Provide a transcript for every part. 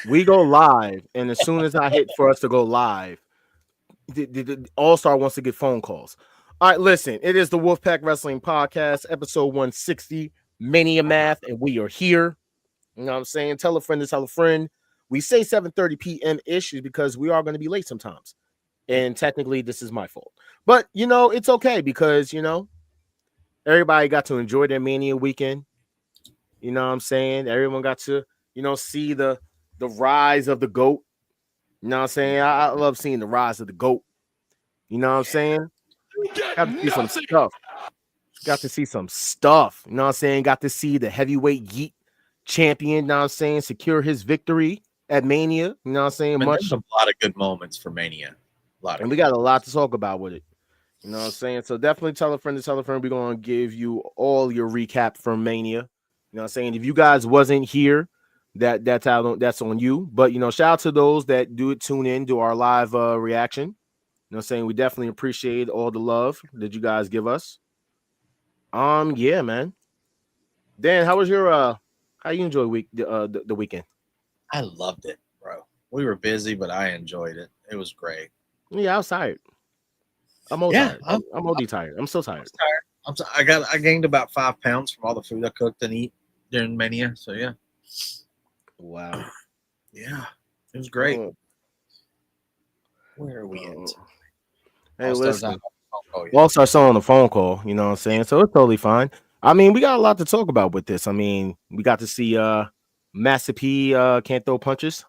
We go live, and as soon as I hit for us to go live, the All-Star wants to get phone calls. All right, listen, it is the Wolfpack Wrestling Podcast, episode 160, Maniamath, and we are here. You know what I'm saying? Tell a friend to tell a friend. We say 7:30 p.m. issues because we are going to be late sometimes. And technically, this is my fault. But, it's okay because, everybody got to enjoy their Mania weekend. You know what I'm saying? Everyone got to, see the rise of the GOAT. You know what I'm saying? I love seeing the rise of the GOAT. You know what I'm saying? Got to see some stuff. Got to see some stuff. You know what I'm saying? Got to see the Heavy-YEET Champion, you know what I'm saying, secure his victory at Mania. You know what I'm saying? There's a lot of good moments for Mania. And we got a lot to talk about with it. You know what I'm saying? So definitely tell a friend to tell a friend. We're going to give you all your recap from Mania. You know what I'm saying? If you guys wasn't here, that's on you. But, shout out to those that tune in, do our live reaction. You know what I'm saying? We definitely appreciate all the love that you guys give us. Yeah, man. Dan, how was your how you enjoy the weekend? I loved it, bro. We were busy, but I enjoyed it. It was great. Yeah, I was tired. I'm tired. I'm OD tired. I'm so tired. I gained about 5 pounds from all the food I cooked and eat during Mania. So yeah. Wow. Yeah, it was great. Where are we at? Hey, listen. We'll start on the phone call. You know what I'm saying? So it's totally fine. I mean, we got a lot to talk about with this. I mean, we got to see Master P can't throw punches.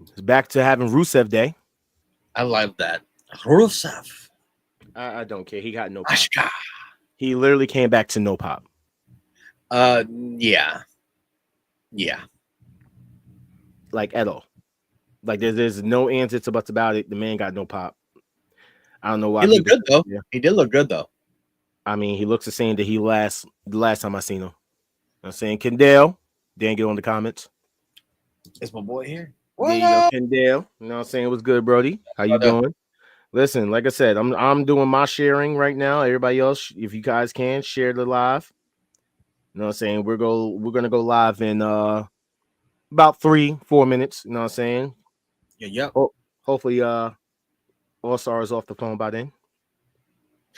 It's back to having Rusev Day. I love that. Rusev. I don't care. He got no pop. He literally came back to no pop. Yeah. Like at all. Like there's no ands, it's buts about it. The man got no pop. I don't know why. He looked good though. Yeah. He did look good though. I mean, he looks the same that the last time I seen him. You know I'm saying Kendall, didn't get on the comments. Is my boy here? There you go, Kendall. You know what I'm saying? It was good, Brody. How you doing? Listen, like I said, I'm doing my sharing right now. Everybody else, if you guys can, share the live. You know what I'm saying? We're gonna go live in about 3-4 minutes. You know what I'm saying? Yeah. Hopefully All-Star is off the phone by then.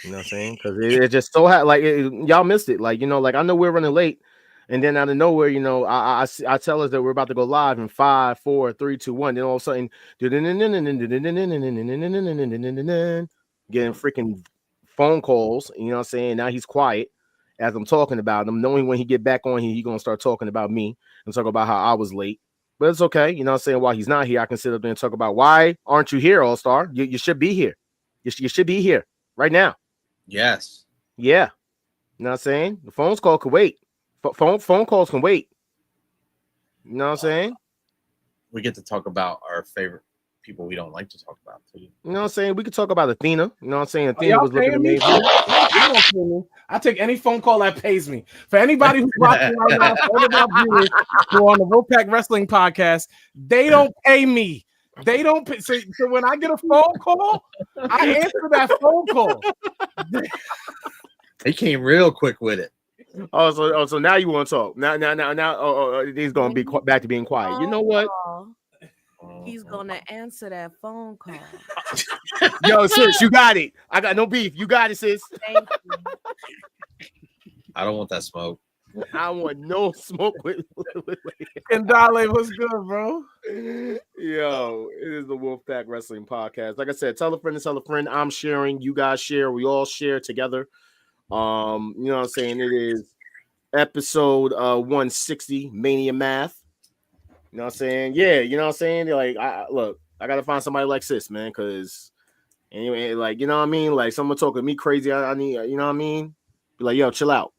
You know what I'm saying? Because it just so y'all missed it. Like, like I know we're running late, and then out of nowhere, I tell us that we're about to go live in 5, 4, 3, 2, 1. Then all of a sudden, getting freaking phone calls. You know what I'm saying? Now he's quiet as I'm talking about him, knowing when he get back on here, he's gonna start talking about me and talk about how I was late. But it's okay. You know what I'm saying? While he's not here, I can sit up there and talk about why aren't you here, All-Star? You should be here. You should be here right now. Yes. Yeah. You know what I'm saying? The phone call can wait. Phone calls can wait. You know what I'm saying? We get to talk about our favorite people we don't like to talk about too. You know what I'm saying? We could talk about Athena. You know what I'm saying? Athena was looking amazing. I take any phone call that pays me. For anybody who's watching right now, all of our viewers who are on the Wolfpack Wrestling Podcast, they don't pay me. They don't pay. So when I get a phone call, I answer that phone call. They came real quick with it. So now you want to talk. Now, he's going to be back to being quiet. You know what? He's gonna answer that phone call. Yo, sis, you got it. I got no beef. You got it, sis. Thank you. I don't want that smoke. I want no smoke with And Dale, what's good, bro? Yo, it is the Wolfpack Wrestling Podcast. Like I said, tell a friend to tell a friend. I'm sharing. You guys share. We all share together. You know what I'm saying? It is episode 160, Maniamath. You know what I'm saying? Yeah, you know what I'm saying? Like, I gotta find somebody like sis, man, because anyway, like, you know what I mean? Like, someone talking to me crazy, I need, you know what I mean? Be like, yo, chill out.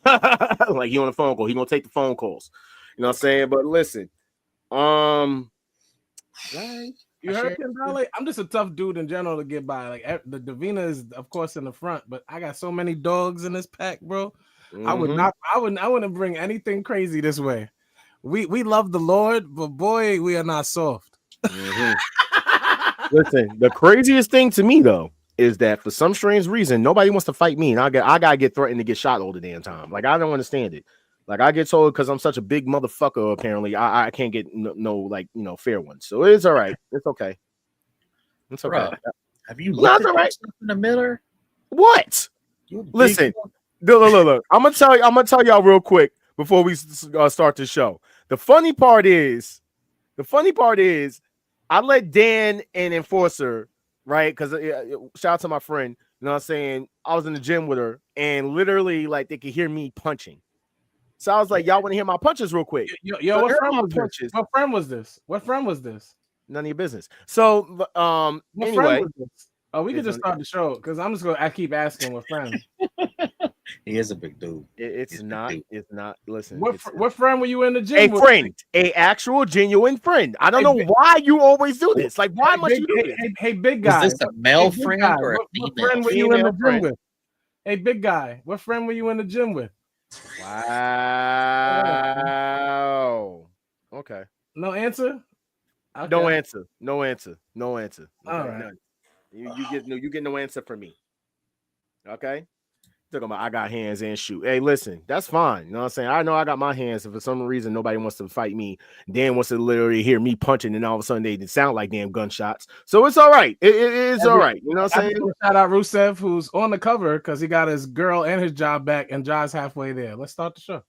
Like, he on the phone call, he gonna take the phone calls. You know what I'm saying? But listen, you heard him, Dale? I'm just a tough dude in general to get by. Like, the Davina is, of course, in the front, but I got so many dogs in this pack, bro. Mm-hmm. I wouldn't bring anything crazy this way. We love the Lord, but boy, we are not soft. Mm-hmm. Listen, the craziest thing to me though is that for some strange reason nobody wants to fight me, and I gotta get threatened to get shot all the damn time. Like, I don't understand it. Like I get told because I'm such a big motherfucker. Apparently, I can't get no like fair ones. So it's all right. It's okay. It's okay. Bruh, have you No, looked it's at all right. yourself in the mirror? What? You a big Listen, fuck- look. I'm gonna tell y'all real quick before we start the show. The funny part is, I let Dan and Enforcer, right? Because shout out to my friend. You know what I'm saying? I was in the gym with her, and literally, like, they could hear me punching. So I was like, y'all want to hear my punches real quick? Yo, So what heard friend my was punches. this? What friend was this? What friend was this? None of your business. So, What anyway. friend was this? Oh, we could It's just start the show because I'm just gonna keep asking what friend. He is a big dude. It's not. Listen. What friend were you in the gym A with? friend, a actual genuine friend. I don't know why you always do this. Like, why must you do this? Hey, big guy. Is this a male big friend guy, or a what female? friend were you in the Female gym friend. with? Hey, big guy. What friend were you in the gym with? Wow. Okay. No answer. Okay. No answer. All Okay, right. none. You get no answer from me. Okay. Talking about I got hands and shoot. Hey, listen, that's fine. You know what I'm saying? I know I got my hands. If for some reason nobody wants to fight me, Dan wants to literally hear me punching, and all of a sudden they sound like damn gunshots. So it's all right. It is all right. You know what I'm saying? Shout out Rusev, who's on the cover because he got his girl and his job back, and Jai's halfway there. Let's start the show.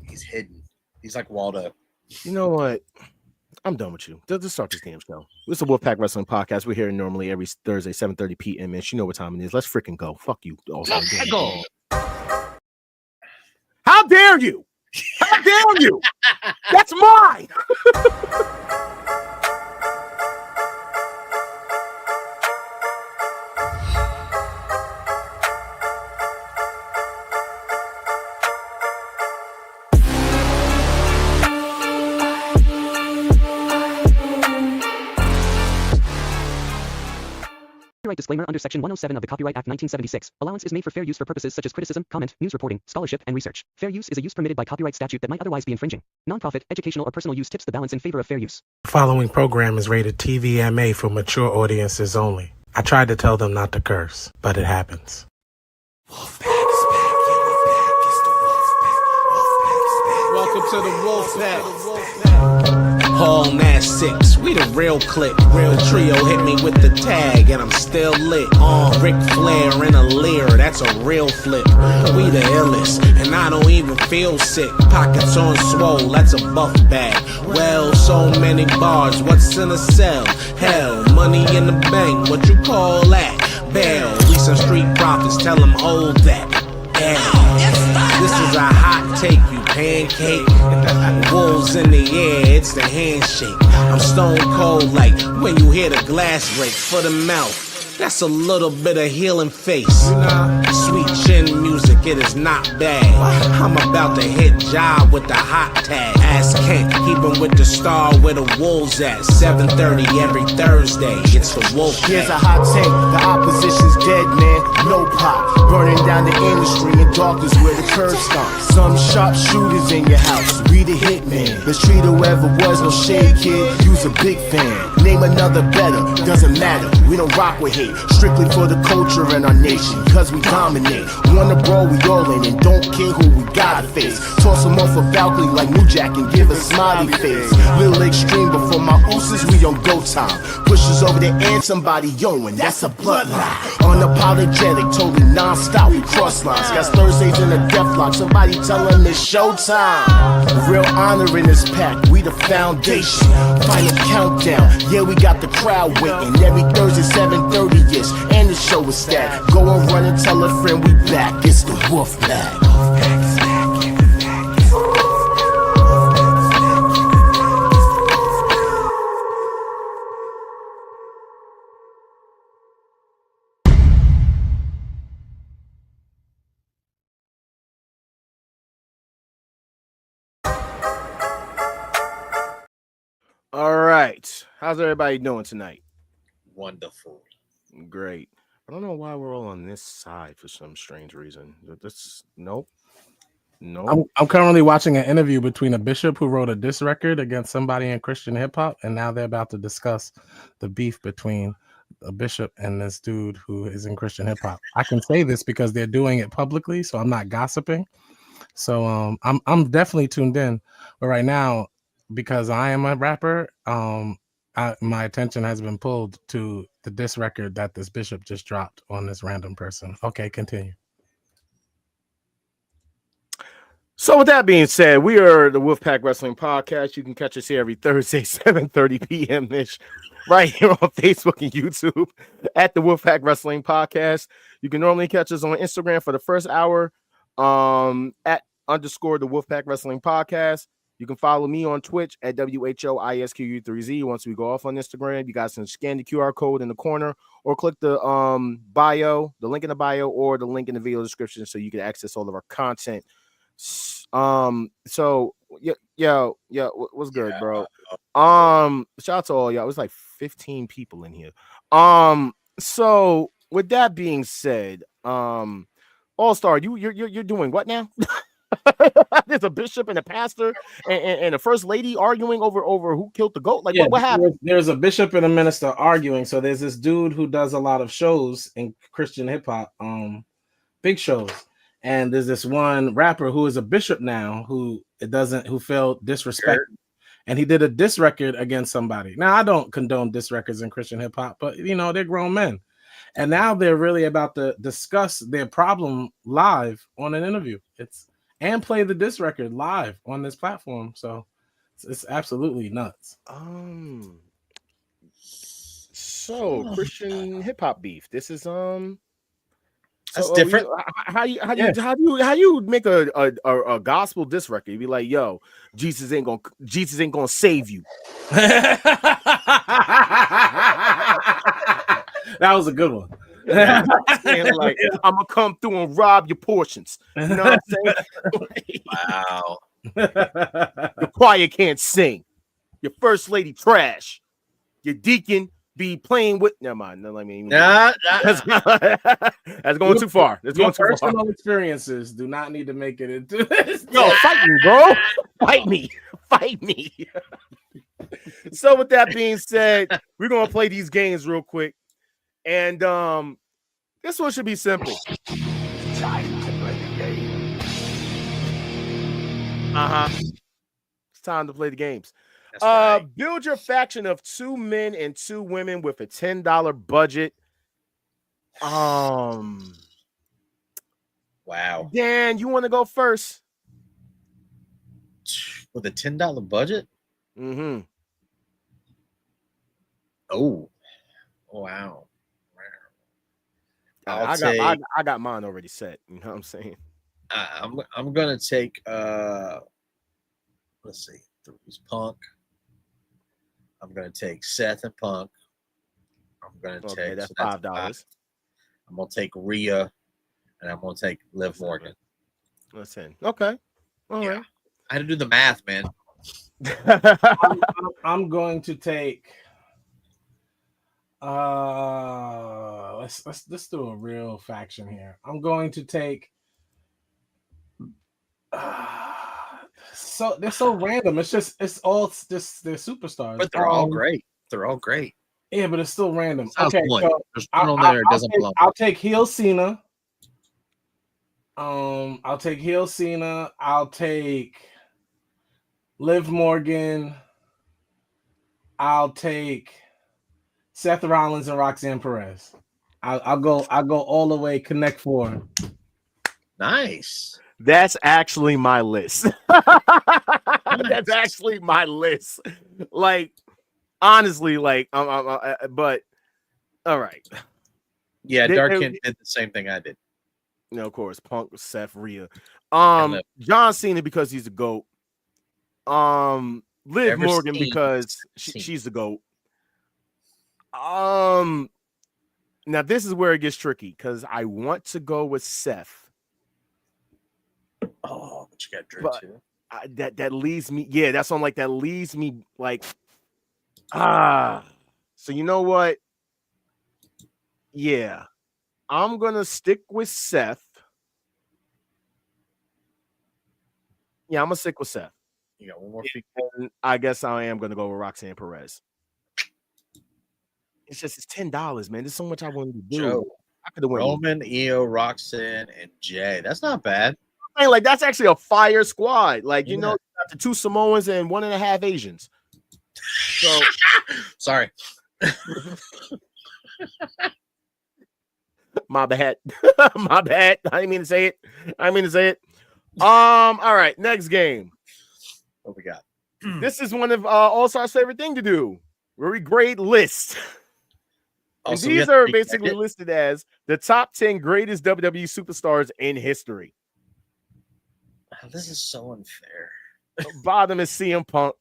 He's hidden. He's like Waldo. You know what? I'm done with you. Let's start this damn show. This is the Wolfpack Wrestling Podcast. We're here normally every Thursday, 7:30 p.m. Man, you know what time it is. Let's freaking go. Fuck you. Also, go. How dare you? How dare you? That's mine. Copyright disclaimer under Section 107 of the Copyright Act 1976. Allowance is made for fair use for purposes such as criticism, comment, news reporting, scholarship, and research. Fair use is a use permitted by copyright statute that might otherwise be infringing. Nonprofit, educational, or personal use tips the balance in favor of fair use. The following program is rated TVMA for mature audiences only. I tried to tell them not to curse, but it happens. Welcome to the Wolfpack. Paul Nash 6, we the real click. Real trio hit me with the tag and I'm still lit. Ric Flair in a leer, that's a real flip. We the illest, and I don't even feel sick. Pockets on swole, that's a buff bag. Well, so many bars, what's in a cell? Hell, money in the bank, what you call that? Bail, we some street prophets, tell them hold that. Damn. This is a hot take, you pancake. Wolves in the air, it's the handshake. I'm stone cold like when you hear the glass break for the mouth. That's a little bit of healing face. Sweet chin music, it is not bad. I'm about to hit Jai with the hot tag. Ask Kent, keep him with the star where the wolves at. 7:30 every Thursday, it's the wolf. Here's a hot take, the opposition's dead, man, no pop. Burning down the industry in darkness where the curb stops. Some sharp shooters in your house, we the hitman. Let's treat whoever was no shade kid, you's a big fan. Name another better, doesn't matter, we don't rock with hate. Strictly for the culture and our nation, cause we dominate. Wanna brawl, we all in, and don't care who we gotta face. Toss them off a balcony like New Jack and give a smiley face. Little extreme, but for my ooses, we on go time. Pushes over the and somebody yoing, that's a bloodline. Unapologetic, totally non-stop, we cross lines. Got Thursdays in a death lock, somebody tell them it's showtime. Real honor in this pack, we the foundation. Final countdown, yeah, we got the crowd waiting. Every Thursday, 7:30-ish, and the show is stacked. Go and run and tell a friend we back, it's the Wolfpack. All right. How's everybody doing tonight? Wonderful. Great. I don't know why we're all on this side for some strange reason. Nope. I'm currently watching an interview between a bishop who wrote a diss record against somebody in Christian hip hop, and now they're about to discuss the beef between a bishop and this dude who is in Christian hip hop. I can say this because they're doing it publicly, so I'm not gossiping. So I'm definitely tuned in, but right now, because I am a rapper, my attention has been pulled to the diss record that this bishop just dropped on this random person. Okay, continue. So with that being said, we are the Wolfpack Wrestling Podcast. You can catch us here every Thursday, 7:30 p.m. ish, right here on Facebook and YouTube at the Wolfpack Wrestling Podcast. You can normally catch us on Instagram for the first hour, at _ the Wolfpack Wrestling Podcast. You can follow me on Twitch at WHOISQU3Z. Once we go off on Instagram, you guys can scan the QR code in the corner or click the bio, the link in the bio, or the link in the video description so you can access all of our content. So what's good, bro? Shout out to all y'all. It was like 15 people in here. So with that being said, All-Star, you're doing what now? There's a bishop and a pastor and a first lady arguing over who killed the goat. Like, what happened? There's a bishop and a minister arguing. So there's this dude who does a lot of shows in Christian hip hop, big shows. And there's this one rapper who is a bishop now who felt disrespected. And he did a diss record against somebody. Now, I don't condone diss records in Christian hip hop, but they're grown men. And now they're really about to discuss their problem live on an interview. And play the diss record live on this platform. So it's absolutely nuts. So Christian hip hop beef. This is that's different. How do you make a gospel diss record? You be like, yo, Jesus ain't gonna save you. That was a good one. Like, I'm gonna come through and rob your portions. You know what I'm saying? Wow. The choir can't sing. Your first lady trash. Your deacon be playing with. Never mind. No, let me. That's going too far. That's going too far. Personal experiences do not need to make it into this. Yo, fight me, bro. Fight me. So with that being said, we're gonna play these games real quick, and this one should be simple. Time to play the game. It's time to play the games. That's right. Build your faction of 2 men and 2 women with a $10 budget. Wow. Dan, you want to go first? With a $10 budget? Mm-hmm. Oh, wow. I got mine already set. You know what I'm saying? I'm gonna take let's see, Three's Punk. I'm gonna take Seth and Punk. I'm gonna take that's $5. I'm gonna take Rhea, and I'm gonna take Liv Morgan. Listen, okay, all right. I had to do the math, man. I'm going to take. Let's do a real faction here. I'm going to take. So they're so random. It's all they're superstars, but they're all great. They're all great. Yeah, but it's still random. Okay, so there's one on there that doesn't belong. I'll take heel Cena. I'll take heel Cena. I'll take Liv Morgan. I'll take Seth Rollins and Roxanne Perez. I'll go all the way. Connect 4. Nice. That's actually my list. That's actually my list. Like, honestly, like, but all right. Yeah, Darkin did the same thing I did. Of course, Punk, Seth, Rhea, John Cena because he's a GOAT. Liv Morgan because she's the GOAT. Now this is where it gets tricky because I want to go with Seth. Oh, but you got Drew too. That leaves me. Yeah, that's on like that leaves me like So you know what? Yeah, I'm gonna stick with Seth. Yeah, I'm gonna stick with Seth. You got one more. And I guess I am gonna go with Roxanne Perez. It's $10, man. There's so much I wanted to do. Joe, I could have went Roman, Io, Roxanne, and Jay. That's not bad. saying, like, that's actually a fire squad. Like, you Yeah. know, you got the 2 Samoans and 1.5 Asians. So Sorry. my bad. My bad. I didn't mean to say it. All right, next game. What we got? This is one of All-Star's favorite thing to do, where we grade lists. And Also, we these have to are recap basically it. listed as the top 10 greatest WWE superstars in history. Oh, this is so unfair. Bottom is CM Punk,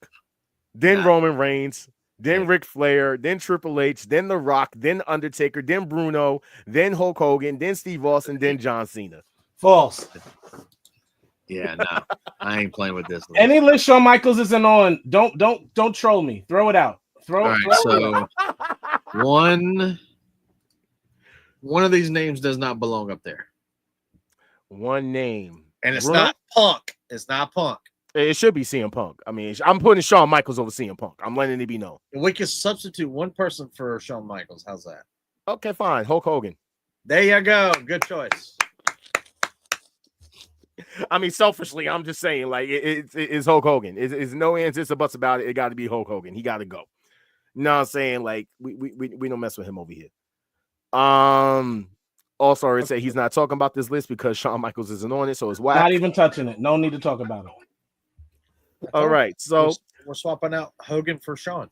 then Nah. Roman Reigns, then Yeah. Ric Flair, then Triple H, then The Rock, then Undertaker, then Bruno, then Hulk Hogan, then Steve Austin, then John Cena. False. Yeah, no, I ain't playing with this. Any list Shawn Michaels isn't on, don't troll me. Throw it out. All right, so one of these names does not belong up there, One name. and it's Bruno? not Punk. It's not Punk. It should be CM Punk. I mean, I'm putting Shawn Michaels over CM Punk. I'm letting it be known. We can substitute one person for Shawn Michaels. How's that? Okay, fine. Hulk Hogan. There you go. Good choice. I mean, selfishly, I'm just saying, like, it's Hulk Hogan. It's no ands, it's or buts about it. It got to be Hulk Hogan. He got to go. You know what I'm saying? Like, we don't mess with him over here. Also, I say he's not talking about this list because Shawn Michaels isn't on it, so it's whack. Not even touching it. No need to talk about it. All right, so We're swapping out Hogan for Shawn.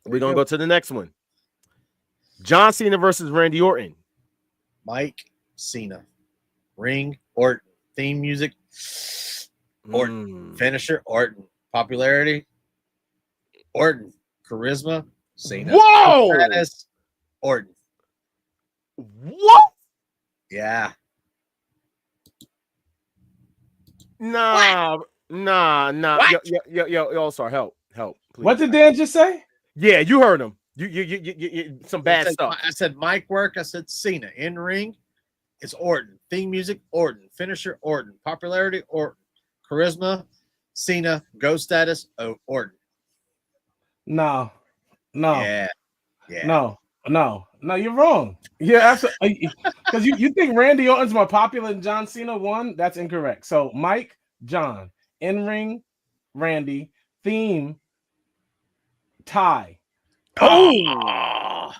we're gonna go to the next one. John Cena versus Randy Orton. Mike Cena, ring Orton, theme music Orton, finisher Orton, popularity Orton, charisma Cena. Whoa! Status Orton. What? Yeah. Nah. What? Yo, sorry, help, please. What did Dan just say? Yeah, you heard him. You some bad stuff. I said mic work. I said Cena. In ring, it's Orton. Theme music, Orton. Finisher, Orton. Popularity, Orton. Charisma, Cena. Go status, Orton. No. Yeah. No, you're wrong. Yeah, absolutely. Because you think Randy Orton's more popular than John Cena? One, that's incorrect. So Mike, John, in ring, Randy, theme, tie. Oh,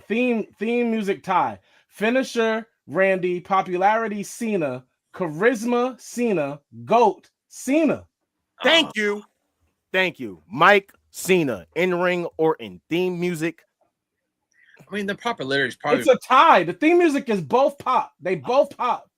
Theme music tie. Finisher, Randy, popularity, Cena, charisma, Cena, GOAT, Cena. thank you. Mike Cena, in ring, Orton, theme music. I mean, the popularity is probably. It's a tie. The theme music is both pop. They both pop.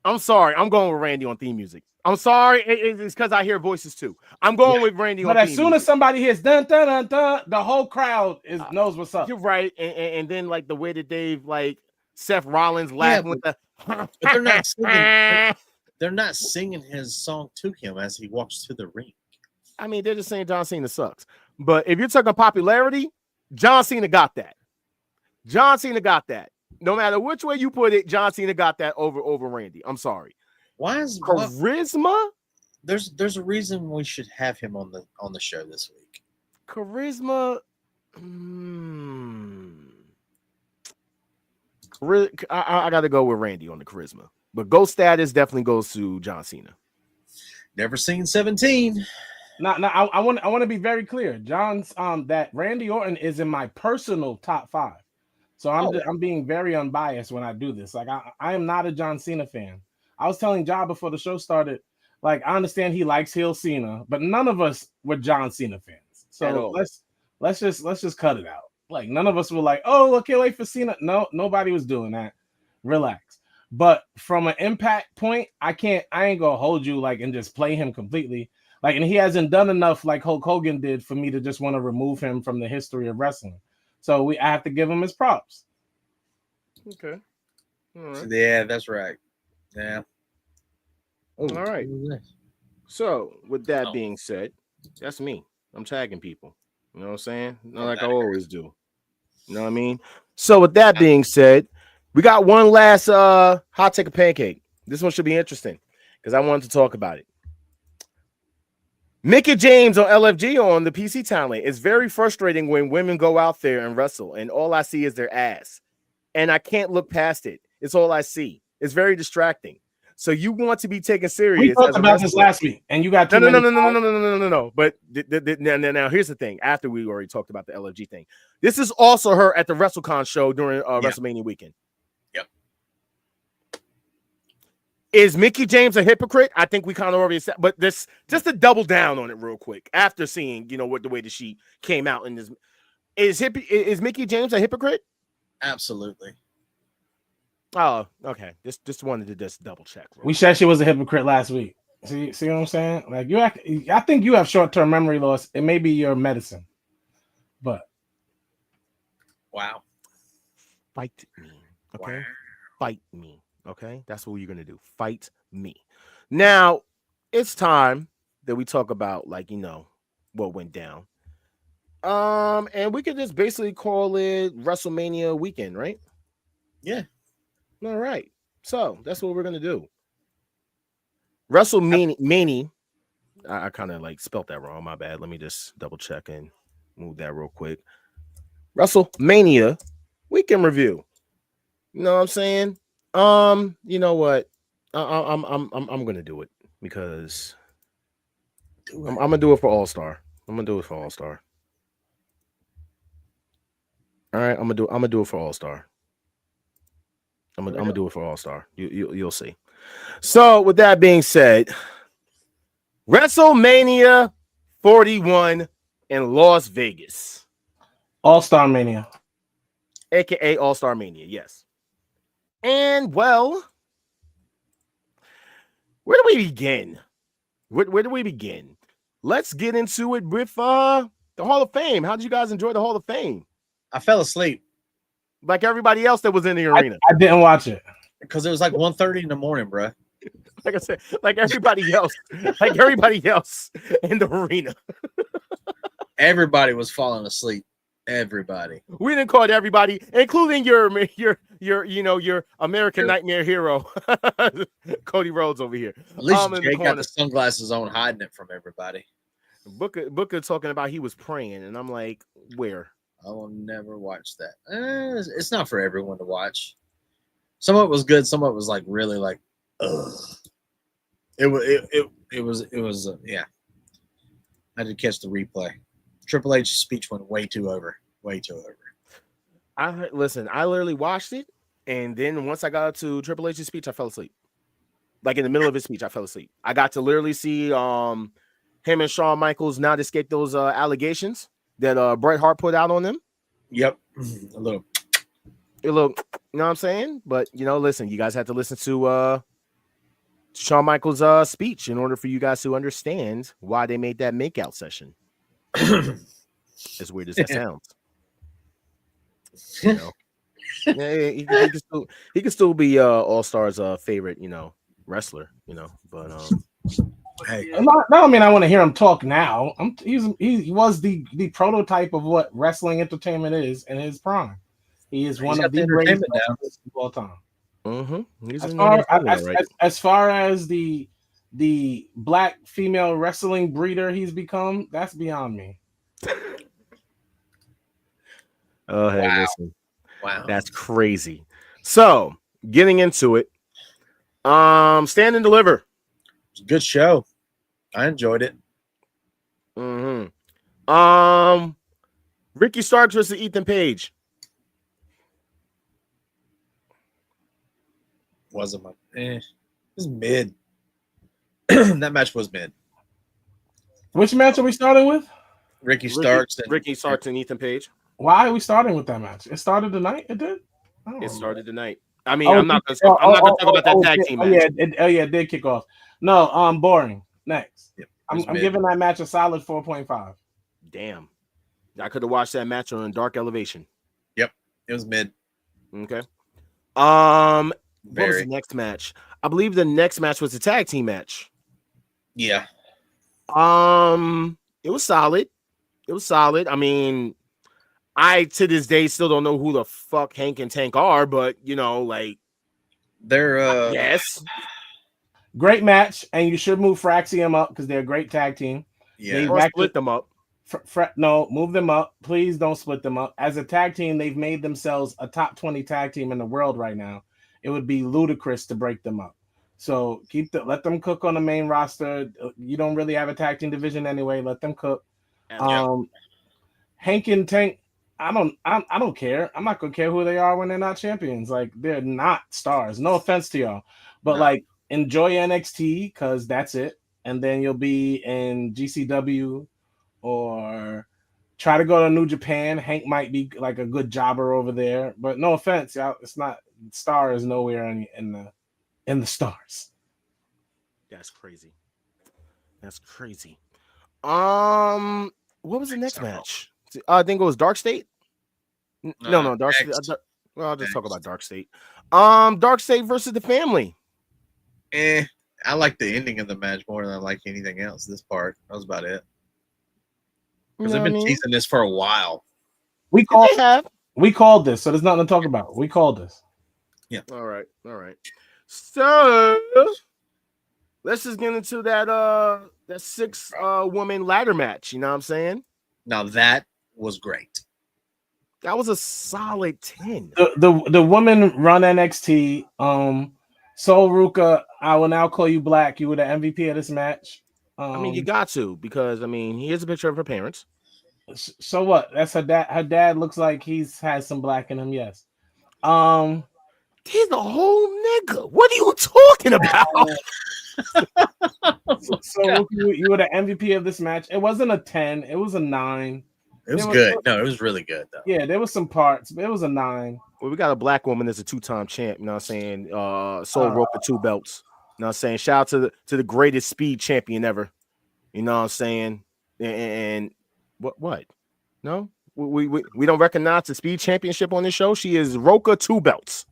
I'm sorry. I'm going with Randy on theme music. I'm sorry. It's because I hear voices too. I'm going with Randy on But as theme soon as music. somebody hits dun dun dun dun, the whole crowd knows what's up. You're right. And then like the way that they've like Seth Rollins laughing with the But they're not singing. They're not singing his song to him as he walks to the ring. I mean, they're just saying John Cena sucks. But if you're talking popularity, John Cena got that. No matter which way you put it, John Cena got that over Randy. I'm sorry. Why is Charisma? There's a reason we should have him on the show this week. Charisma. I got to go with Randy on the charisma. But GOAT status definitely goes to John Cena. Never seen 17. I want to be very clear. John's that Randy Orton is in my personal top 5. So I'm being very unbiased when I do this. Like I am not a John Cena fan. I was telling Ja before the show started, like I understand he likes heel Cena, but none of us were John Cena fans. So let's just cut it out. Like none of us were like, oh, I can't wait for Cena. No, nobody was doing that. Relax. But from an impact point, I ain't gonna hold you like and just play him completely. Like, and he hasn't done enough like Hulk Hogan did for me to just want to remove him from the history of wrestling. So I have to give him his props. Okay. All right. Yeah, that's right. Yeah. All right. So with that being said, that's me. I'm tagging people. You know what I'm saying? Not like I always do. You know what I mean? So with that being said, we got one last hot take of pancake. This one should be interesting because I wanted to talk about it. Mickie James on LFG on the PC talent. It's very frustrating when women go out there and wrestle and all I see is their ass. And I can't look past it. It's all I see. It's very distracting. So you want to be taken We serious. talked as a about this wrestler. last week, and you got No. But now here's the thing. After we already talked about the LFG thing, this is also her at the WrestleCon show during WrestleMania weekend. Yep. Is Mickie James a hypocrite? I think we kind of already said, but this just to double down on it real quick. After seeing, what the way that she came out in this, is Mickie James a hypocrite? Absolutely. Oh, okay. Just wanted to just double check. We said she was a hypocrite last week. See what I'm saying? Like I think you have short-term memory loss. It may be your medicine, but Wow. Fight me, okay? Wow. Fight me, okay? That's what you're gonna do. Fight me. Now it's time that we talk about what went down. And we could just basically call it WrestleMania weekend, right? Yeah. All right. So that's what we're gonna do. WrestleMania. I kind of spelt that wrong. My bad. Let me just double check and move that real quick. WrestleMania weekend review. You know what I'm saying? You know what? I'm gonna do it because I'm gonna do it for All Star. I'm gonna do it for All Star. All right, I'm gonna do it for All Star. I'm gonna do it for All Star. You'll see. So with that being said, WrestleMania 41 in Las Vegas, All-Star Mania, aka All-Star Mania, yes. And well, where do we begin? Where do we begin? Let's get into it with the Hall of Fame. How did you guys enjoy the Hall of Fame? I fell asleep Like everybody else that was in the arena. I didn't watch it. because it was like 1:30 in the morning, bro. Like I said, like everybody else in the arena. Everybody was falling asleep. Everybody. We didn't call it everybody, including your American Nightmare hero, Cody Rhodes over here. At least in the Jay got corner. the sunglasses on, hiding it from everybody. Booker talking about he was praying, and I'm like, where? I will never watch that. It's not for everyone to watch. Some of it was good. Some of it was really ugh. It was yeah. I did catch the replay. Triple H's speech went way too over. Way too over. I literally watched it, and then once I got to Triple H's speech, I fell asleep. Like in the middle of his speech, I fell asleep. I got to literally see him and Shawn Michaels not escape those allegations that Bret Hart put out on them. Yep. A little, you know what I'm saying? But listen, you guys have to listen to Shawn Michaels' speech in order for you guys to understand why they made that makeout session. As weird as that sounds. Yeah, he can still be All Star's favorite, wrestler, but hey, I mean I want to hear him talk now. He was the prototype of what wrestling entertainment is in his prime. He is one of the greatest wrestlers of all time. As far as the black female wrestling breeder he's become, that's beyond me. Oh, hey, wow. Listen. Wow. That's crazy. So, getting into it. Stand and Deliver. It's a good show. I enjoyed it. Ricky Starks versus Ethan Page. Wasn't my it was mid. That match was mid. Which match are we starting with? Ricky Starks and Ethan Page. Why are we starting with that match? It started tonight. It did. It started tonight. I mean, I'm not gonna talk about that tag team match. It did kick off. No, boring. Next, yep, I'm giving that match a solid 4.5. Damn, I could have watched that match on Dark Elevation. Yep, it was mid. Okay. What was the next match? I believe the next match was the tag team match. Yeah. It was solid. I mean, I to this day still don't know who the fuck Hank and Tank are, but they're yes. Great match, and you should move Fraxium up because they're a great tag team. Yeah, or split them up. No, move them up. Please don't split them up. As a tag team, they've made themselves a top 20 tag team in the world right now. it would be ludicrous to break them up. So let them cook on the main roster. You don't really have a tag team division anyway. Let them cook. Hank and Tank, I don't care. I'm not gonna care who they are when they're not champions. Like, they're not stars. No offense to y'all, but like, enjoy NXT because that's it, and then you'll be in GCW or try to go to New Japan. Hank might be like a good jobber over there, but no offense, y'all. It's not star is nowhere in the stars. That's crazy. That's crazy. What was the next match? I think it was Dark State. No, Dark State. Well, I'll just talk about Dark State. Dark State versus the Family. I like the ending of the match more than I like anything else. This part, that was about it. Because they've been teasing this for a while. We called this, so there's nothing to talk about. We called this. Yeah. All right. So let's just get into that 6-woman ladder match. You know what I'm saying? Now that was great. That was a solid 10. The women run NXT. Sol Ruka, I will now call you Black. You were the MVP of this match. I mean, you got to, because I mean, here's a picture of her parents. So what? That's her dad. Her dad looks like has some black in him. Yes. He's a whole nigga. What are you talking about? So you were the MVP of this match. It wasn't a 10. It was a 9. It was good. No, it was really good though. Yeah, there was some parts, but it was a 9. Well, we got a black woman that's a 2-time champ. You know what I'm saying? Soul Roper 2 belts. You know what I'm saying? Shout out to the greatest speed champion ever. You know what I'm saying? And what? No, we don't recognize the speed championship on this show. She is Roka 2 belts.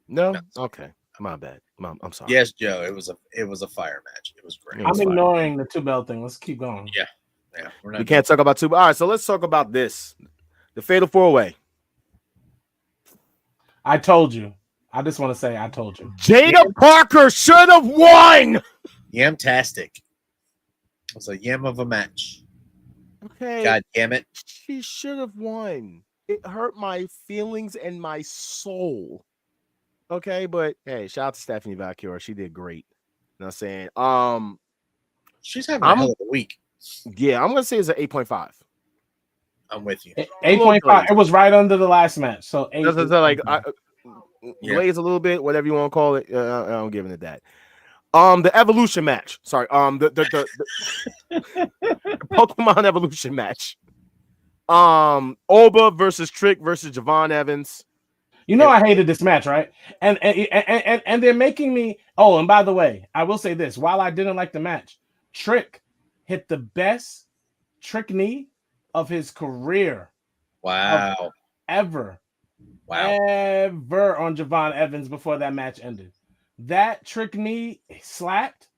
No, okay, my bad. I'm sorry. Yes, Joe. It was a fire match. It was great. I'm ignoring the 2 belt thing. Let's keep going. Yeah. We can't talk about 2. All right, so let's talk about this. The Fatal 4-Way. I told you. I just want to say I told you. Jada Parker should have won. Yamtastic. It was a yam of a match. Okay. God damn it. She should have won. It hurt my feelings and my soul. Okay, but hey, shout out to Stephanie Valkyrie. She did great. You know what I'm saying? She's having a hell of a week. Yeah, I'm gonna say it's an 8.5. I'm with you. 8.5. It was right under the last match. So 8. Like glaze a little bit, whatever you want to call it. I'm giving it that. The evolution match. Sorry. The Pokemon evolution match. Oba versus Trick versus Javon Evans. You know, I hated this match, right? And they're making me. Oh, and by the way, I will say this: while I didn't like the match, Trick hit the best trick knee of his career. Wow. Ever. Wow. Ever on Javon Evans before that match ended. That trick knee slapped.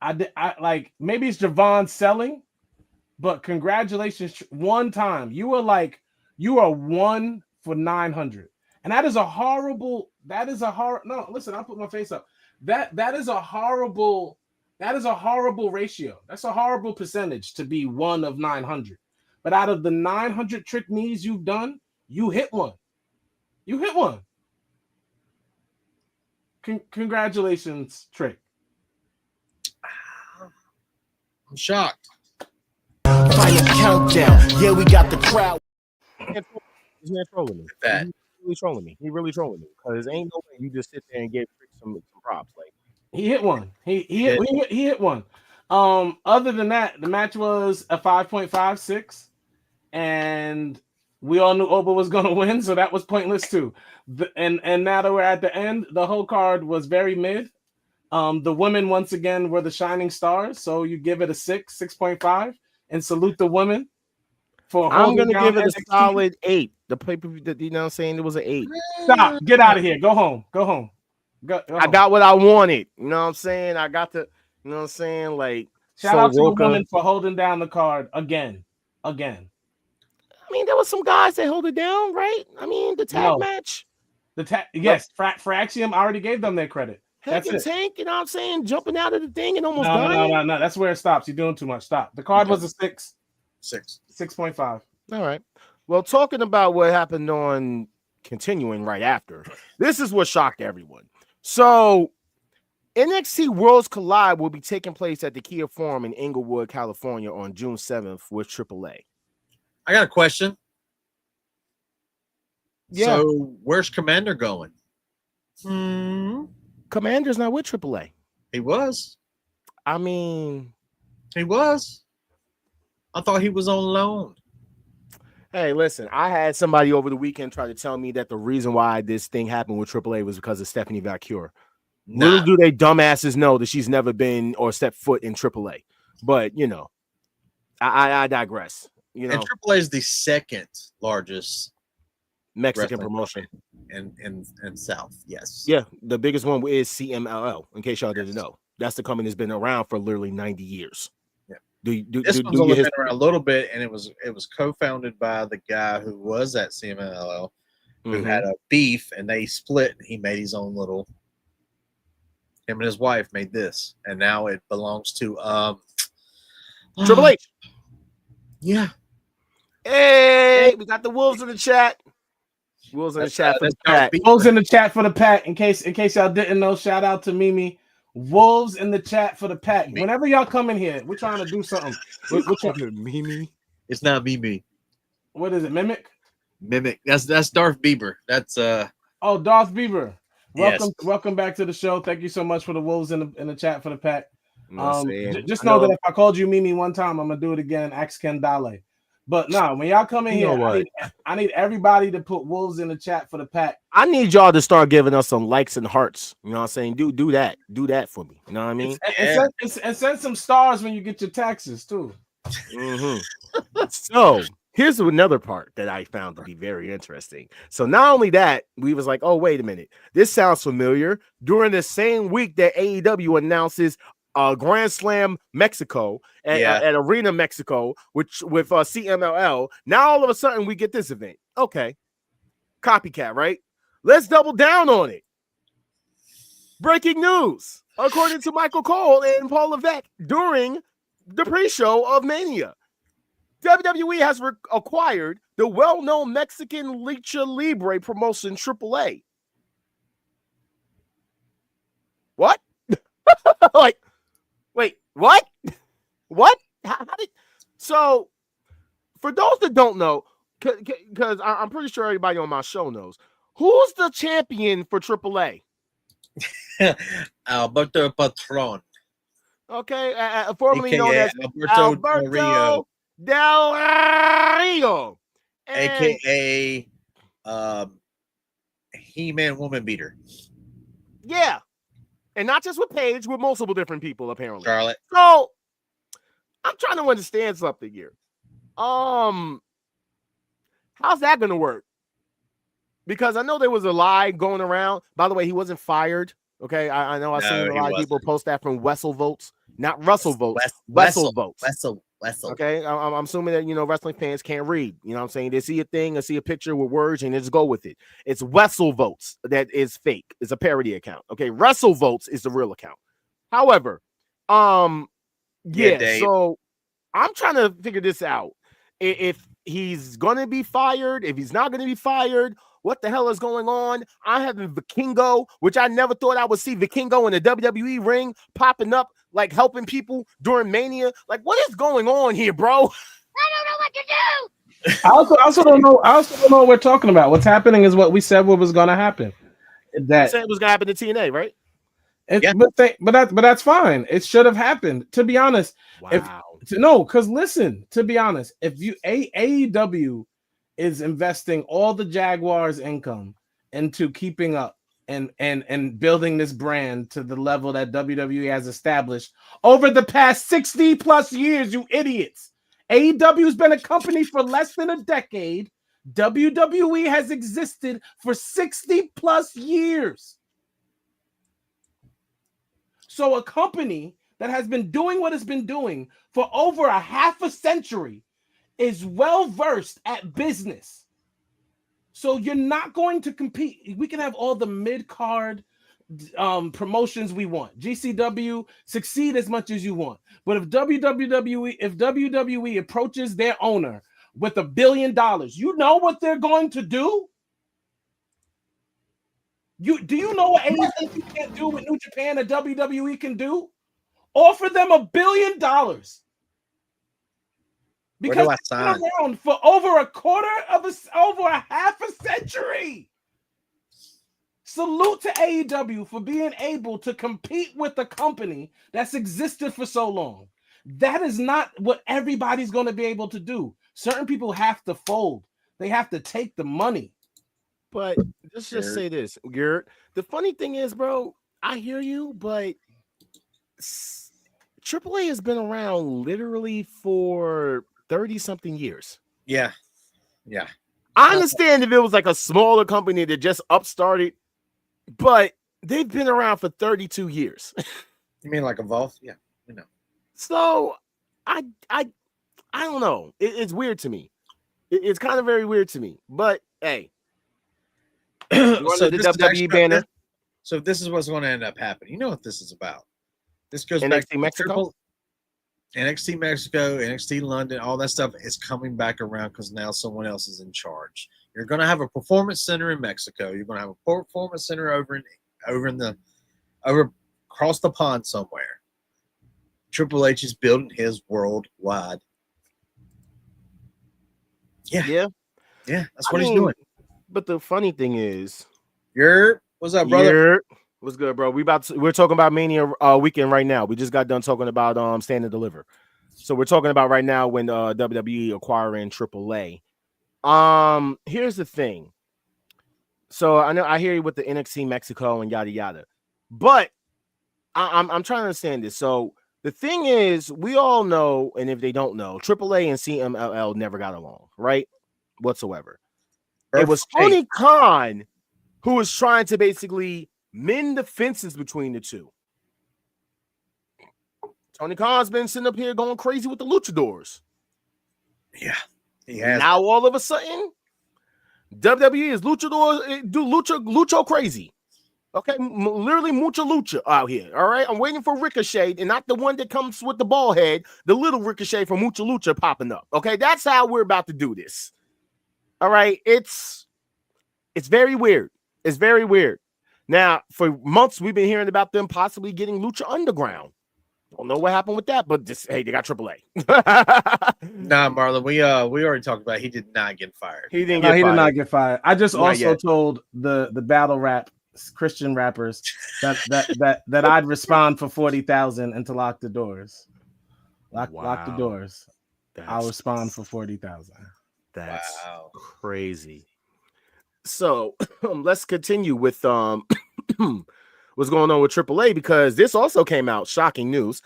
I like, maybe it's Javon selling, but congratulations. One time. You are 1 for 900. And that is a horrible. No, listen, I'll put my face up. That is a horrible ratio. That's a horrible percentage to be 1 of 900. But out of the 900 trick knees you've done, you hit one. Congratulations, Trick. I'm shocked. Final countdown. Yeah, we got the crowd. He's not trolling me. He really trolling me. Because ain't no way you just sit there and give Trick some props. Like, he hit one. He hit one. Other than that, the match was a 5.56, and we all knew Oba was going to win, so that was pointless too. And now that we're at the end, the whole card was very mid. The women once again were the shining stars, so you give it a 6.5, and salute the women for. I'm going to give it a solid 8. The pay-per-view, you know what I'm saying? It was an 8. Stop. Get out of here. Go home. Go home. I got what I wanted. You know what I'm saying? I got the, you know what I'm saying? Like, shout out to the women for holding down the card again. I mean, there was some guys that held it down, right? I mean, the tag match. Yes, Fraxium, I already gave them their credit. That's it. Tank, you know what I'm saying? Jumping out of the thing and almost dying. No. That's where it stops. You're doing too much. Stop. The card was a 6. 6. 6.5. All right. Well, talking about what happened on continuing right after. This is what shocked everyone. So NXT Worlds Collide will be taking place at the Kia Forum in Inglewood, California on June 7th with AAA. I got a question. Yeah. So where's Commander going? Commander's not with AAA. He was. I mean, He was. I thought he was on loan. hey, listen, I had somebody over the weekend try to tell me that the reason why this thing happened with AAA was because of Stephanie Valkyrie. Little do they dumbasses know that she's never been or stepped foot in AAA. But, you know, I digress. You know, And AAA is the second largest Mexican wrestling promotion. in South. Yes. Yeah, the biggest one is CMLL, in case y'all didn't know. That's the company that's been around for literally 90 years. Yeah. Do This one's only been around a little bit, and it was co-founded by the guy who was at CMLL, who had a beef, and they split, and he made his own little. Him and his wife made this, and now it belongs to Triple H. Yeah. Hey, we got the Wolves in the chat. Wolves in the chat for the pack. Wolves in the chat for the pack. In case y'all didn't know, shout out to Mimi. Wolves in the chat for the pack. Whenever y'all come in here, we're trying to do something. Mimi. It's not Mimi. What is it? Mimic? Mimic. That's Darth Bieber. That's Oh, Darth Bieber. Welcome back to the show. Thank you so much for the Wolves in the chat for the pack. Just know that if I called you Mimi one time, I'm gonna do it again. Ask Ken Dale. But no, when y'all come in here, I need everybody to put Wolves in the chat for the pack. I need y'all to start giving us some likes and hearts. You know what I'm saying? Do that. Do that for me. You know what I mean? And send some stars when you get your taxes too. So here's another part that I found to be very interesting. So not only that, we was like, oh, wait a minute. This sounds familiar. During the same week that AEW announces Grand Slam Mexico at Arena Mexico, with CMLL. Now all of a sudden we get this event. Okay, copycat, right? Let's double down on it. Breaking news, according to Michael Cole and Paul Levesque, during the pre-show of Mania, WWE has acquired the well-known Mexican Lucha Libre promotion AAA. What? Like, wait, what? What? How did? So, for those that don't know, because I'm pretty sure everybody on my show knows, who's the champion for AAA? Alberto Patron. Okay, formerly known as Alberto Del Rio, aka He-Man Woman Beater. Yeah. And not just with Paige, with multiple different people, apparently. Charlotte. So I'm trying to understand something here. How's that gonna work? Because I know there was a lie going around. By the way, he wasn't fired. Okay, I know I've seen a lot of people post that from Wessel Votes, not Russell Votes. Wessel Votes. Wessel. Okay, I'm assuming that wrestling fans can't read. You know what I'm saying? They see a thing, or see a picture with words, and they just go with it. It's Wessel Votes that is fake. It's a parody account. Okay, Wrestle Votes is the real account. However, so I'm trying to figure this out. If he's gonna be fired, if he's not gonna be fired, what the hell is going on? I have Vikingo, which I never thought I would see Vikingo in the WWE ring popping up, like helping people during Mania. Like, what is going on here, bro? I don't know what to do. I also don't know what we're talking about. What's happening is what we said what was going to happen. That said it was going to happen to TNA, right? But that's fine. It should have happened. To be honest, because listen. To be honest, if you AEW is investing all the Jaguars' income into keeping up and building this brand to the level that WWE has established over the past 60 plus years, you idiots. AEW's been a company for less than a decade. WWE has existed for 60 plus years. So a company that has been doing what it's been doing for over a half a century is well versed at business. So you're not going to compete. We can have all the mid-card promotions we want. GCW, succeed as much as you want. But if WWE approaches their owner with $1 billion, you know what they're going to do? Do you know what AEW can't do what New Japan and WWE can do? Offer them $1 billion. Because I they've been around for over a half a century. Salute to AEW for being able to compete with a company that's existed for so long. That is not what everybody's going to be able to do. Certain people have to fold. They have to take the money. But let's just say this, Garrett. The funny thing is, bro, I hear you, but AAA has been around literally for 30-something years. Yeah. I understand if it was like a smaller company that just upstarted, but they've been around for 32 years. You mean like Evolve? Yeah, we know. So I don't know. It's weird to me. It's kind of very weird to me. But hey, so the WWE banner. So this is what's going to end up happening. You know what this is about? This goes NXT back to Mexico. NXT Mexico, NXT London, all that stuff is coming back around because now someone else is in charge. You're going to have a performance center in Mexico. You're going to have a performance center over across the pond somewhere. Triple H is building his worldwide. Yeah, that's what he's doing. But the funny thing is, what's up, brother? What's good, bro? We're talking about Mania weekend right now. We just got done talking about Stand and Deliver. So we're talking about right now when WWE acquiring AAA. Here's the thing. So I hear you with the NXT Mexico and yada yada, but I'm trying to understand this. So the thing is, we all know, and if they don't know, AAA and CMLL never got along, right? Whatsoever. It was Tony Khan who was trying to basically mend the fences between the two. Tony Khan's been sitting up here going crazy with the luchadors. Yeah, he has. Now all of a sudden, WWE is lucha crazy. Okay, literally mucha lucha out here. All right, I'm waiting for Ricochet, and not the one that comes with the ball head, the little Ricochet from mucha lucha popping up. Okay, that's how we're about to do this. All right, it's very weird. It's very weird. Now, for months, we've been hearing about them possibly getting Lucha Underground. Don't know what happened with that, but just hey, they got AAA. Nah, Marlon, we already talked about it. He did not get fired. He did not get fired. I just also told the battle rap Christian rappers that I'd respond for 40,000 and to lock the doors. Lock the doors. I'll respond for 40,000. That's crazy. So let's continue with what's going on with AAA, because this also came out. Shocking news.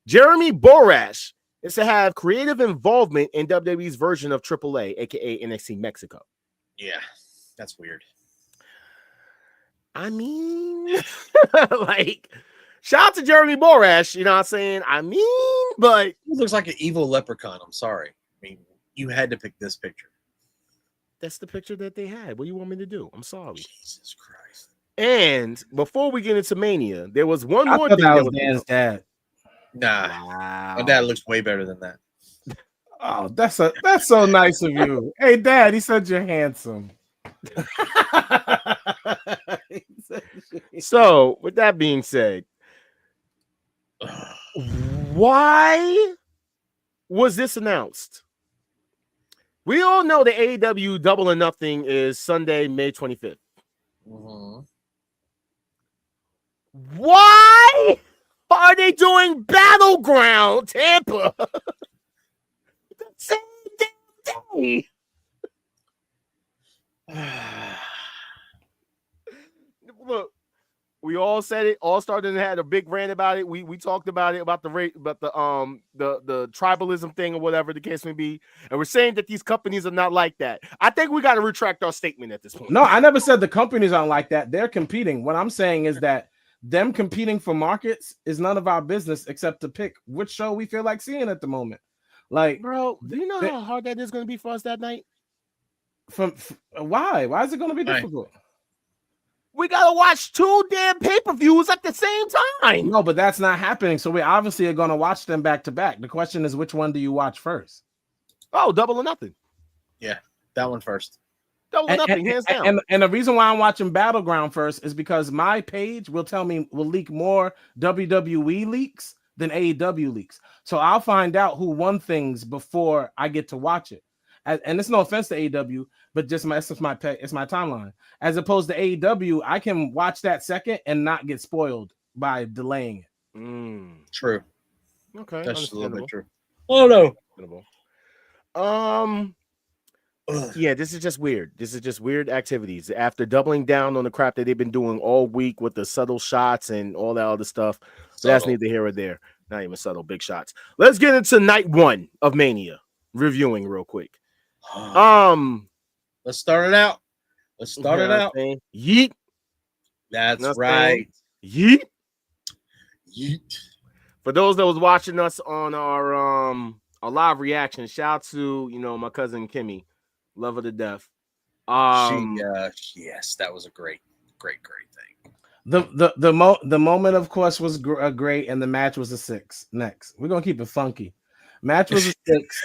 Jeremy Borash is to have creative involvement in WWE's version of AAA, aka NXT Mexico. Yeah, that's weird. I mean, like, shout out to Jeremy Borash, you know what I'm saying? I mean, but he looks like an evil leprechaun. I'm sorry. I mean, you had to pick this picture. That's the picture that they had. What do you want me to do? I'm sorry. Jesus Christ. And before we get into Mania, there was one more thing. That was Dan's dad. Nah. Wow. My dad looks way better than that. Oh, that's so nice of you. Hey, Dad, he said you're handsome. So, with that being said, why was this announced? We all know the AEW Double or Nothing is Sunday, May 25th. Mm-hmm. Why are they doing Battleground Tampa the same day? Look, we all said it. All started and had a big rant about it. We talked about it, about the tribalism thing or whatever the case may be, and we're saying that these companies are not like that. I think we got to retract our statement at this point. No, I never said the companies aren't like that. They're competing. What I'm saying is that them competing for markets is none of our business except to pick which show we feel like seeing at the moment. Like, bro, do you know how hard that is going to be for us that night? Why is it going to be difficult? We gotta watch 2 damn pay-per-views at the same time. No, but that's not happening. So we obviously are going to watch them back to back. The question is, which one do you watch first? Oh, Double or Nothing. Yeah, that one first. Double or nothing, hands down. And the reason why I'm watching Battleground first is because my page will leak more WWE leaks than AEW leaks. So I'll find out who won things before I get to watch it. And it's no offense to AEW, but just it's my timeline. As opposed to AEW, I can watch that second and not get spoiled by delaying it. True. Okay, that's a little bit true. Oh no. Yeah, this is just weird. This is just weird activities. After doubling down on the crap that they've been doing all week with the subtle shots and all that other stuff, that's neither here or there. Not even subtle, big shots. Let's get into night 1 of Mania. Reviewing real quick. Let's start it out. Yeet. That's right. Yeet. Yeet. For those that was watching us on our live reaction, shout out to my cousin Kimmy. Love her to death. Yes, that was a great thing. The moment, of course, was great, and the match was a 6. Next, we're gonna keep it funky. Match was a 6.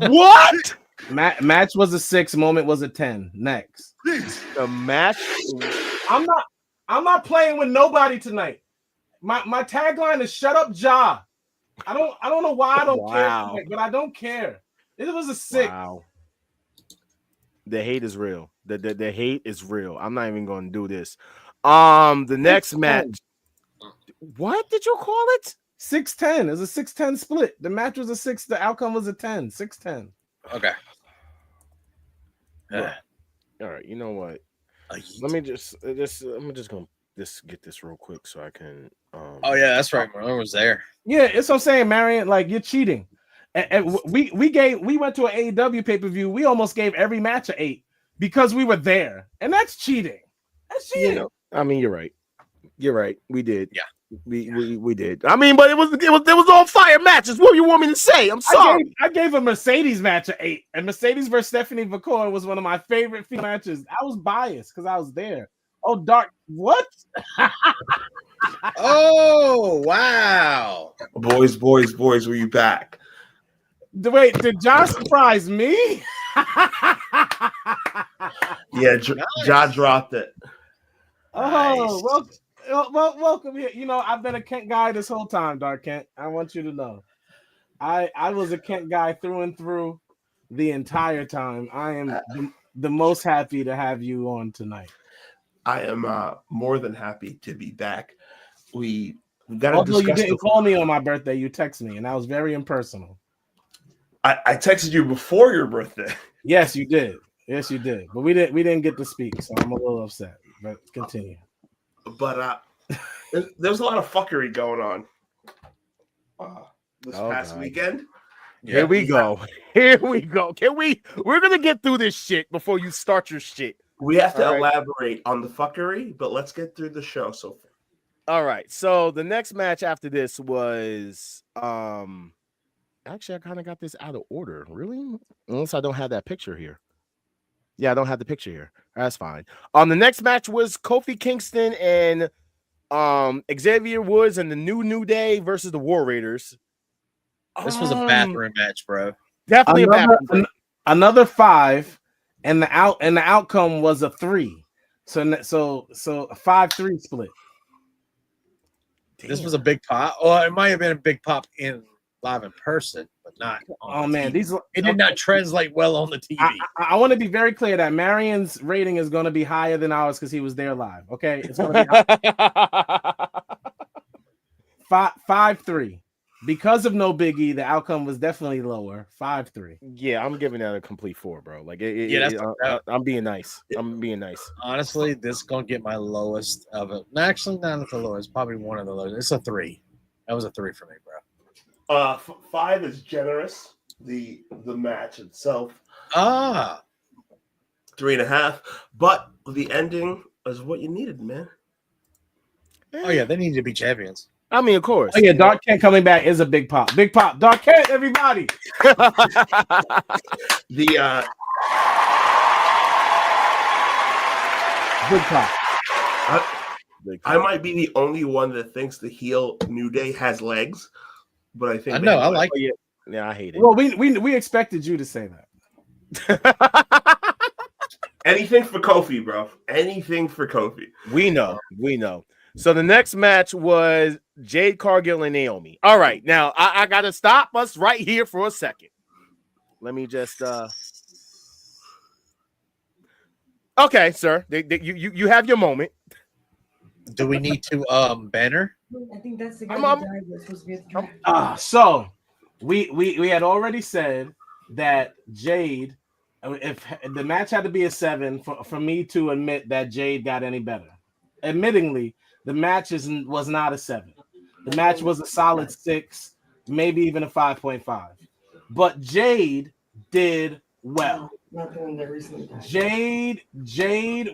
What? Match was a 6. Moment was a 10. Next, the match. I'm not playing with nobody tonight. My tagline is "Shut up, Ja." I don't know why I don't care tonight, but I don't care. It was a 6. Wow. The hate is real. The hate is real. I'm not even going to do this. The next match. What did you call it? 6-10. It was a 6-10 split. The match was a 6. The outcome was a 10. 6-10. Okay. All right. You know what? Let me just. I'm just gonna get this real quick so I can. Oh yeah, that's right. Marlon was there. Yeah, it's what I'm saying, Marion. Like, you're cheating. And we went to an AEW pay-per-view. We almost gave every match an 8 because we were there, and that's cheating. That's cheating. I mean, you're right. You're right. We did. Yeah. We did. I mean, but it was all fire matches. What do you want me to say? I'm sorry. I gave a Mercedes match an 8, and Mercedes versus Stephanie McCoy was one of my favorite female matches. I was biased because I was there. Oh, Dark, what? Oh, wow. Boys, were you back? Wait, did John surprise me? Yeah, John dropped it. Oh, well, welcome here. I've been a Kent guy this whole time, Dark Kent. I want you to know. I was a Kent guy through and through the entire time. I am the most happy to have you on tonight. I am more than happy to be back. We got to Although you didn't call me on my birthday, you texted me, and that was very impersonal. I texted you before your birthday. Yes, you did. But we didn't get to speak, so I'm a little upset. But continue. But there's a lot of fuckery going on this past weekend. Yeah, Here we go. We're gonna get through this shit before you start your shit. We have to elaborate on the fuckery, but let's get through the show so far. All right. So the next match after this was actually I kind of got this out of order. Really? Unless I don't have that picture here. Yeah, I don't have the picture here. That's fine. The next match was Kofi Kingston and Xavier Woods and the New Day versus the War Raiders. This was a bathroom match, bro. Definitely a bathroom. Another 5, and the outcome was a 3. So a 5-3 split. Damn. This was a big pop. Well, it might have been a big pop live in person, but not. Oh man, it did not translate well on the TV. I want to be very clear that Marion's rating is going to be higher than ours because he was there live. Okay, it's going to be 5-3. Because of no Biggie, the outcome was definitely lower. 5-3. Yeah, I'm giving that a complete 4, bro. Like, I'm being nice. I'm being nice. Honestly, this is gonna get my lowest of it. Actually, not at the lowest. Probably one of the lowest. It's a 3. That was a 3 for me, bro. 5 is generous. The match itself. 3.5. But the ending is what you needed, man. Oh yeah, they needed to be champions. I mean, of course. Oh yeah, Dark Kent coming back is a big pop. Big pop. Dark Kent, everybody. Good pop. I might be the only one that thinks the heel New Day has legs, but I think I know I like it. Yeah, I hate it. Well, we expected you to say that. Anything for Kofi, bro. Anything for Kofi. We know. So the next match was Jade Cargill and Naomi. All right, now I gotta stop us right here for a second. Let me just okay, sir. You have your moment. Do we need to banner? I think that's the guy. So we had already said that Jade, if the match had to be a 7 for me to admit that Jade got any better. Admittingly, the match was not a 7. The match was a solid 6, maybe even a 5.5. But Jade did well. Jade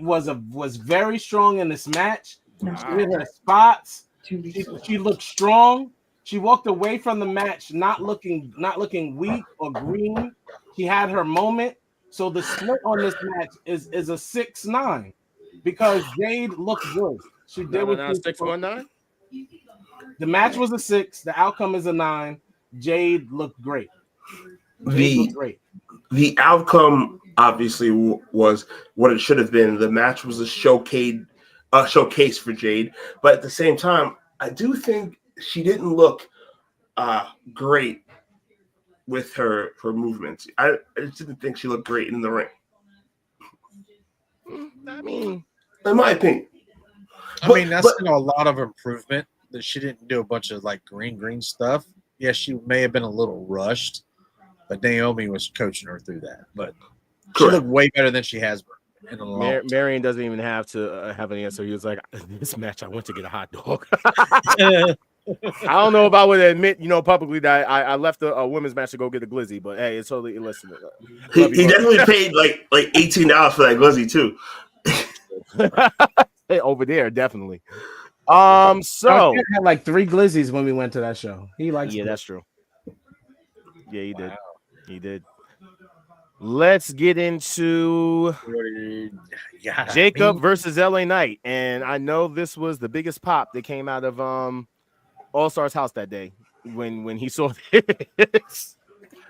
was very strong in this match. She hit her spots. She looked strong. She walked away from the match not looking weak or green. She had her moment. So the split on this match is a 6-9 because Jade looked good. She did what 6-1-9. The match was a 6. The outcome is a 9. Jade looked great. The outcome obviously was what it should have been. The match was a showcase for Jade, but at the same time, I do think she didn't look great with her movements. I just didn't think she looked great in the ring. I mean, in my opinion. That's a lot of improvement that she didn't do a bunch of like green stuff. Yes, she may have been a little rushed, but Naomi was coaching her through that. But she looked way better than she has been in a long time. Marion doesn't even have to have an answer. He was like, "This match, I went to get a hot dog." I don't know if I would admit, publicly that I left a women's match to go get a glizzy, but hey, it's totally listen. He definitely paid like $18 for that glizzy too. Hey, over there, definitely. So he had like 3 glizzies when we went to that show. He likes that's true. Yeah, he did. He did. Let's get into Jacob versus LA Knight, and I know this was the biggest pop that came out of All Stars house that day when he saw this.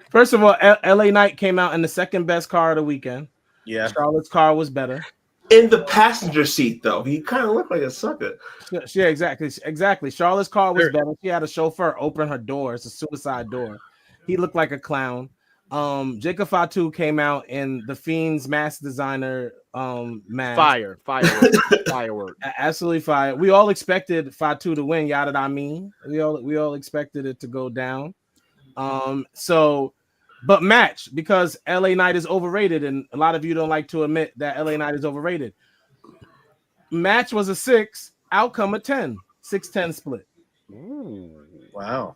First of all, LA Knight came out in the second best car of the weekend. Yeah, Charlotte's car was better. In the passenger seat, though, he kind of looked like a sucker. Yeah, exactly. Charlotte's car was better. She had a chauffeur open her door. It's a suicide door. He looked like a clown. Jacob Fatu came out in the Fiend's mask designer mask. Firework. Absolutely fire. We all expected Fatu to win. Yada I mean. We all expected it to go down. But match, because LA Knight is overrated, and a lot of you don't like to admit that LA Knight is overrated. Match was a 6, outcome a 10, 6-10 split. Ooh, wow.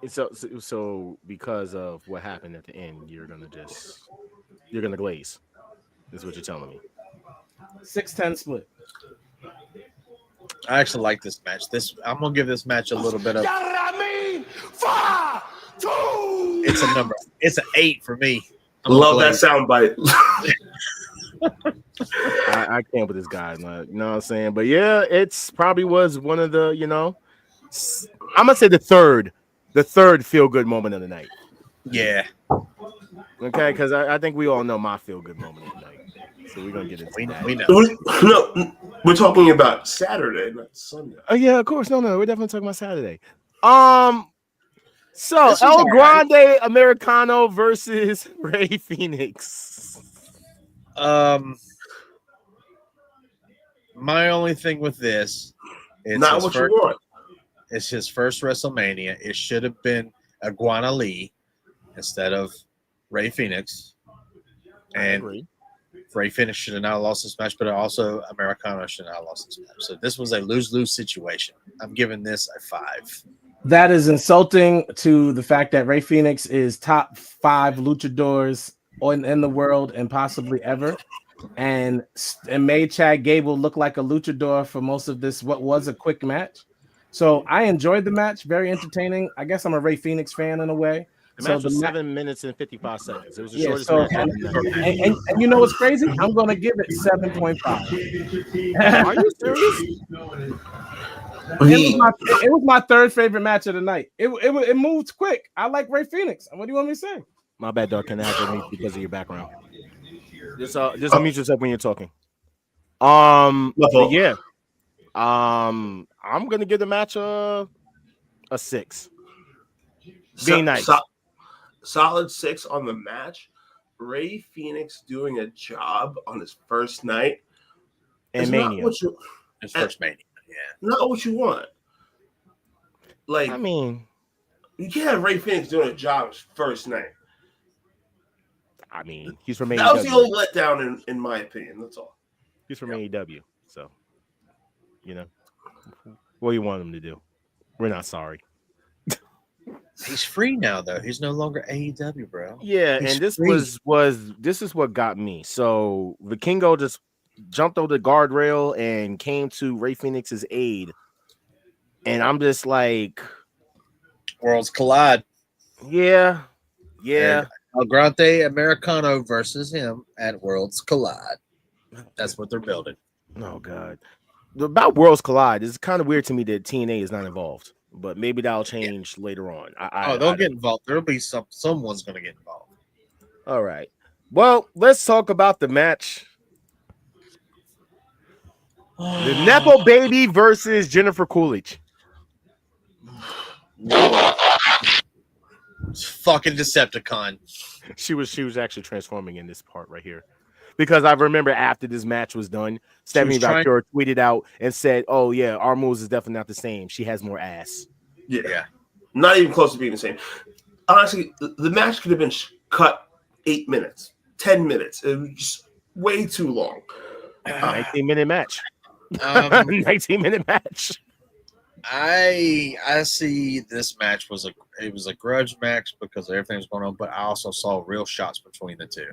So because of what happened at the end, you're gonna glaze. Is what you're telling me. 6-10 split. I actually like this match. I'm gonna give this match a little bit of. It's a number. It's an 8 for me. Love that soundbite. I can't with this guy, man. You know what I'm saying? But yeah, it's probably was one of the, I'm gonna say the third feel good moment of the night. Yeah. Okay, because I think we all know my feel good moment of the night. So we're gonna get into that. We know. No, we're talking about Saturday, not Sunday. Oh yeah, of course. No, we're definitely talking about Saturday. So El Grande Americano versus Ray Phoenix. My only thing with this, not what you want. It's his first WrestleMania. It should have been Iguana Lee instead of Ray Phoenix. And Ray Phoenix should have not lost this match, but also Americano should not have lost this match. So this was a lose-lose situation. I'm giving this a 5. That is insulting to the fact that Ray Phoenix is top 5 luchadors in the world and possibly ever, and made Chad Gable look like a luchador for most of this, what was a quick match. So I enjoyed the match, very entertaining. I guess I'm a Ray Phoenix fan in a way. The match was 7 minutes and 55 seconds. It was the shortest match. And you know what's crazy? I'm going to give it 7.5. Are you serious? It was my third favorite match of the night. It moved quick. I like Ray Phoenix. What do you want me to say? My bad, dog. Can I have me because of your background? Just mute yourself when you're talking. But yeah. I'm gonna give the match a 6. Being nice. Solid 6 on the match. Ray Phoenix doing a job on his first night. And Mania. His first Mania. Yeah. Not what you want. Like, I mean, you can't have Ray Phoenix doing a job his first night. I mean, he's from AEW. That was the only letdown in my opinion. That's all. He's from AEW, so what do you want him to do? We're not sorry. He's free now, though. He's no longer AEW, bro. Yeah, He's and this free. this is what got me. So Vikingo just jumped over the guardrail and came to Ray Phoenix's aid, and I'm just like, Worlds collide. Yeah. El Grande Americano versus him at Worlds Collide. That's what they're building. Oh God. About Worlds Collide, it's kind of weird to me that TNA is not involved, but maybe that'll change later on. They'll get involved. There'll be someone's going to get involved. All right. Well, let's talk about the match. The Nepo Baby versus Jennifer Coolidge. Fucking Decepticon. She was actually transforming in this part right here. Because I remember after this match was done, Stephanie Valkyrie tweeted out and said, "Oh yeah, our moves is definitely not the same. She has more ass." Yeah. Not even close to being the same. Honestly, the match could have been cut 8 minutes, 10 minutes. It was just way too long. 19-minute match. 19-minute match. I see this match was a grudge match because everything was going on, but I also saw real shots between the two.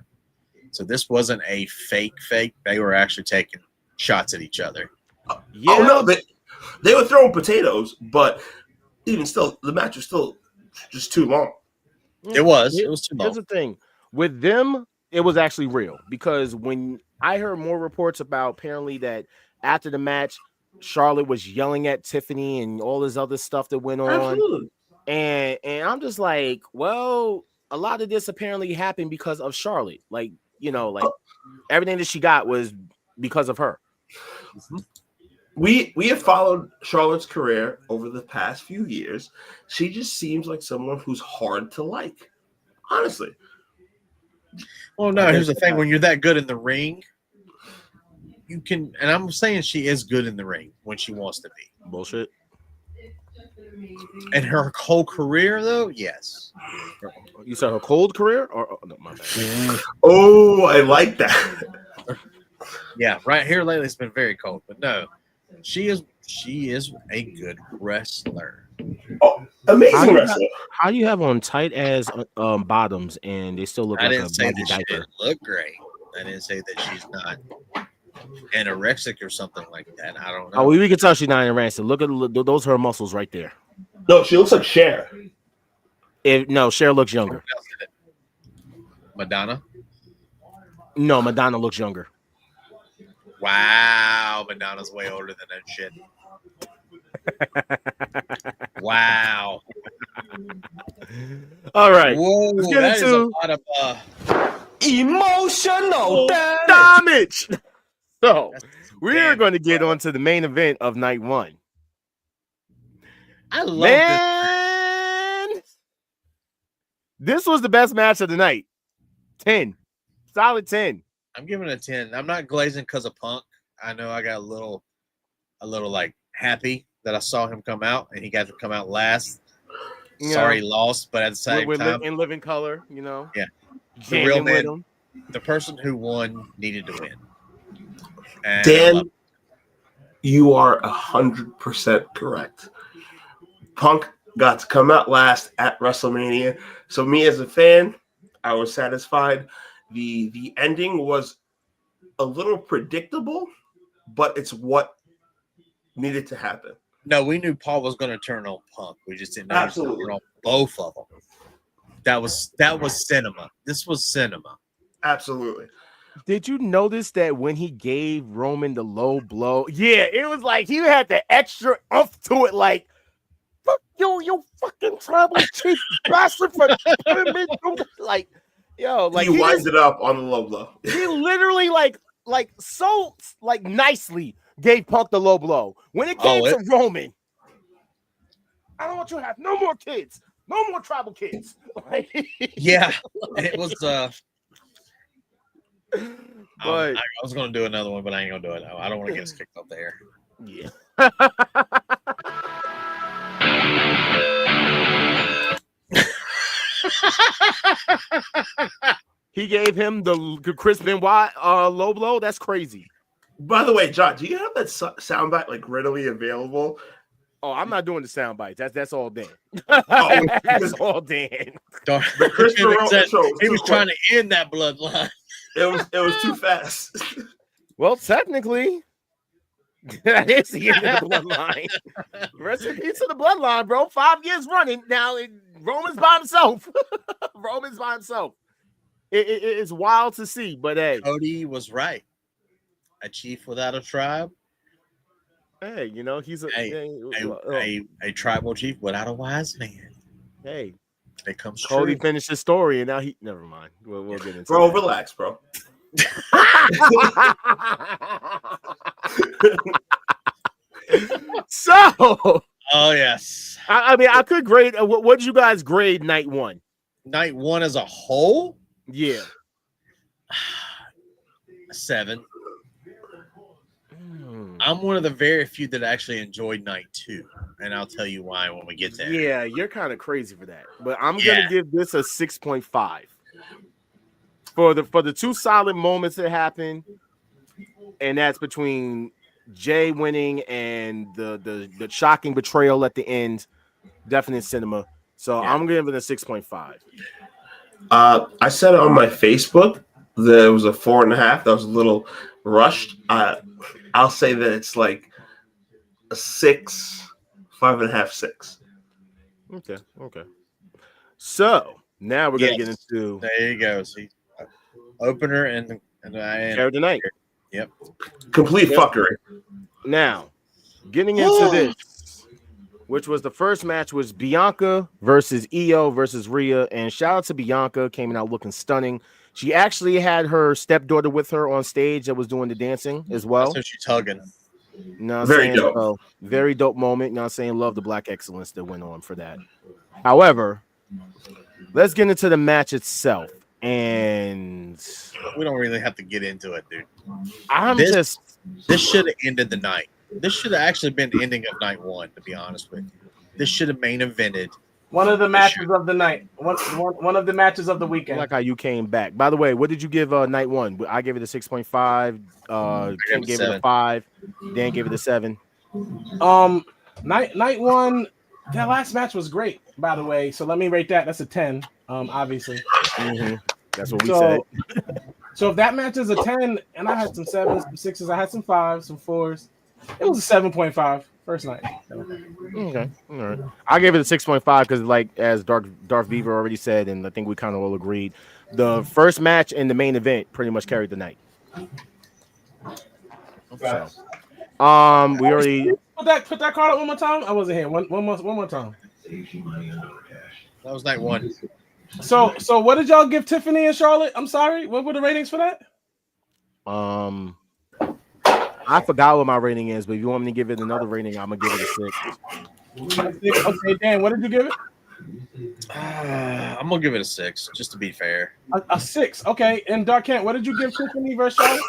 So this wasn't a fake. They were actually taking shots at each other. Yeah. Oh no, they were throwing potatoes, but even still, the match was still just too long. It was too long. Here's the thing. With them, it was actually real because when I heard more reports about apparently that after the match, Charlotte was yelling at Tiffany and all this other stuff that went on. Absolutely. And I'm just like, well, a lot of this apparently happened because of Charlotte. Like, everything that she got was because of her. We have followed Charlotte's career over the past few years. She just seems like someone who's hard to like, honestly. Well, no, here's the thing. When you're that good in the ring, you can, and I'm saying she is good in the ring when she wants to be. Bullshit. And her whole career, though, yes. You said her cold career? Or no, my bad. Oh, I like that. Yeah, right here lately it's been very cold, but no, she is a good wrestler. Oh, amazing wrestler. How do you have on tight ass bottoms and they still look I like didn't a say baggy that she diaper? didn't look great. I didn't say that she's not anorexic or something like that. I don't know. Oh, we can tell she's not anorexic. Look at those her muscles right there. No, she looks like Cher. Cher looks younger. Madonna? No, Madonna looks younger. Wow, Madonna's way older than that shit. Wow. All right. Whoa, let's get that is a into lot of Emotional damage. So we're going to get on to the main event of night one. I love this was the best match of the night. 10. Solid 10. I'm giving it a 10. I'm not glazing because of Punk. I know I got a little like happy that I saw him come out and he got to come out last. Sorry, he lost, but at the same time, in living color, Yeah, the real man, the person who won needed to win. And Dan, you are 100% correct. Punk got to come out last at WrestleMania, so me as a fan, I was satisfied. The ending was a little predictable, but it's what needed to happen. No, we knew Paul was going to turn on Punk. We just didn't know he was going to turn on both of them. That was cinema. This was cinema. Absolutely. Did you notice that when he gave Roman the low blow? Yeah, it was like he had the extra oomph to it, like, fuck you fucking tribal chief bastard for putting me through. Like, Yo, like he winds it up on the low blow. He literally so nicely gave Punk the low blow. When it came to Roman, I don't want you to have no more kids, no more tribal kids. Yeah, it was. But I was gonna do another one, but I ain't gonna do it. I don't want to get us kicked off the air. Yeah. He gave him the Chris Benoit low blow. That's crazy. By the way, John, do you have that soundbite like readily available? Oh, I'm not doing the sound bites. That's all Dan. Oh, That's all Dan. Chris He was trying to end that bloodline. It was too fast. Well, technically, that is the end of the bloodline. Rest in peace to the bloodline, bro. 5 years running now. Roman's by himself. Roman's by himself. It's wild to see, but hey, Cody was right. A chief without a tribe. Hey, you know he's a tribal chief without a wise man. Hey, it comes. Cody finished his story, and now he. Never mind. We'll get into. Bro, relax, bro. So, oh yes. I mean, I could grade. What did you guys grade night one? Night one as a whole? Yeah. 7. I'm one of the very few that actually enjoyed night 2, and I'll tell you why when we get there. Yeah, you're kind of crazy for that, but I'm gonna give this a 6.5 for the two solid moments that happened, and that's between Jey winning and the shocking betrayal at the end. Definite cinema. So I'm giving it a 6.5. I said it on my Facebook that it was a 4.5. That was a little rushed. I'll say that it's like a 6, 5.5, 6. Okay. So now we're gonna get into. There you go. See, opener and carry of the night. Yep. Complete fuckery. Now, getting into this, which was the first match, was Bianca versus Io versus Rhea, and shout out to Bianca, came out looking stunning. She actually had her stepdaughter with her on stage that was doing the dancing as well. So she's hugging. You know what I'm Very saying? dope. So, very dope moment. You know what I'm saying? Love the black excellence that went on for that. However, let's get into the match itself. And we don't really have to get into it, dude. This should have ended the night. This should have actually been the ending of night 1, to be honest with you. This should have main evented. One of the matches of the night. One of the matches of the weekend. I like how you came back. By the way, what did you give night 1? I gave it a 6.5. Tim gave it a 5. Dan gave it a 7. Night 1. That last match was great, by the way. So let me rate that. That's a 10. Obviously. Mm-hmm. That's what we said. So if that match is a 10, and I had some 7s, some 6s, I had some 5s, some 4s. It was a 7.5 first night. Okay, all right. I gave it a 6.5 because, like, as Darth Beaver already said, and I think we kind of all agreed, the first match and the main event pretty much carried the night. Okay. So, we already put that card up one more time. I wasn't here. One more time. That was night 1. So what did y'all give Tiffany and Charlotte? I'm sorry. What were the ratings for that? I forgot what my rating is, but if you want me to give it another rating, I'm gonna give it a 6. Okay, Dan, what did you give it? I'm gonna give it a 6, just to be fair. A 6. Okay, and Dark Kent, what did you give Tiffany versus Charlotte?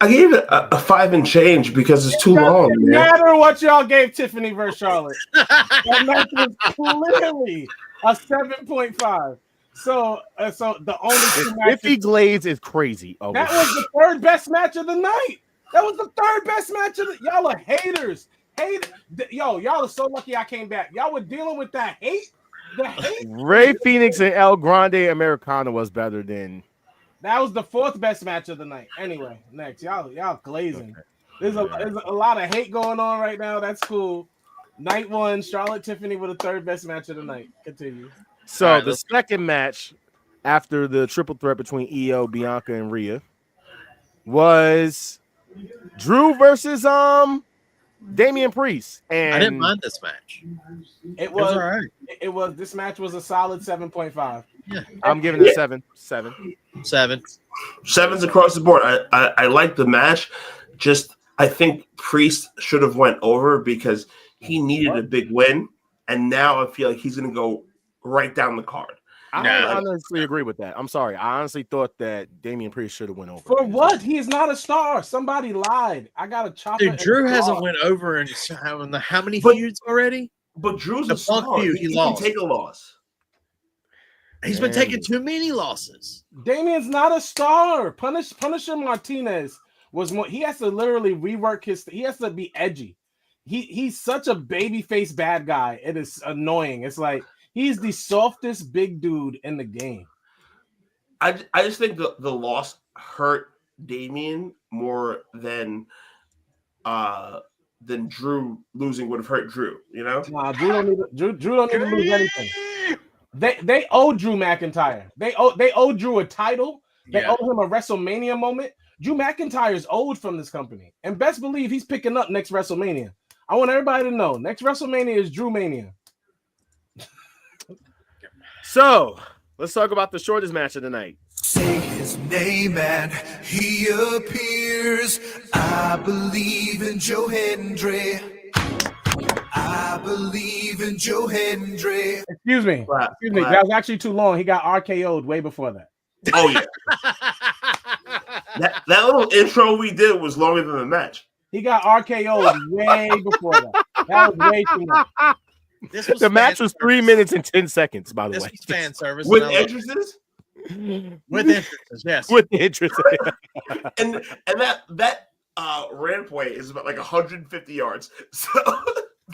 I gave it a 5 and change because it's too long. No matter what y'all gave Tiffany versus Charlotte, that match was clearly a 7.5. So the only two matches. Iffy Glaze is crazy. Oh, that was the third best match of the night. That was the third best match of the. Y'all are haters. Y'all are so lucky I came back. Y'all were dealing with that hate. The hate. Ray Phoenix and El Grande Americano was better than. That was the 4th best match of the night. Anyway, next y'all glazing. Okay. There's a lot of hate going on right now. That's cool. Night 1, Charlotte Tiffany with the 3rd best match of the night. Continue. So right, the second match after the triple threat between Io, Bianca, and Rhea was Drew versus Damian Priest. And I didn't mind this match. It was all right. This match was a solid 7.5. Yeah. I'm giving it 7. 7. 7. 7's across the board. I like the match. Just I think Priest should have went over because he needed a big win, and now I feel like he's going to go right down the card. I honestly agree with that. I'm sorry. I honestly thought that Damian Priest should have went over. For what? He is not a star. Somebody lied. I got a chopper. Dude, Drew hasn't went over in how many feuds already? But Drew's the a star. feud, He lost. can take a loss. He's been taking too many losses. Damian's not a star. Punisher Martinez was more. He has to literally rework his. He has to be edgy. He's such a babyface bad guy. It is annoying. It's like he's the softest big dude in the game. I just think the loss hurt Damian more than Drew losing would have hurt Drew. You know? Nah, Drew don't need to lose anything. They owe Drew McIntyre. They owe Drew a title. They owe him a WrestleMania moment. Drew McIntyre is old from this company, and best believe he's picking up next WrestleMania. I want everybody to know next WrestleMania is Drew Mania. So let's talk about the shortest match of the night. Say his name and he appears. I believe in Joe Hendry. I believe in Joe Hendry. Excuse me. That was actually too long. He got RKO'd way before that. Oh yeah. that little intro we did was longer than the match. He got RKO'd way before that. That was way too long. The match was 3 minutes and 10 seconds, by the way. This was fan service. With entrances? With entrances, yes. With entrances. and that ran point is about like 150 yards. So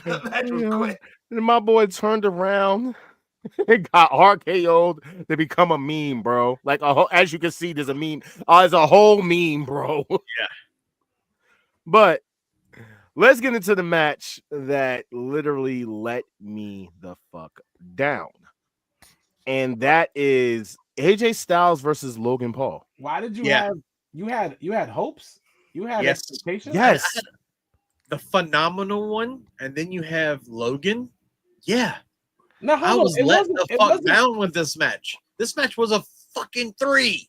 the match was quick. And my boy turned around and got RKO'd to become a meme, bro. Like as you can see, there's a meme. There's a whole meme, bro. Yeah. But let's get into the match that literally let me the fuck down. And that is AJ Styles versus Logan Paul. Why did you have you had hopes? You had expectations? Yes. The phenomenal one, and then you have Logan. Yeah. No, I was let the fuck down with this match. This match was a fucking 3.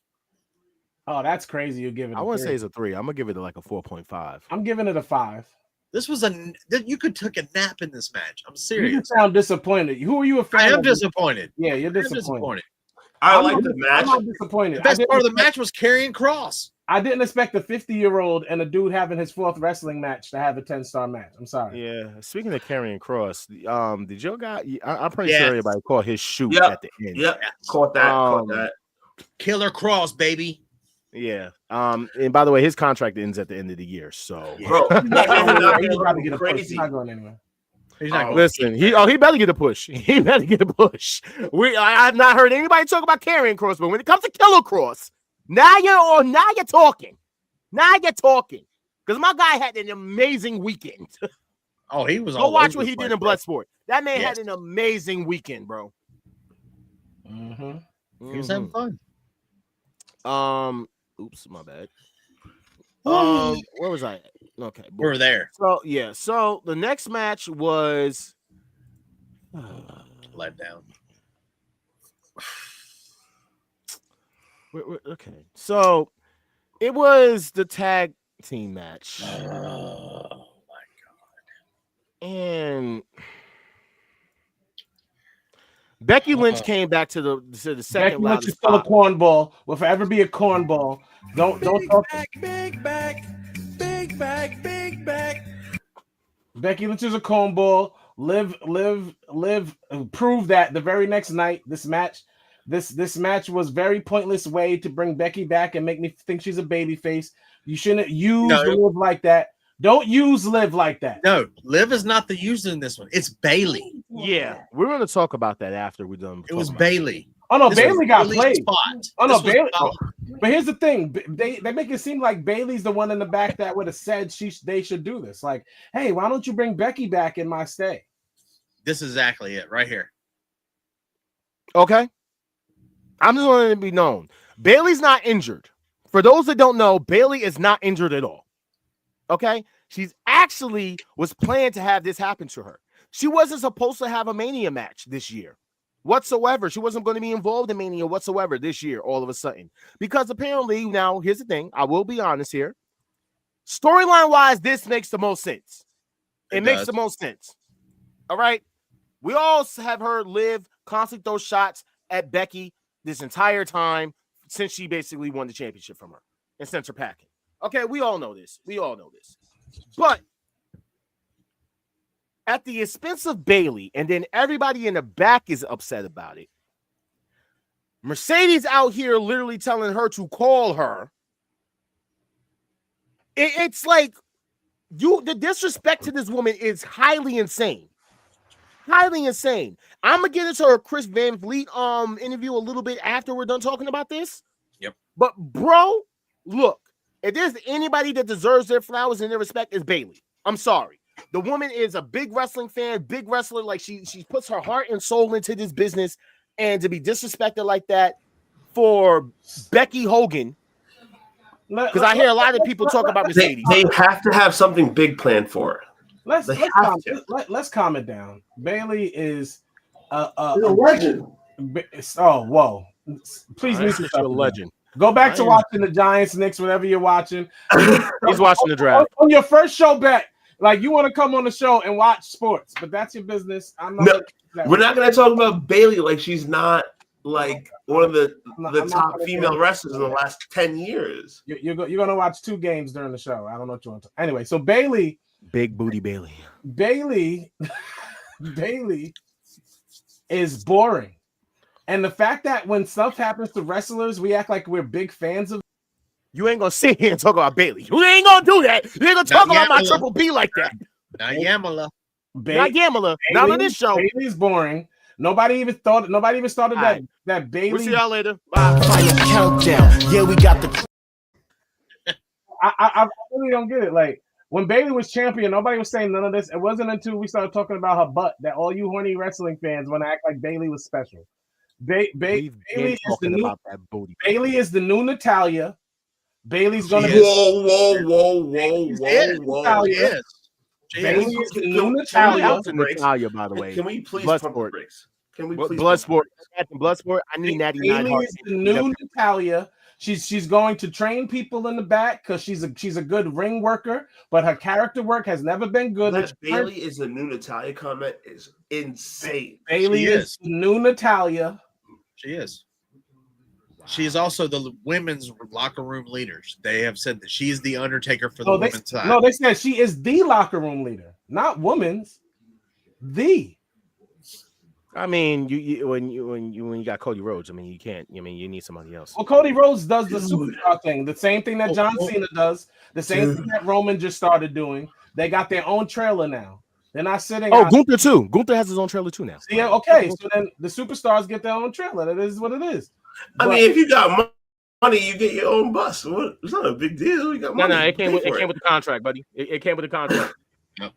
Oh, that's crazy. You give it. I wouldn't say it's a 3. I'm gonna give it like a 4.5. I'm giving it a 5. This was you could take a nap in this match. I'm serious. You sound disappointed. Who are you a fan I am of? disappointed. Yeah, you're disappointed. I like the match. I'm not disappointed. The best part of the match was Karrion Kross. I didn't expect a 50-year-old and a dude having his 4th wrestling match to have a 10-star match. I'm sorry. Yeah. Speaking of Karrion Kross, did your guy? I'm pretty sure everybody caught his shoot at the end. Yep. Caught that. Killer Kross, baby. Yeah. And by the way, his contract ends at the end of the year. So, bro, He's about to get a push. He's not going anywhere. He's not going. Listen, he better get a push. He better get a push. I've not heard anybody talk about Karrion Kross, but when it comes to Killer Kross, now you're talking. Now you're talking. Because my guy had an amazing weekend. Oh, he was. Go watch what he did in Bloodsport. That man had an amazing weekend, bro. Mm-hmm. He was having fun. Oops, my bad. Where was I at? Okay, we're there. So yeah, so the next match was let down. Okay, so it was the tag team match. Oh my god! And Becky Lynch came back to the second. Becky Lynch is still a cornball. Will forever be a cornball. Don't talk. Big back. Becky Lynch is a cornball. Live. Prove that the very next night. This match was very pointless way to bring Becky back and make me think she's a babyface. You shouldn't use Liv like that. Don't use Liv like that. No, Liv is not the user in this one. It's Bayley. Yeah, we're going to talk about that after we're done. It was Bayley. Oh no, Bayley got played. Spot. Oh no, Bayley. But here's the thing: they make it seem like Bayley's the one in the back that would have said they should do this. Like, hey, why don't you bring Becky back in my stay? This is exactly it, right here. Okay, I'm just wanting to be known. Bayley's not injured. For those that don't know, Bayley is not injured at all. Okay, she's actually was planned to have this happen to her. She wasn't supposed to have a Mania match this year. whatsoever. She wasn't going to be involved in Mania whatsoever this year, all of a sudden. Because apparently, now, here's the thing. I will be honest here. Storyline-wise, this makes the most sense. It makes the most sense. All right? We all have her Liv constantly throw shots at Becky this entire time since she basically won the championship from her and sent her packing. Okay, we all know this. But at the expense of Bayley, and then everybody in the back is upset about it. Mercedes out here literally telling her to call her. It's like the disrespect to this woman is highly insane. Highly insane. I'm gonna get into her Chris Van Vliet interview a little bit after we're done talking about this. Yep. But bro, look, if there's anybody that deserves their flowers and their respect, it's Bayley. I'm sorry. The woman is a big wrestling fan, big wrestler. Like she puts her heart and soul into this business, and to be disrespected like that for Becky Hogan. Because I hear a lot of people talk about Mercedes. They have to have something big planned for her. Let's calm it down. Bayley is a legend. Oh, whoa! Please mute yourself. A legend. Go back to watching the Giants, Knicks, whatever you're watching. He's watching the draft. On your first show back, like you want to come on the show and watch sports, but that's your business. We're not going to talk about Bayley like she's not like one of the top female wrestlers in the last 10 years. You're going to watch 2 games during the show. I don't know what you want to. Anyway, so Bayley. Big booty Bayley. Bayley is boring. And the fact that when stuff happens to wrestlers, we act like we're big fans of. You ain't gonna sit here and talk about Bayley. You ain't gonna do that. You ain't gonna talk about my Triple B like that. Not Yamala. Not Yamala. Not on this show. Bayley's boring. Nobody even started that Bayley. We'll see y'all later. Bye. Countdown. Yeah, we got the. I really don't get it. Like when Bayley was champion, nobody was saying none of this. It wasn't until we started talking about her butt that all you horny wrestling fans want to act like Bayley was special. Bayley is the new Natalia. Bayley's gonna be. Whoa! Yes. Bayley is the new Natalia, by the way. Can we please Bloodsport? Bloodsport. I need Natty Bayley is the new Natalia. She's going to train people in the back because she's a good ring worker, but her character work has never been good. That Bayley is the new Natalia comment is insane. Bayley is the new Natalia. She is. She is also the women's locker room leader. They have said that she is the Undertaker for the women's side. No, they said she is the locker room leader, not women's. The. I mean, when you got Cody Rhodes, I mean, you can't. I mean, you need somebody else. Well, Cody Rhodes does the superstar thing, the same thing that John Cena does, the same thing that Roman just started doing. They got their own trailer now. They're not sitting. Oh, Gunther too. Gunther has his own trailer too now. Yeah, okay. So then the superstars get their own trailer. That is what it is. I mean, if you got money, you get your own bus. It's not a big deal. You got money. No, it came with the contract, buddy. It came with the contract. Yep.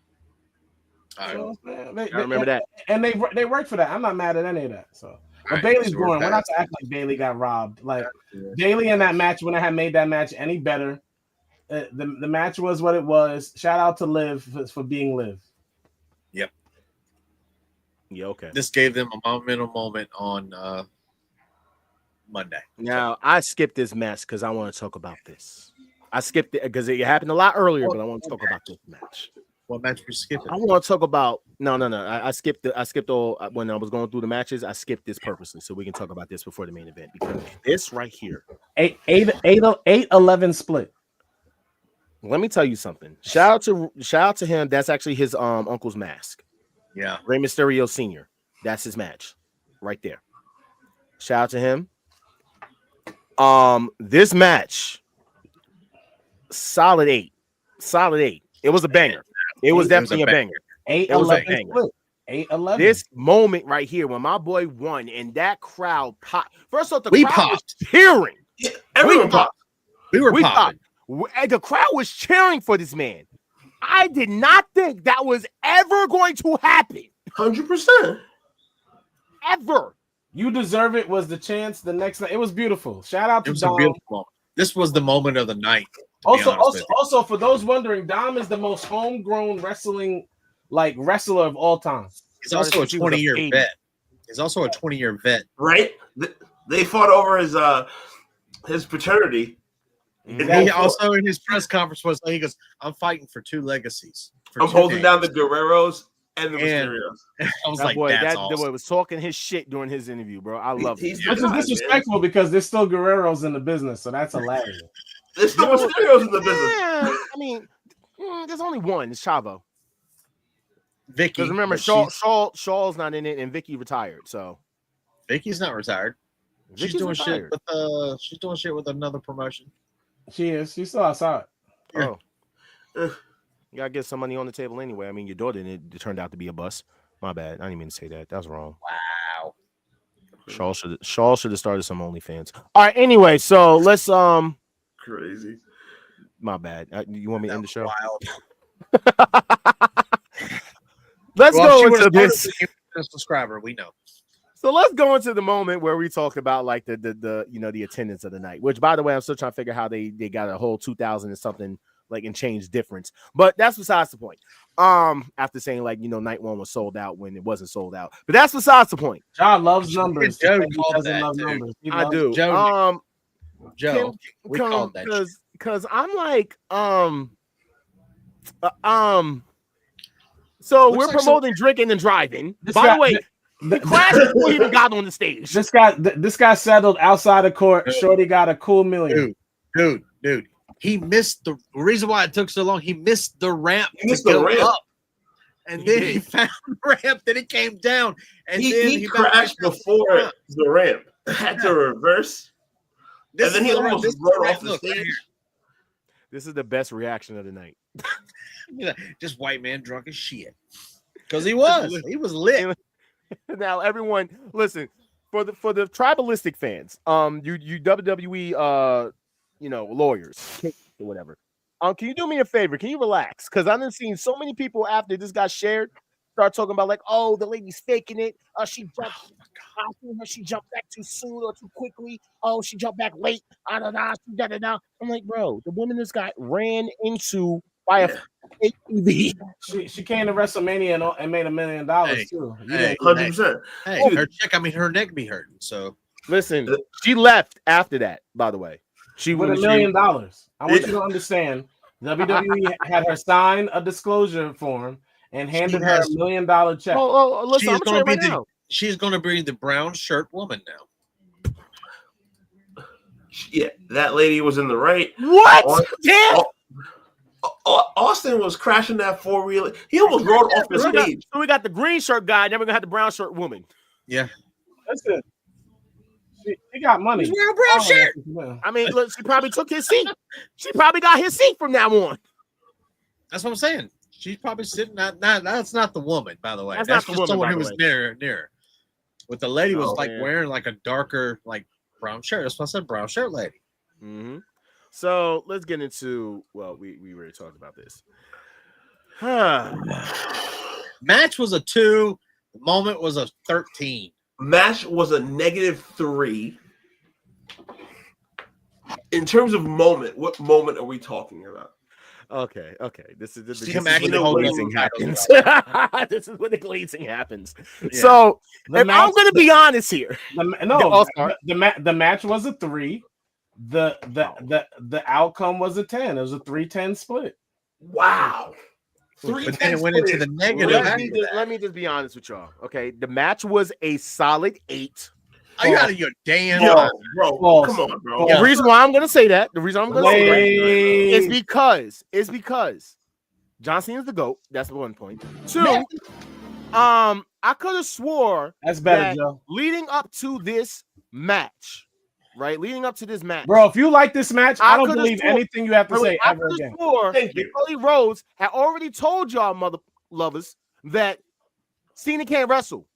So, I remember that. And they work for that. I'm not mad at any of that. So, but Bayley's boring. We're not to act like Bayley got robbed. Like Bayley in that match wouldn't have made that match any better. The match was what it was. Shout out to Liv for being Liv. Yep. Yeah. Okay. This gave them a momentum moment on Monday. Now I skipped this match because I want to talk about this. I skipped it because it happened a lot earlier, but I want to talk about this match. What match we skipping? I want to talk about no. I skipped all when I was going through the matches. I skipped this purposely so we can talk about this before the main event because this right here, 8-11 split. Let me tell you something. Shout out to him. That's actually his uncle's mask. Yeah, Rey Mysterio Sr. That's his match right there. Shout out to him. This match, solid 8. It was a banger. It was definitely a banger. 8-11. 8-11. This moment right here when my boy won and that crowd popped. First off, the crowd was cheering. Yeah, everyone popped. We popped. The crowd was cheering for this man. I did not think that was ever going to happen. 100%. Ever. You Deserve It was the chance the next night. It was beautiful. Shout out to Dom. A beautiful moment. This was the moment of the night. Also, for those wondering, Dom is the most homegrown wrestler of all time. He's also a 20-year vet. He's also a 20-year vet. Right? They fought over his paternity. And he also, in his press conference, he goes, I'm fighting for 2 legacies. I'm holding down the Guerreros and the Mysterios. I was like, that's awesome. That boy was talking his shit during his interview, bro. I love it. This is disrespectful because there's still Guerreros in the business, so that's hilarious. There's still Mysterios in the business. Yeah, I mean, there's only one. It's Chavo. Vicky. Because remember, Shaw's not in it, and Vicky retired. So Vicky's not retired. She's doing retired. shit with another promotion. She is. She's still outside. Yeah. Oh. You gotta get some money on the table anyway. I mean, your daughter it turned out to be a bust. My bad. I didn't mean to say that. That was wrong. Wow. Shaw should have started some OnlyFans. All right. Anyway, so let's crazy. My bad. You want me to end the show? Wild. Let's go into this. Subscriber, we know. So let's go into the moment where we talk about like the attendance of the night. Which, by the way, I'm still trying to figure how they got a whole 2,000 and something like and change difference. But that's besides the point. After saying like night one was sold out when it wasn't sold out, but that's besides the point. John loves numbers. Joe doesn't love numbers. I do. Joe, we called that because I'm like So we're promoting drinking and driving. By the way, he crashed before he even got on the stage. This guy settled outside of court. Shorty got a cool million. Dude. He missed the reason why it took so long. He missed the ramp up. And then he found the ramp, then he came down. And then he crashed before the ramp. Had to reverse. And then he almost rode off the stage. This is the best reaction of the night. Just white man drunk as shit. Because he was lit. Now everyone listen for the tribalistic fans, you WWE lawyers or whatever. Can you do me a favor? Can you relax? Because I've seen so many people after this got shared start talking about like, oh, the lady's faking it. She jumped back too soon or too quickly. Oh, she jumped back late. I'm like, bro, the woman this guy ran into by a ATV. She came to WrestleMania and made $1 million too. 100%. Hey, her neck be hurting. So listen, she left after that. By the way, she with $1 million. I want you to understand. WWE had her sign a disclosure form and handed her $1 million check. Listen, I'm going to right now. She's going to be the brown shirt woman now. Yeah, that lady was in the right. What? Damn. Austin was crashing that four-wheeler. He almost rode off the stage. So we got the green shirt guy, then we're gonna have the brown shirt woman. Yeah, that's it. She got money. She's wearing a brown shirt. I mean, look, she probably took his seat. She probably got his seat from now on. That's what I'm saying. She's probably sitting. That's not the woman, by the way. That's just woman, someone who was near. But the lady was wearing like a darker brown shirt. That's what I said, brown shirt lady. Mm-hmm. So let's get into we already talked about this. Match was a 2. The moment was a 13. Match was a -3. In terms of moment, what moment are we talking about? Okay. This is when the glazing happens. This is when the glazing happens. Yeah. So I'm going to be honest here. The match was a 3. The outcome was a 10. It was a 3-10 split. Wow. But then it went into the negative. Let me just be honest with y'all. Okay, the match was a solid 8. I got your damn bro. Come on, bro. The reason why I'm gonna say that, is because John Cena is the GOAT. That's 1 point. 2, I could have swore that's better, Joe. Leading up to this match. Right, leading up to this match, bro. If you like this match, I don't believe anything you have to say ever again. Cody Rhodes had already told y'all, mother lovers, that Cena can't wrestle.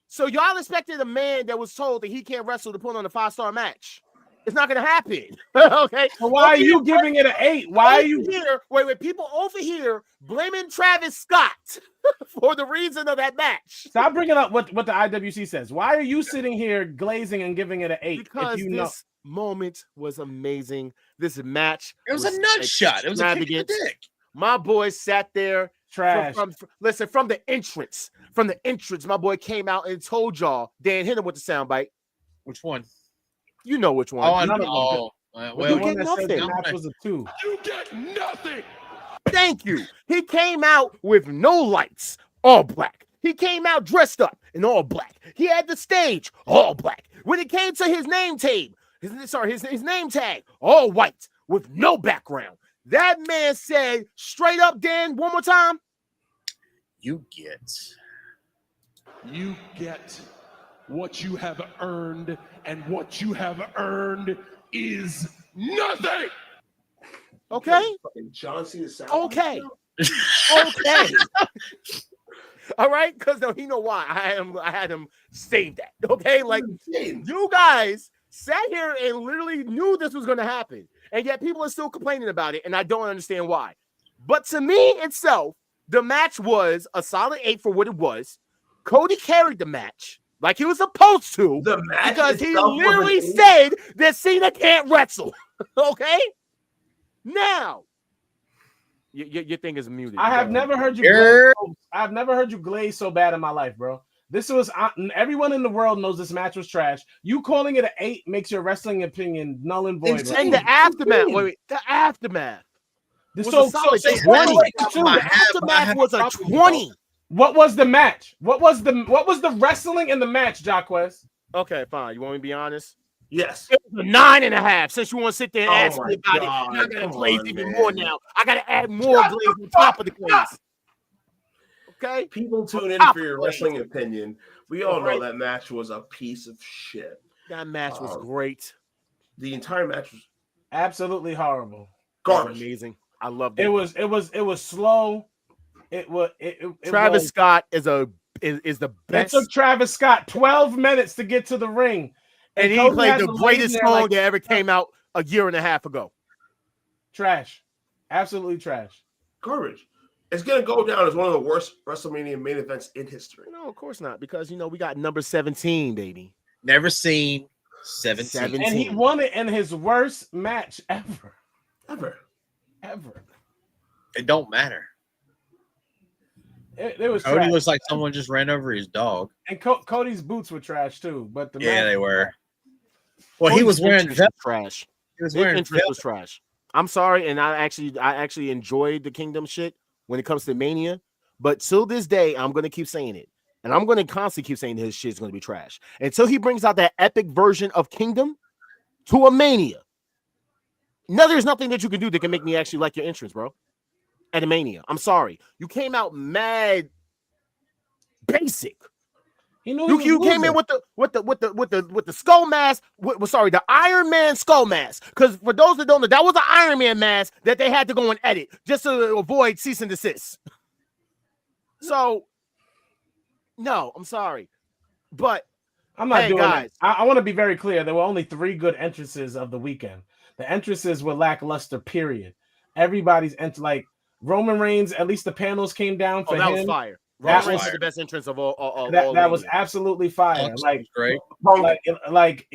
So y'all expected a man that was told that he can't wrestle to put on a 5-star match. It's not going to happen. Okay. So why are you giving it an 8? Why are you here? Wait. People over here blaming Travis Scott for the reason of that match. Stop bringing up what the IWC says. Why are you sitting here glazing and giving it an 8? Because this moment was amazing. This match. It was a nut shot. It was a kick in the dick. My boy sat there. Trash. Listen, from the entrance, from the entrance, my boy came out and told y'all, Dan, hit him with the soundbite. Which one? You know which one. Oh, I You know. get- Well, The you one get that said the nothing. match was a 2. You get nothing. Thank you. He came out with no lights, all black. He came out dressed up in all black. He had the stage, all black. When it came to his name tag, his name tag, all white with no background. That man said straight up, Dan, one more time. You get what you have earned, and what you have earned is nothing. Okay. Fucking John Cena sound. Okay. Okay. All right, because he know why I had him save that. Okay, like you guys sat here and literally knew this was going to happen, and yet people are still complaining about it, and I don't understand why. But to me itself, the match was a solid 8 for what it was. Cody carried the match like he was supposed to, The match because he itself was literally an 8? said that Cena can't wrestle. Okay, now. Your thing is muted. I have never heard you. I've never heard you glaze so bad in my life, bro. This was everyone in the world knows this match was trash. You calling it an 8 makes your wrestling opinion null and void. And the aftermath. Wait, the aftermath. The was a solid 20. The aftermath was a 20. What was the match? What was the wrestling in the match, Jacquez? Okay, fine. You want me to be honest? Yes. It was a 9.5. Since you want to sit there and ask me about God, it, I gotta come glaze on, even man. more now. I gotta add more glaze on top of the glaze. Okay? People tune in Top for your glaze. wrestling opinion. We all know Right. that match was a piece of shit. That match was great. The entire match was Absolutely horrible. It was garbage. amazing. I loved it. It was slow. Travis Scott is the It best. took Travis Scott 12 minutes to get to the ring. And he Cody played has the to lay greatest there song like- that ever came out a year and a half ago. Trash. Absolutely trash. Garbage. It's gonna go down as one of the worst WrestleMania main events in history. No, of course not. Because, we got number 17, baby. never seen 17. And he won it in his worst match ever. Ever. It don't matter. It was Cody trash. looks like someone just ran over his dog. And Cody's boots were trash too. But the Yeah, match- they were. Well, he was wearing Entrance was trash. He was His wearing entrance was trash. I'm sorry, and I actually enjoyed the Kingdom shit when it comes to Mania, but till this day, I'm gonna keep saying it, and I'm gonna constantly keep saying his shit's gonna be trash until he brings out that epic version of Kingdom to a Mania. No, there's nothing that you can do that can make me actually like your entrance, bro. At a Mania, I'm sorry, you came out mad basic. He knew You came in with the skull mask. Sorry, the Iron Man skull mask. Because for those that don't know, that was an Iron Man mask that they had to go and edit just to avoid cease and desist. So, no, I'm sorry, but I'm not doing guys. that. I want to be very clear. There were only 3 good entrances of the weekend. The entrances were lackluster. Period. Everybody's like Roman Reigns. At least the panels came down for him. That was fire. That Roman was Reigns is the best entrance of all. That was absolutely fire. Like great. Like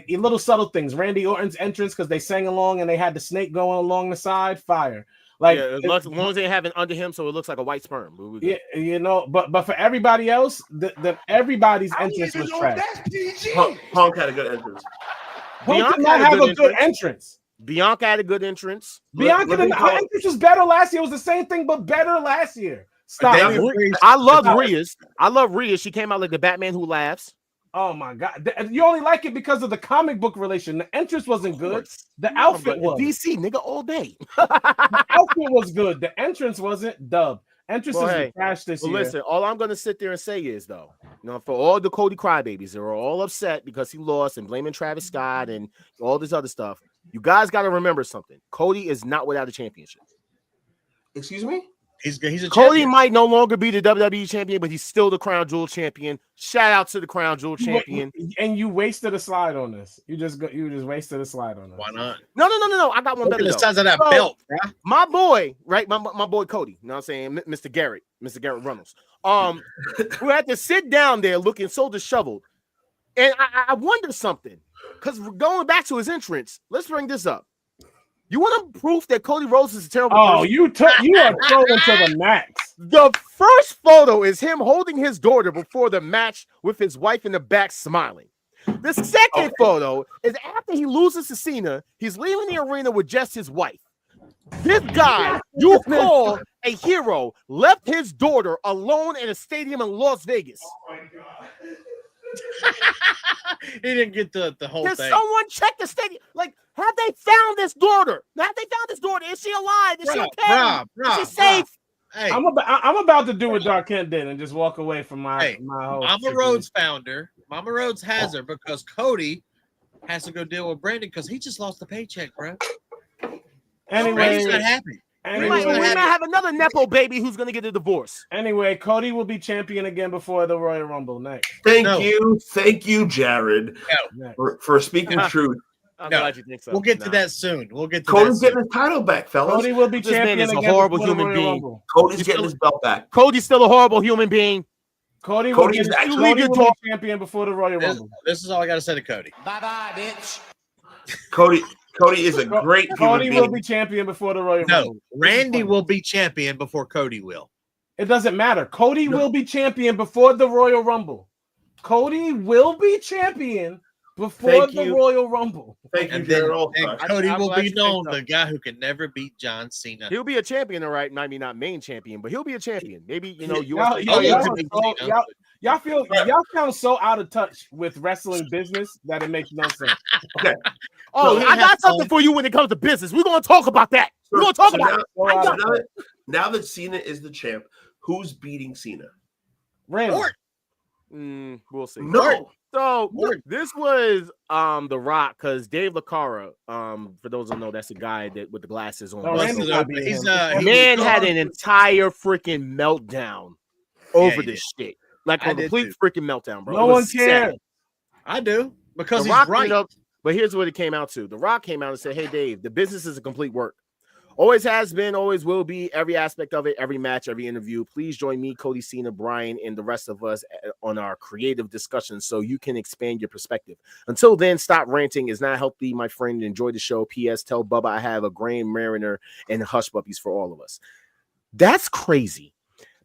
little subtle things. Randy Orton's entrance because they sang along and they had the snake going along the side. Fire. Like as long as they have it under him, so it looks like a white sperm. Yeah, but for everybody else, everybody's entrance was trash. Punk had a good entrance. Punk did not have a good entrance. Bianca had a good entrance. Bianca, her entrance was better last year. It was the same thing, but better last year. Stop. I love Rhea's. I love Rhea. She came out like the Batman who laughs. Oh my god! You only like it because of the comic book relation. The entrance wasn't good. The outfit was DC nigga all day. The outfit was good. The entrance wasn't. Dub. Entrances were trash this year. Listen, all I'm gonna sit there and say is though, for all the Cody crybabies, they were all upset because he lost and blaming Travis Scott and all this other stuff. You guys got to remember something. Cody is not without a championship. Excuse me? He's a Cody champion. might no longer be the WWE champion, but he's still the Crown Jewel champion. Shout out to the Crown Jewel champion. And you wasted a slide on this. You just wasted a slide on this. Why not? No. I got one Look better. at the size of that belt, bro. My boy, right? My boy Cody. You know what I'm saying? Mr. Garrett Reynolds. Who had to sit down there looking so disheveled. And I wonder something. Because going back to his entrance, let's bring this up. You want proof that Cody Rhodes is a terrible Oh, person? you are trolling to the max. The first photo is him holding his daughter before the match with his wife in the back smiling. The second photo is after he loses to Cena. He's leaving the arena with just his wife. This guy you call a hero left his daughter alone in a stadium in Las Vegas. Oh my God. He didn't get the whole Can thing. someone check the stadium? Like, have they found this daughter? Have they found this daughter? Is she alive? Is she okay? Is she safe? Hey, I'm about to do what Dark Kent did and just walk away from my whole Mama Rhodes found her. Mama Rhodes has her because Cody has to go deal with Brandon because he just lost the paycheck, bro. Anyway, Randy's not happy. We might have another Nepo baby who's going to get a divorce. Anyway, Cody will be champion again before the Royal Rumble next. Thank you, Jared, for speaking truth. I'm glad you think so. We'll get to that soon. We'll get to Cody's that getting his title back, fellas. Cody will be champion man is a again horrible before the human Royal being. Rumble. Cody's getting his belt back. Cody's still a horrible human being. Cody will be champion before the Royal Rumble. This is all I got to say to Cody. Bye-bye, bitch. Cody is a great Cody human will being. be champion before the Royal Rumble. Randy will be champion before Cody will. It doesn't matter. Cody will be champion before the Royal Rumble. Cody will be champion before the Royal Rumble. Thank you, And Jared. then Cody will be known the guy who can never beat John Cena. He'll be a champion, all right. Maybe not main champion, but he'll be a champion. Maybe y'all sound so out of touch with wrestling business that it makes no sense. Okay. Oh, I got something for you when it comes to business. We're going to talk about that. We're going to talk about it. Now that Cena is the champ, who's beating Cena? Randy. We'll see. No. So this was The Rock, because Dave LaCara, for those who know, that's the guy that with the glasses on. Man had an entire freaking meltdown over this shit. Like a complete freaking meltdown, bro. No one cares. I do, because The he's Rock right. But here's what it came out to. The Rock came out and said, hey, Dave, the business is a complete work. Always has been, always will be, every aspect of it, every match, every interview. Please join me, Cody, Cena, Brian, and the rest of us on our creative discussions so you can expand your perspective. Until then, stop ranting. It's not healthy, my friend. Enjoy the show. P.S. Tell Bubba I have a Grand Mariner and hush puppies for all of us. That's crazy.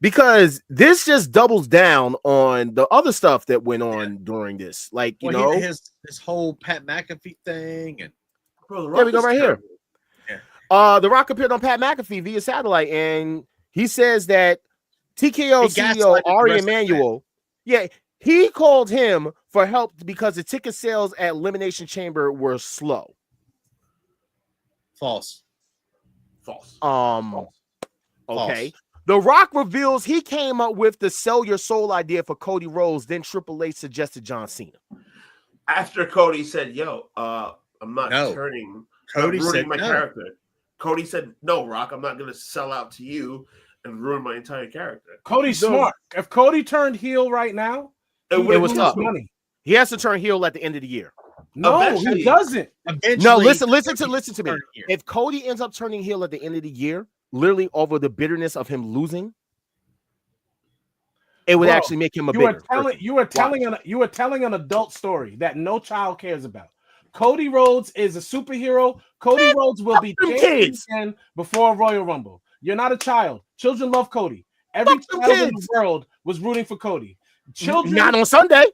Because this just doubles down on the other stuff that went on during this. Like, you know, his whole Pat McAfee thing. And there we go right here. The Rock appeared on Pat McAfee via satellite, and he says that TKO CEO Ari Emanuel, he called him for help because the ticket sales at Elimination Chamber were slow. False. Okay. The Rock reveals he came up with the sell your soul idea for Cody Rhodes, then Triple H suggested John Cena. After Cody said, yo, I'm not turning. Cody ruining said my no. character. Cody said, no, Rock, I'm not going to sell out to you and ruin my entire character. Cody's smart. If Cody turned heel right now, it was tough. Money. He has to turn heel at the end of the year. No, he doesn't. No, listen to me. If Cody ends up turning heel at the end of the year, literally over the bitterness of him losing, it would actually make him a bitter. You were telling an adult story that no child cares about. Cody Rhodes is a superhero. Cody Rhodes will be champion before Royal Rumble. You're not a child. Children love Cody. Every child in the world was rooting for Cody. Children, not on Sunday.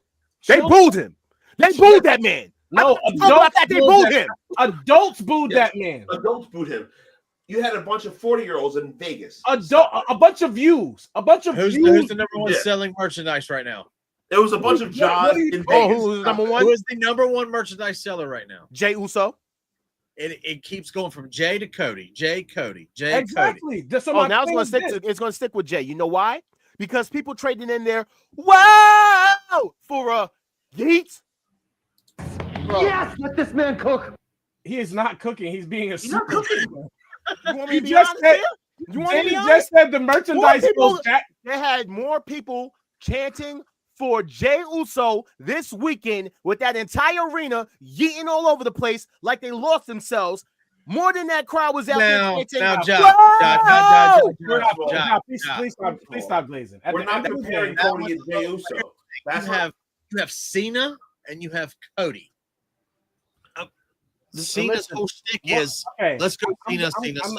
They booed him. They booed that man. No, they booed him. Adults booed that man. Adults booed him. You had a bunch of 40-years-olds in Vegas. A bunch of views. Who's the number one selling merchandise right now? There was a bunch of jobs in Vegas. Who's number one? Who is the number one merchandise seller right now? Jey Uso. It keeps going from Jey to Cody. Cody. Exactly. Now it's going to stick with Jey. You know why? Because people trading in there, wow, for a Yeet. Yes, let this man cook. He is not cooking. He's being a not cooking. You want me to be honest here? You want me to be honest? Just said the merchandise goes back. They had more people chanting for Jey Uso this weekend with that entire arena yeeting all over the place like they lost themselves. More than that crowd was out there chanting. Please stop glazing. We're not comparing Cody and Jey Uso. You have Cena and you have Cody. Cena's whole shtick is let's go Cena.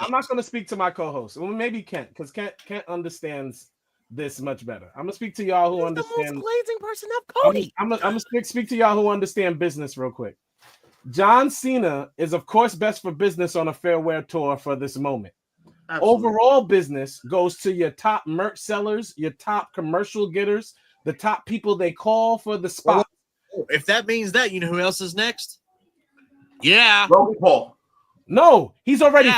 I'm not going to speak to my co-host. Well, maybe Kent, because Kent understands this much better. I'm gonna speak to y'all who understand. The most blazing person of Cody. I'm gonna speak to y'all who understand business real quick. John Cena is, of course, best for business on a farewell tour for this moment. Absolutely. Overall business goes to your top merch sellers, your top commercial getters, the top people they call for the spot. If that means that, you know who else is next? Yeah, Logan Paul. No, he's already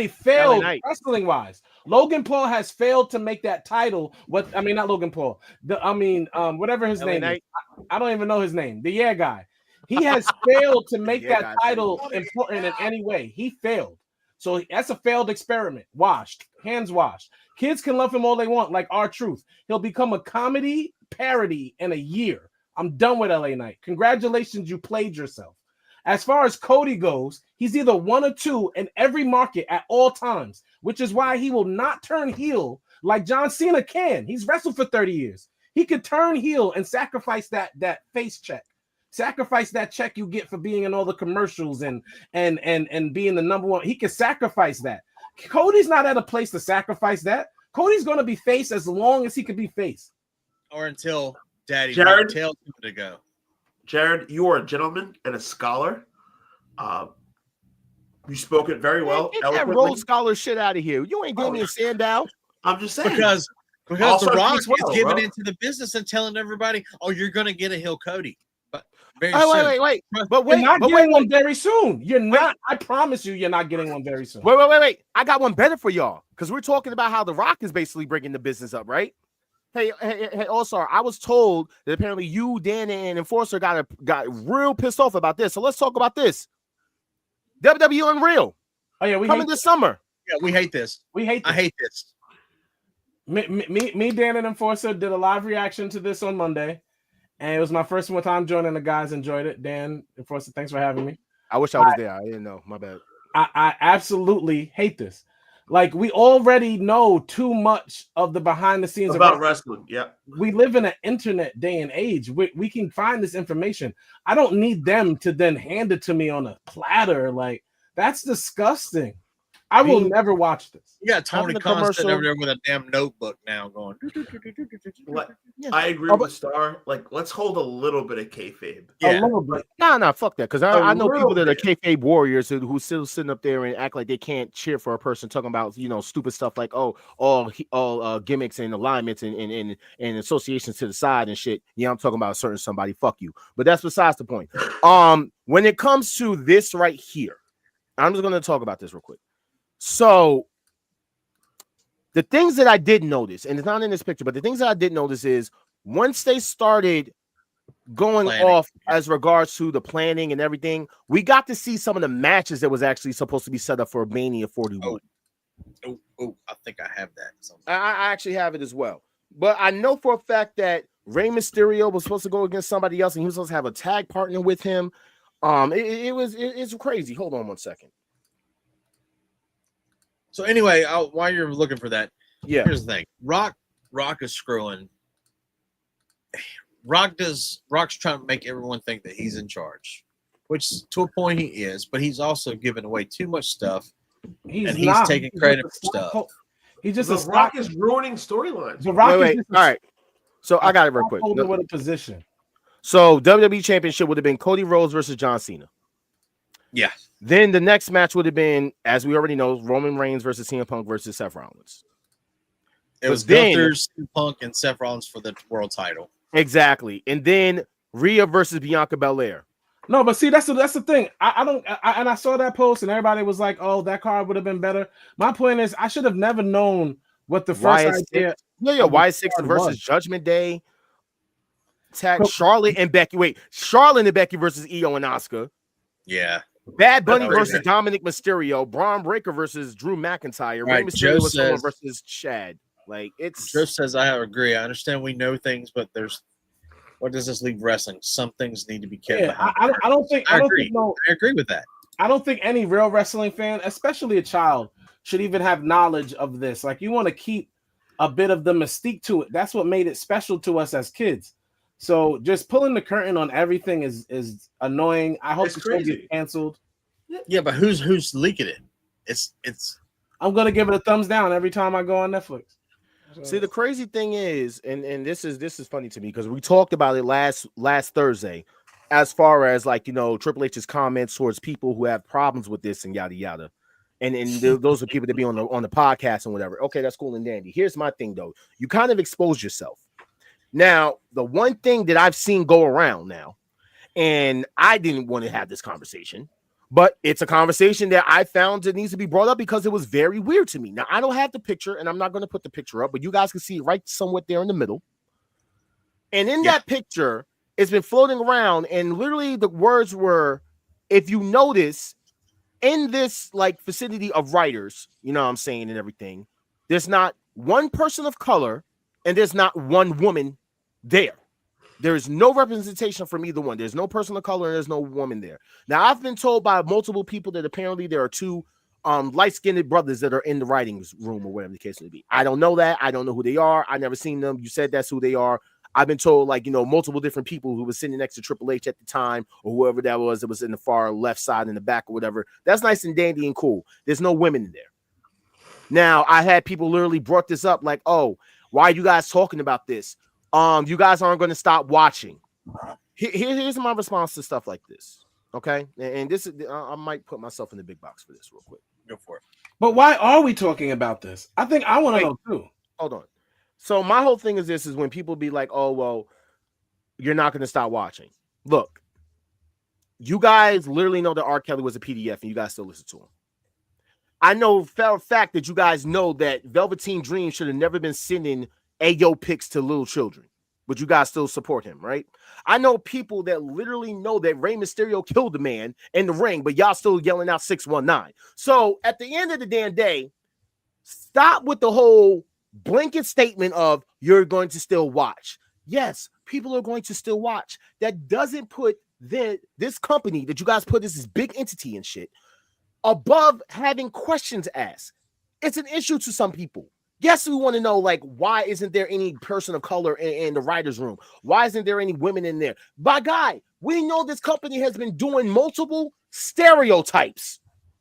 failed wrestling wise. Logan Paul has failed to make that title. Not Logan Paul. Whatever his name is. I don't even know his name. The guy. He has failed to make that title important in any way. He failed. So that's a failed experiment. Washed. Hands washed. Kids can love him all they want, like R-Truth. He'll become a comedy parody in a year. I'm done with LA Knight. Congratulations, you played yourself. As far as Cody goes, he's either 1 or 2 in every market at all times, which is why he will not turn heel like John Cena can. He's wrestled for 30 years. He could turn heel and sacrifice that face check. Sacrifice that check you get for being in all the commercials and being the number one. He can sacrifice that. Cody's not at a place to sacrifice that. Cody's going to be face as long as he can be face. Or until Daddy Jared tells him to go. Jared, you are a gentleman and a scholar. You spoke it very well. Get that Rhodes Scholar shit out of here. You ain't Damian Sandow. I'm just saying. Because The Rock is giving into the business and telling everybody, oh, you're going to get a heel Cody. But very soon. Wait. You're not getting one very soon. You're not. I promise you, you're not getting one very soon. Wait. I got one better for y'all. Because we're talking about how The Rock is basically breaking the business up, right? Hey, All-Star, I was told that apparently you, Dan, and Enforcer got real pissed off about this. So let's talk about this. WWE Unreal. Oh, yeah, we coming this summer. Yeah, we hate this. I hate this. Me, Dan, and Enforcer did a live reaction to this on Monday, and it was my first time joining. The guys enjoyed it. Dan, Enforcer, thanks for having me. I wish I was there. I didn't know. My bad. I absolutely hate this. Like, we already know too much of the behind the scenes about wrestling. Yeah. We live in an internet day and age. We can find this information. I don't need them to then hand it to me on a platter. Like, that's disgusting. I will never watch this. You got Tony Khan sitting over there with a damn notebook now going. I agree with Star. Like, let's hold a little bit of kayfabe. Yeah. A little bit. Nah, fuck that. Because I know people that are kayfabe warriors who still sitting up there and act like they can't cheer for a person talking about, stupid stuff like, all gimmicks and alignments and associations to the side and shit. Yeah, I'm talking about a certain somebody. Fuck you. But that's besides the point. When it comes to this right here, I'm just going to talk about this real quick. So the things that I did notice, and it's not in this picture, but the things that I did notice is once they started going off as regards to the planning and everything, we got to see some of the matches that was actually supposed to be set up for Mania 41. Oh, I think I have that. I actually have it as well. But I know for a fact that Rey Mysterio was supposed to go against somebody else, and he was supposed to have a tag partner with him. It's crazy. Hold on one second. So anyway, while you're looking for that, here's the thing: Rock is screwing. Rock's trying to make everyone think that he's in charge, which to a point he is, but he's also giving away too much stuff. He's taking credit for stuff. The Rock is ruining storylines. The Rock wait. All right. So I got it real quick. With a position. So WWE Championship would have been Cody Rhodes versus John Cena. Yeah. Then the next match would have been, as we already know, Roman Reigns versus CM Punk versus Seth Rollins. It was Gunther, CM Punk, and Seth Rollins for the world title. Exactly. And then Rhea versus Bianca Belair. No, but see, that's the thing. I saw that post and everybody was like, "Oh, that card would have been better." My point is, I should have never known what the first idea. Y6 versus Judgment Day. Tag Charlotte and Becky. Wait, Charlotte and Becky versus Io and Asuka. Yeah. Bad Bunny versus Dominic Mysterio. Braun Breaker versus Drew McIntyre. Rey Mysterio versus Chad. Like, it's. Joe says, I agree. I understand we know things, but what does this leave wrestling? Some things need to be kept behind. I agree with that. I don't think any real wrestling fan, especially a child, should even have knowledge of this. Like, you want to keep a bit of the mystique to it. That's what made it special to us as kids. So just pulling the curtain on everything is annoying. I hope It's the show gets crazy. canceled. Yeah, but who's leaking it? It's I'm gonna give it a thumbs down every time I go on Netflix. See, the crazy thing is, and this is funny to me because we talked about it last Thursday, as far as like Triple H's comments towards people who have problems with this and yada yada, and those are people that be on the podcast and whatever. Okay, that's cool and dandy. Here's my thing though: you kind of expose yourself. Now, the one thing that I've seen go around now, and I didn't want to have this conversation, but it's a conversation that I found that needs to be brought up because it was very weird to me. Now, I don't have the picture, and I'm not going to put the picture up, but you guys can see it right somewhere there in the middle. And in that picture, it's been floating around, and literally the words were, if you notice, in this like vicinity of writers, you know what I'm saying, and everything, there's not one person of color, and there's not one woman there. There is no representation from either one. There's no person of color and there's no woman there. Now, I've been told by multiple people that apparently there are two light-skinned brothers that are in the writing room or whatever the case may be. I don't know that. I don't know who they are. I never seen them. You said that's who they are. I've been told multiple different people who was sitting next to Triple H at the time or whoever that was in the far left side in the back or whatever. That's nice and dandy and cool. There's no women in there. Now, I had people literally brought this up like, oh, why are you guys talking about this? You guys aren't going to stop watching. Here's my response to stuff like this. Okay. And this is, I might put myself in the big box for this real quick. Go for it. But why are we talking about this? I think I want to know too. Hold on. So my whole thing is when people be like, oh, well, you're not going to stop watching. Look, you guys literally know that R. Kelly was a PDF and you guys still listen to him. I know for a fact that you guys know that Velveteen Dream should have never been sending Ayo pics to little children, but you guys still support him, right? I know people that literally know that Rey Mysterio killed the man in the ring, but y'all still yelling out 619. So at the end of the damn day, stop with the whole blanket statement of you're going to still watch. Yes, people are going to still watch. That doesn't put this company that you guys put this big entity and shit above having questions asked. It's an issue to some people. Yes, we want to know, like, why isn't there any person of color in the writer's room? Why isn't there any women in there? By God, we know this company has been doing multiple stereotypes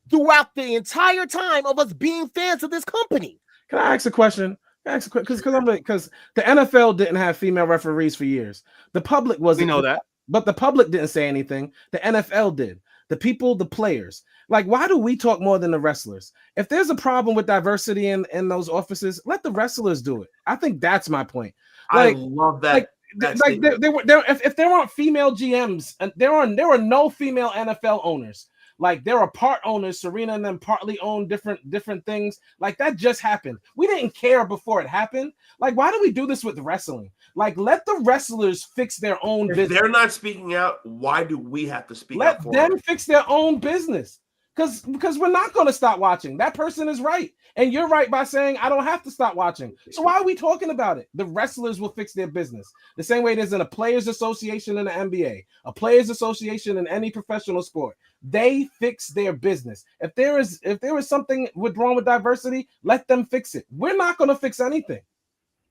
throughout the entire time of us being fans of this company. Can I ask a question? Because the NFL didn't have female referees for years. The public wasn't. We know that. But the public didn't say anything. The NFL did. The people, the players. Like, why do we talk more than the wrestlers? If there's a problem with diversity in those offices, let the wrestlers do it. I think that's my point. Like, I love that. If there aren't female GMs and there are no female NFL owners, like there are part owners, Serena and them partly own different things. Like that just happened. We didn't care before it happened. Like, why do we do this with wrestling? Like, let the wrestlers fix their own business. If they're not speaking out, why do we have to speak out? Let for them fix their own business. Because we're not going to stop watching. That person is right. And you're right by saying I don't have to stop watching. So why are we talking about it? The wrestlers will fix their business. The same way there's in a players association in the NBA, a players association in any professional sport. They fix their business. If there is something wrong with diversity, let them fix it. We're not going to fix anything.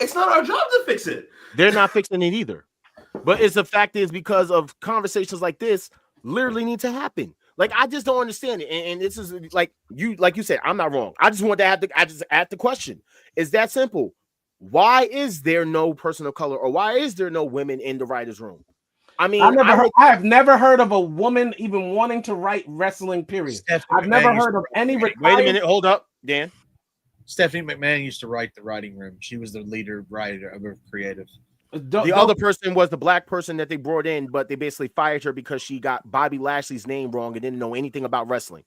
It's not our job to fix it. They're not fixing it either. But it's the fact is because of conversations like this literally need to happen. Like, I just don't understand it. And this is like you said, I'm not wrong. I just want to ask the question. It's that simple. Why is there no person of color or why is there no women in the writer's room? I mean, I have never heard of a woman even wanting to write wrestling, period. I've never heard of any. Wait a minute. Hold up, Dan. Stephanie McMahon used to write the writing room. She was the leader writer of creative. The other person was the black person that they brought in, but they basically fired her because she got Bobby Lashley's name wrong and didn't know anything about wrestling.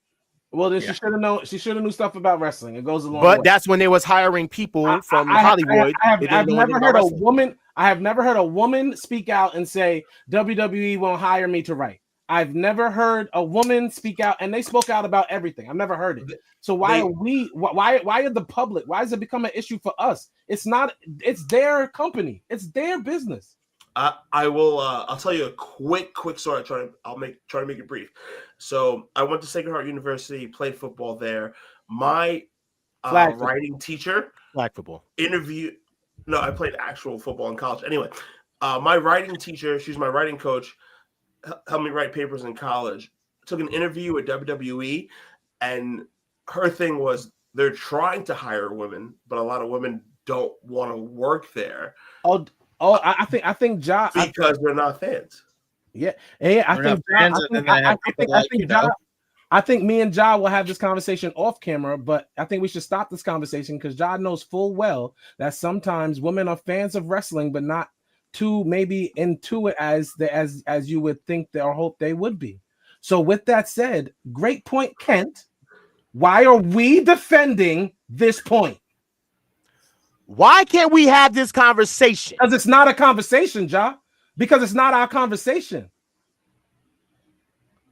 Well, then she should have known. She should have knew stuff about wrestling. It goes along. But that's when they was hiring people from Hollywood. I've never heard a woman. I have never heard a woman speak out and say WWE won't hire me to write. I've never heard a woman speak out, and they spoke out about everything. I've never heard it. So why are we? Why are the public? Why does it become an issue for us? It's not. It's their company. It's their business. I will. I'll tell you a quick story. Try to make it brief. So I went to Sacred Heart University, played football there. My writing teacher, flag football interview. No, I played actual football in college. Anyway, My writing teacher, she's my writing coach, helped me write papers in college. Took an interview at WWE, and her thing was they're trying to hire women, but a lot of women don't want to work there. I think Josh because they're not fans. Yeah, I think me and Ja will have this conversation off camera, but I think we should stop this conversation because Ja knows full well that sometimes women are fans of wrestling, but not too maybe into it as you would think or hope they would be. So with that said, great point, Kent. Why are we defending this point? Why can't we have this conversation? Because it's not a conversation, Ja. Because it's not our conversation.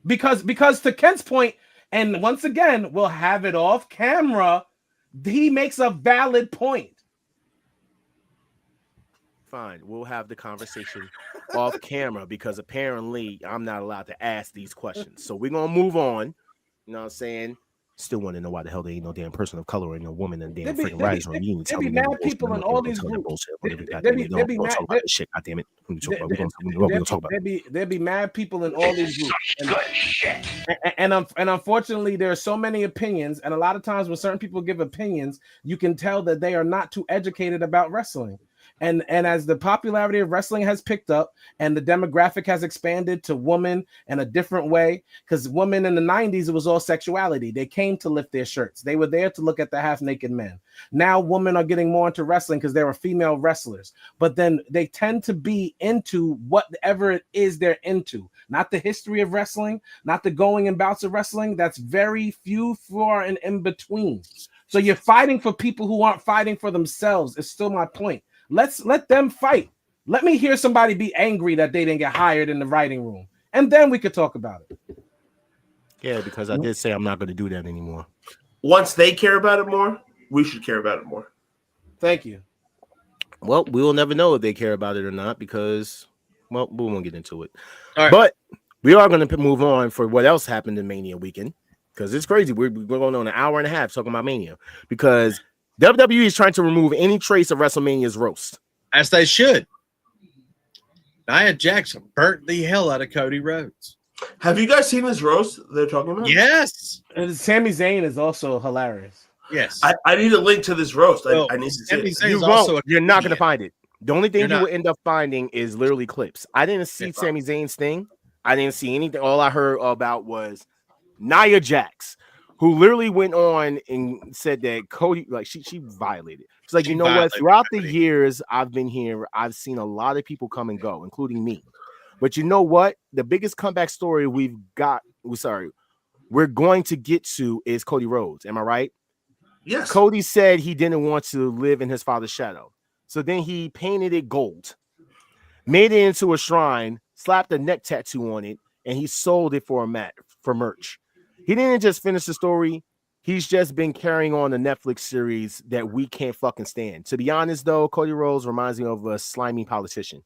Because to Kent's point, and once again, we'll have it off camera, he makes a valid point. Fine, we'll have the conversation off camera because apparently I'm not allowed to ask these questions. So we're going to move on. You know what I'm saying? Still want to know why the hell there ain't no damn person of color and no woman in the damn freaking rights room. You need to tell me mad people in all these groups. There'd be mad shit. God damn it. We're gonna talk about there'd be mad people in all these groups. And unfortunately, there are so many opinions, and a lot of times when certain people give opinions, you can tell that they are not too educated about wrestling. And as the popularity of wrestling has picked up and the demographic has expanded to women in a different way, because women in the 90s, it was all sexuality. They came to lift their shirts. They were there to look at the half-naked men. Now women are getting more into wrestling because there are female wrestlers, but then they tend to be into whatever it is they're into, not the history of wrestling, not the going and bouts of wrestling. That's very few, far and in between. So you're fighting for people who aren't fighting for themselves. It's still my point. Let them fight. Let me hear somebody be angry that they didn't get hired in the writing room, and then we could talk about it. Yeah, because I did say I'm not going to do that anymore. Once they care about it more, we should care about it more. Thank you. Well, we will never know if they care about it or not because, well, we won't get into it. All right. But we are going to move on for what else happened in Mania weekend because it's crazy. We're going on an hour and a half talking about Mania because WWE is trying to remove any trace of WrestleMania's roast. As they should. Nia Jax burnt the hell out of Cody Rhodes. Have you guys seen this roast they're talking about? Yes. And Sami Zayn is also hilarious. Yes. I need a link to this roast. I need to see it. You're not going to find it. The only thing you will end up finding is literally clips. I didn't see Sami Zayn's thing. I didn't see anything. All I heard about was Nia Jax, who literally went on and said that Cody, like she violated. She's like, you know what? Throughout the years I've been here, I've seen a lot of people come and go, including me. But you know what? The biggest comeback story we're going to get to is Cody Rhodes. Am I right? Yes. Cody said he didn't want to live in his father's shadow. So then he painted it gold, made it into a shrine, slapped a neck tattoo on it, and he sold it for merch. He didn't just finish the story. He's just been carrying on the Netflix series that we can't fucking stand. To be honest, though, Cody Rhodes reminds me of a slimy politician.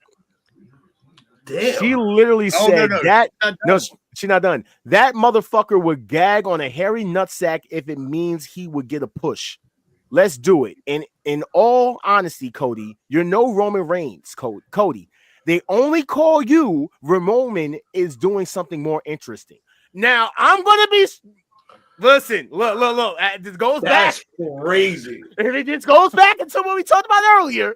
Damn. She literally said that. No, she's not done. That motherfucker would gag on a hairy nutsack if it means he would get a push. Let's do it. And in all honesty, Cody, you're no Roman Reigns, Cody. They only call you when Roman is doing something more interesting. Now, I'm going to be... Listen, look. This goes back. That's crazy. It just goes back into what we talked about earlier.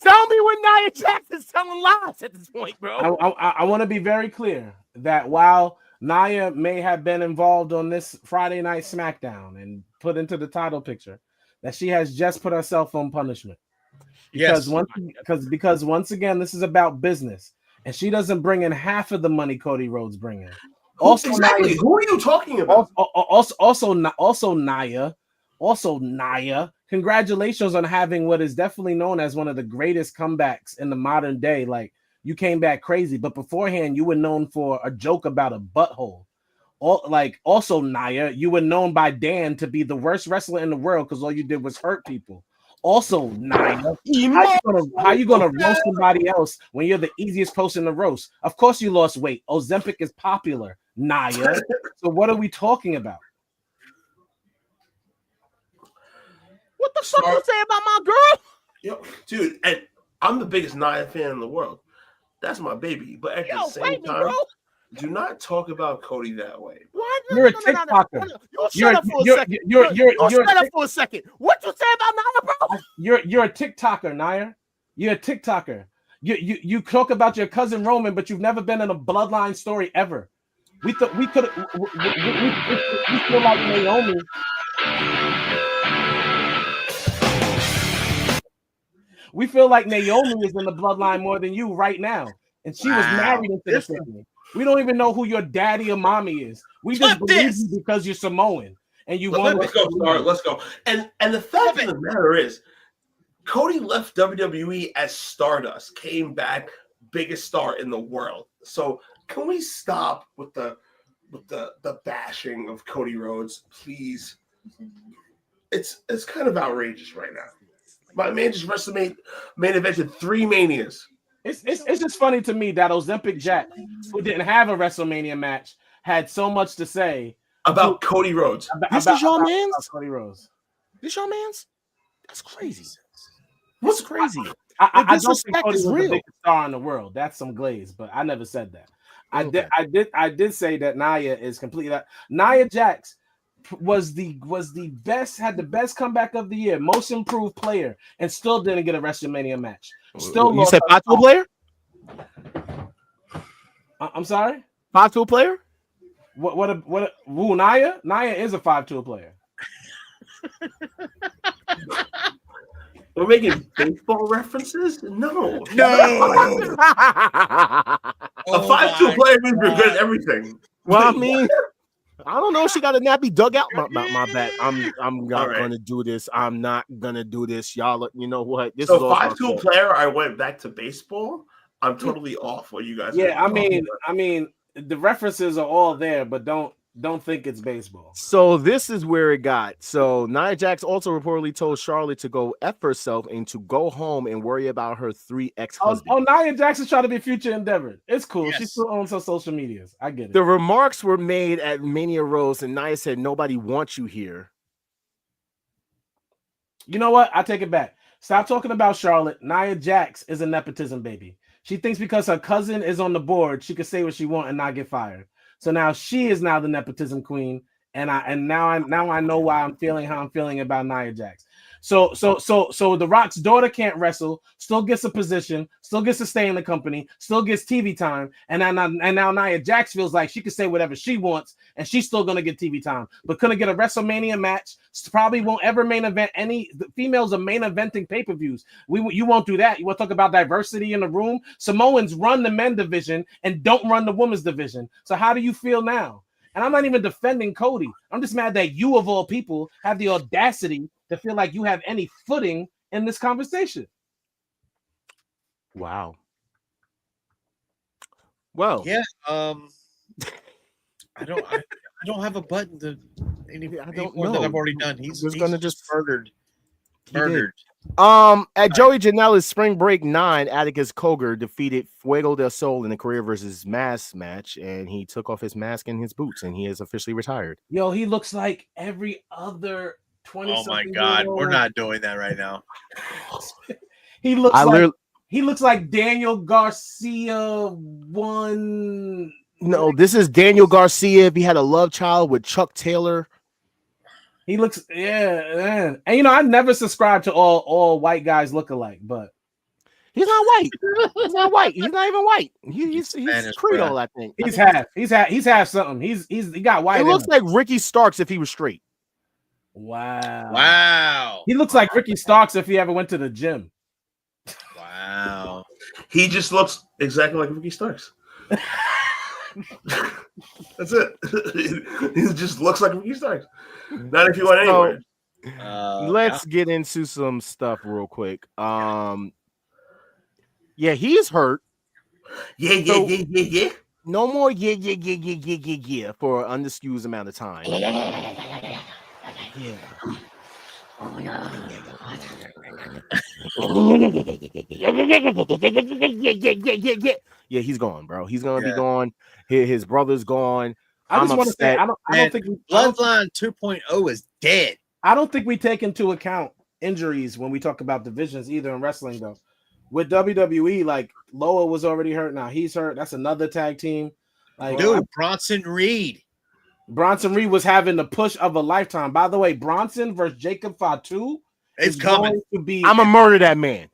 Tell me when Nia Jax is telling lies at this point, bro. I want to be very clear that while Nia may have been involved on this Friday Night SmackDown and put into the title picture, that she has just put herself on punishment. Because once again, this is about business, and she doesn't bring in half of the money Cody Rhodes bring in. Also, exactly. Who are you talking about? Also, Nia. Congratulations on having what is definitely known as one of the greatest comebacks in the modern day. Like, you came back crazy, but beforehand you were known for a joke about a butthole. Also, Nia, you were known by Dan to be the worst wrestler in the world because all you did was hurt people. Also, Nia, how you gonna roast somebody else when you're the easiest person to roast? Of course you lost weight. Ozempic is popular, Nia. So what are we talking about? What the fuck you say about my girl? Yo, dude, and I'm the biggest Nia fan in the world. That's my baby. But at the same time, do not talk about Cody that way. What? You're a TikToker. Shut up for a second. You're shut up for a second. What you say about Nia, bro? You're a TikToker, Nia. You're a TikToker. You talk about your cousin Roman, but you've never been in a bloodline story ever. We feel like Naomi. We feel like Naomi is in the bloodline more than you right now, and she was married into the family. We don't even know who your daddy or mommy is. We just believe you because you're Samoan and you want. Let's go, Star. Let's go. And the fact of the matter is, Cody left WWE as Stardust, came back biggest star in the world. So can we stop with the bashing of Cody Rhodes, please? It's kind of outrageous right now. My man just main evented 3 Manias. It's just funny to me that Ozempic Jack, who didn't have a WrestleMania match, had so much to say about Cody Rhodes. This is your man's? Cody Rhodes. This your man's? That's crazy. What's crazy? I don't think Cody was the biggest star in the world. That's some glaze, but I never said that. I did say that Nia is completely. Nia Jax was the best, had the best comeback of the year, most improved player, and still didn't get a WrestleMania match. Still, you said 5-tool player? I'm sorry, 5-tool player? What? Who? Nia? Nia is a 5-tool player. We're making baseball references? No. A 5-tool player means you're good at everything. Well, I mean, I don't know if she got a nappy dugout. My bad. I'm not gonna do this. I'm not gonna do this. Y'all, you know what? This so is 5-tool player. I went back to baseball. I'm totally off what you guys. Yeah, I mean, the references are all there, but don't think it's baseball. So this is where it got. So Nia Jax also reportedly told Charlotte to go F herself and to go home and worry about her 3 ex-husbands. Oh, Nia Jax is trying to be future endeavored. It's cool. Yes. She still owns her social medias. I get it. The remarks were made at Mania Rose, and Nia said, "Nobody wants you here." You know what? I take it back. Stop talking about Charlotte. Nia Jax is a nepotism baby. She thinks because her cousin is on the board, she can say what she wants and not get fired. So now she is now the nepotism queen, and now I know why I'm feeling how I'm feeling about Nia Jax. So The Rock's daughter can't wrestle, still gets a position, still gets to stay in the company, still gets TV time, and now Nia Jax feels like she can say whatever she wants, and she's still gonna get TV time, but couldn't get a WrestleMania match. Probably won't ever main event any. The females are main eventing pay-per-views. You won't do that. You want to talk about diversity in the room? Samoans run the men division and don't run the women's division. So how do you feel now? And I'm not even defending Cody. I'm just mad that you, of all people, have the audacity to feel like you have any footing in this conversation. Wow. Well, yeah. I don't have a button to I don't know. that I've already done. He's gonna just murdered. At Joey Janela's Spring Break 9, Atticus Cogar defeated Fuego del Sol in the career versus mask match, and he took off his mask and his boots, and he is officially retired. Yo, he looks like every other 20. Oh my God, we're not doing that right now. He looks like Daniel Garcia one. No, this is Daniel Garcia. If he had a love child with Chuck Taylor. He looks, yeah. And I never subscribed to all white guys look alike, but he's not white. He's not white. He's not even white. He's Creole, I think. He's half something. He got white. It looks like Ricky Starks if he was straight. Wow. He looks like Ricky Starks if he ever went to the gym. Wow. He just looks exactly like Ricky Starks. That's it. He just looks like Ricky Starks. Not if you want anywhere. Let's get into some stuff real quick. Yeah, he is hurt. Yeah. No more yeah for an unexcused amount of time. Yeah. Yeah, he's gone, bro. He's gonna be gone. His brother's gone. I just want to say, I don't think Bloodline 2.0 is dead. I don't think we take into account injuries when we talk about divisions either in wrestling, though. with WWE, like Loa was already hurt. Now he's hurt. That's another tag team. Like, dude, Bronson Reed. Bronson Reed was having the push of a lifetime. By the way, Bronson versus Jacob Fatu is coming to be. I'm gonna murder that man.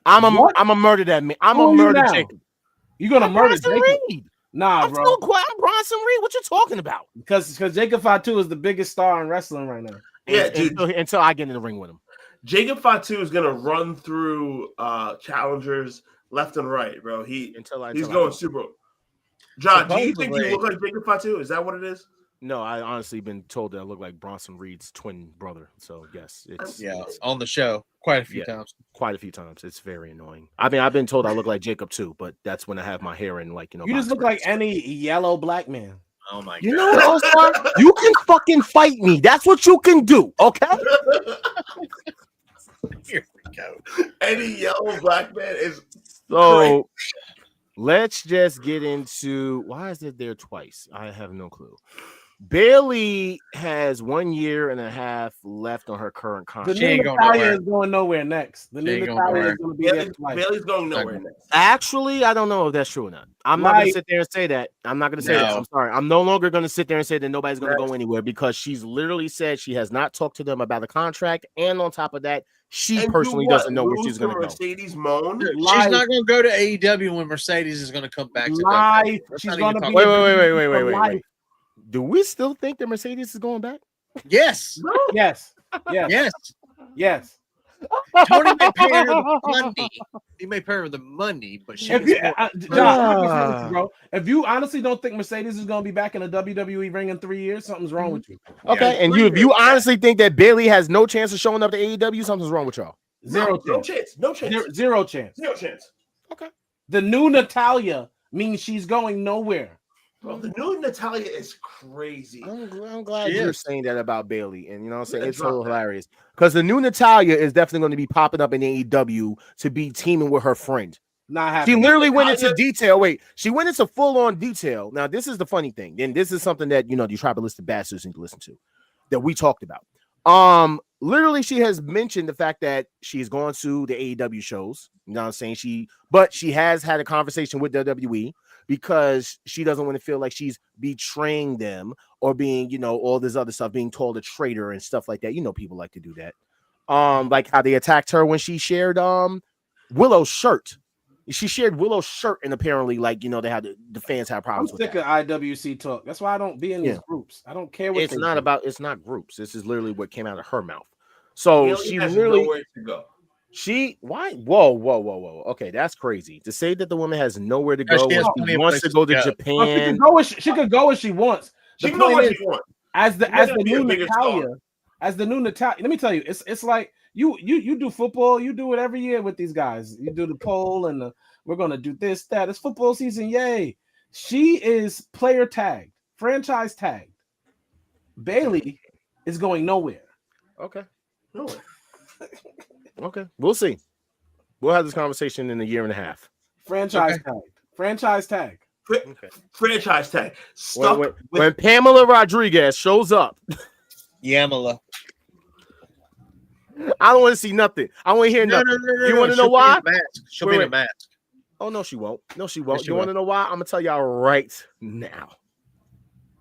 I'm a murder that man. I'm a murder Jacob. You're gonna murder Jacob? Reed. Nah, I'm bro. still quiet. I'm Bronson Reed. What you talking about? Because Jacob Fatu is the biggest star in wrestling right now. Yeah, dude. Until I get in the ring with him. Jacob Fatu is gonna run through challengers left and right, bro. He's going super. John, do you think you look like Jacob Fatu? Is that what it is? No, I honestly been told that I look like Bronson Reed's twin brother. So yes, it's on the show quite a few times. Quite a few times. It's very annoying. I mean, I've been told I look like Jacob too, but that's when I have my hair in like You just look like any yellow black man. Oh my god! You know what, Oscar? You can fucking fight me. That's what you can do. Okay. Here we go. Any yellow black man is so. Let's just get into why is it there twice? I have no clue. Bailey has 1 year and a half left on her current contract. The new Natalia is going nowhere next. The new Natalia is going to be there twice. Bailey's going nowhere next. Actually, I don't know if that's true or not. I'm not going to sit there and say that. I'm not going to say that. I'm sorry. I'm no longer going to sit there and say that nobody's going to go anywhere because she's literally said she has not talked to them about the contract. And on top of that, she personally doesn't know where she's going to go. Mercedes moan. She's not going to go to AEW when Mercedes is going to come back to live. She's going to be wait. Do we still think that Mercedes is going back? Yes. Yes. Tony may pay her the money. He may pay her the money, but she. If you honestly don't think Mercedes is going to be back in a WWE ring in 3 years, something's wrong with you. Okay, and if you honestly think that Bailey has no chance of showing up to AEW, something's wrong with y'all. Zero chance. Zero chance. Okay. The new Natalia means she's going nowhere. Bro, the new Natalia is crazy. I'm glad you're saying that about Bailey, and you know what I'm saying? It's so hilarious because the new Natalia is definitely going to be popping up in AEW to be teaming with her friend. Not happening. She literally went into detail. Wait, she went into full-on detail. Now, this is the funny thing, and this is something that you tribalistic bastards need to listen to that we talked about. Literally, she has mentioned the fact that she's gone to the AEW shows. You know what I'm saying? But she has had a conversation with WWE because she doesn't want to feel like she's betraying them or being, all this other stuff, being told a traitor and stuff like that. People like to do that. Like how they attacked her when she shared Willow's shirt. She shared Willow's shirt, and apparently, like, they had the fans have problems with that. I'm sick of IWC talk. That's why I don't be in these groups. I don't care what it's not groups. This is literally what came out of her mouth. So she literally nowhere to go. Whoa. Okay, that's crazy. To say that the woman has nowhere to go when she wants to go to Japan. She could go as she wants. She can go where she wants. As the new Natalia, let me tell you, it's like you do football, you do it every year with these guys. You do the poll and we're gonna do this, that. It's football season, yay. She is player tagged, franchise tagged. Bailey is going nowhere. Okay. Nowhere. Okay, we'll see. We'll have this conversation in a year and a half. Franchise tag. Franchise tag. When Pamela Rodriguez shows up. Yamala. I don't want to see nothing. I want to hear nothing. You want to know why? She'll be in a mask. Oh, no, she won't. You want to know why? I'm going to tell y'all right now.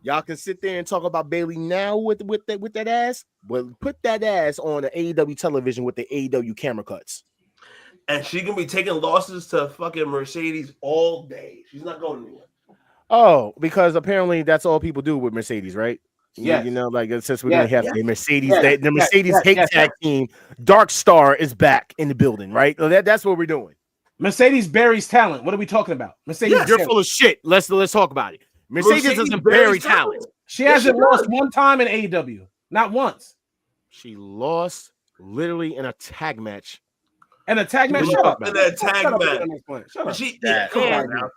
Y'all can sit there and talk about Bailey now with that ass. Well, put that ass on the AEW television with the AEW camera cuts. And she's going to be taking losses to fucking Mercedes all day. She's not going anywhere. Oh, because apparently that's all people do with Mercedes, right? Yeah, since we're going to have the Mercedes, the Mercedes hate tag team, Dark Star is back in the building, right? So that's what we're doing. Mercedes buries talent. What are we talking about? Mercedes, you're full of shit. Let's talk about it. Mercedes doesn't bury talent. She hasn't lost one time in AEW. Not once. She lost literally in a tag match. In a tag match? Shut up. In a tag match.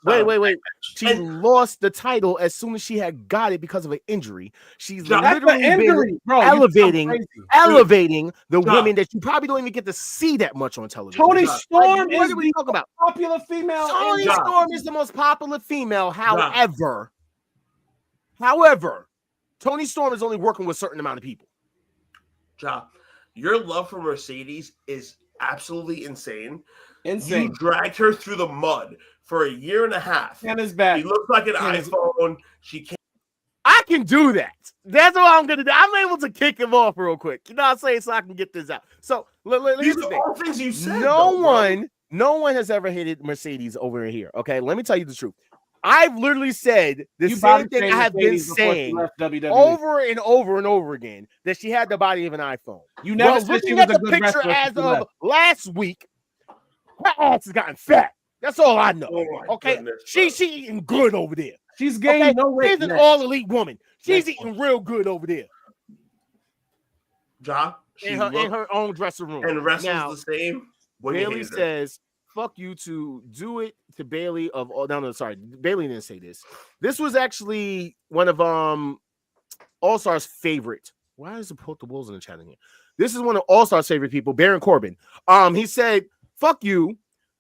Wait. She lost the title as soon as she had got it because of an injury. She's literally elevating the women that you probably don't even get to see that much on television. Toni Storm is the popular female. Toni Storm is the most popular female. However, Toni Storm is only working with a certain amount of people. Your love for Mercedes is absolutely insane. Insane. You dragged her through the mud for a year and a half. And it's back. She looks like an iPhone. She can't. I can do that. That's what I'm gonna do. I'm able to kick him off real quick. You know what I'm saying? So I can get this out. So These are all things you said. No one has ever hated Mercedes over here. Okay, let me tell you the truth. I've literally said the same thing I have been saying over and over and over again, that she had the body of an iPhone. You never said she looking was at a the good picture wrestler as of last week, her ass has gotten fat. That's all I know. Okay, she eating good over there. She's gained no weight. She's an all elite woman. She's eating real good over there. Ja, in her own dressing room. And wrestles the same. Bailey says, "Fuck you to do it to Bailey of all." No, sorry, Bailey didn't say this. This was actually one of All Star's favorite. Why is it put the Wolves in the chat in here? This is one of All Star's favorite people, Baron Corbin. He said, "Fuck you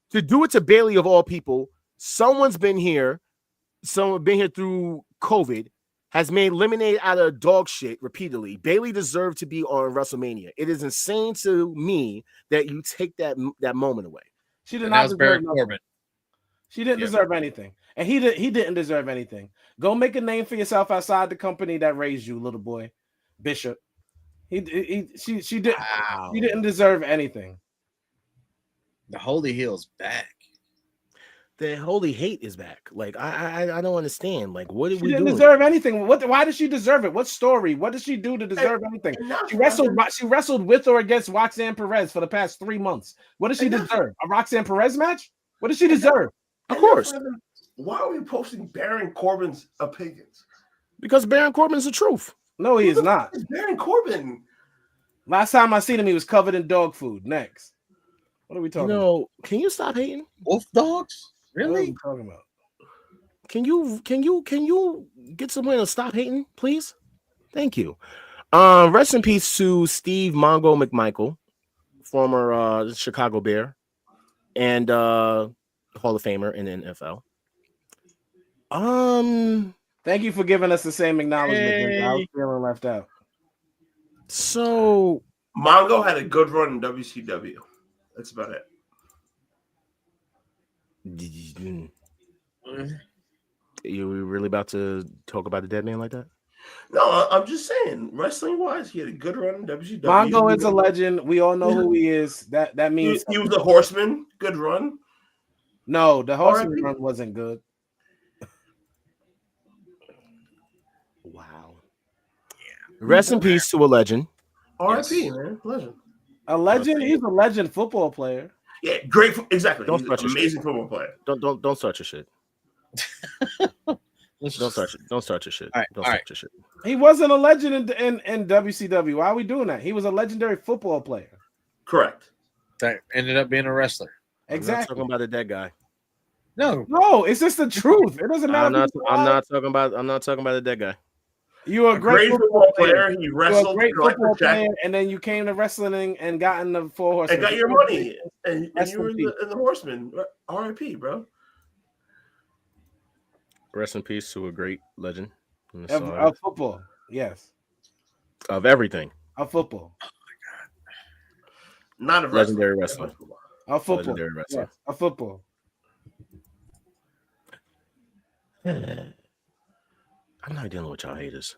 to do it to Bailey of all people. Someone's been here. Someone been here through COVID, has made lemonade out of dog shit repeatedly. Bailey deserved to be on WrestleMania. It is insane to me that you take that moment away." She did not deserve Corbin. She didn't deserve anything, and he didn't deserve anything. Go make a name for yourself outside the company that raised you, little boy, Bishop. She didn't deserve anything. The Holy Heel's back. The Holy Hate is back. Like I don't understand. Like what did we do? She didn't deserve anything. Why did she deserve it? What story? What did she do to deserve anything? She wrestled with or against Roxanne Perez for the past 3 months. What does she deserve? A Roxanne Perez match? What does she deserve? Of course. Why are we posting Baron Corbin's opinions? Because Baron Corbin's the truth. No, he is not. It's Baron Corbin. Last time I seen him, he was covered in dog food. Next. What are we talking about? Can you stop hating? Wolf dogs? What are Really? we talking about? Can you get someone to stop hating, please? Thank you. Rest in peace to Steve Mongo McMichael, former Chicago Bear and Hall of Famer in the NFL. Thank you for giving us the same acknowledgement. I was feeling left out. So Mongo had a good run in WCW. That's about it. You really about to talk about the dead man like that? No, I'm just saying, wrestling wise, he had a good run in WCW. Mongo is a legend. We all know who he is. That means he was a Horseman. Good run. No, the Horseman run wasn't good. Wow. Yeah. Rest in peace to a legend. R.I.P. Man, legend. A legend. He's a legend football player. Yeah, great. Exactly. Don't He's start an amazing football player. Don't start your shit. Don't start your shit. All right, Don't start your shit. He wasn't a legend in WCW. Why are we doing that? He was a legendary football player. Correct. That ended up being a wrestler. Exactly. I'm not talking about the dead guy. No, it's just the truth. It doesn't matter. I'm not talking about the dead guy. You were a great football player. He wrestled. You were a great football player, and then you came to wrestling and got in the Four Horsemen. And got your money, and you were in the Horsemen. R.I.P. Bro. Rest in peace to a great legend of football. Yes. Of everything. Of football. Oh my God. Not a legendary wrestler. Of football. Legendary wrestler. Yes. Of football. I'm not dealing with y'all haters.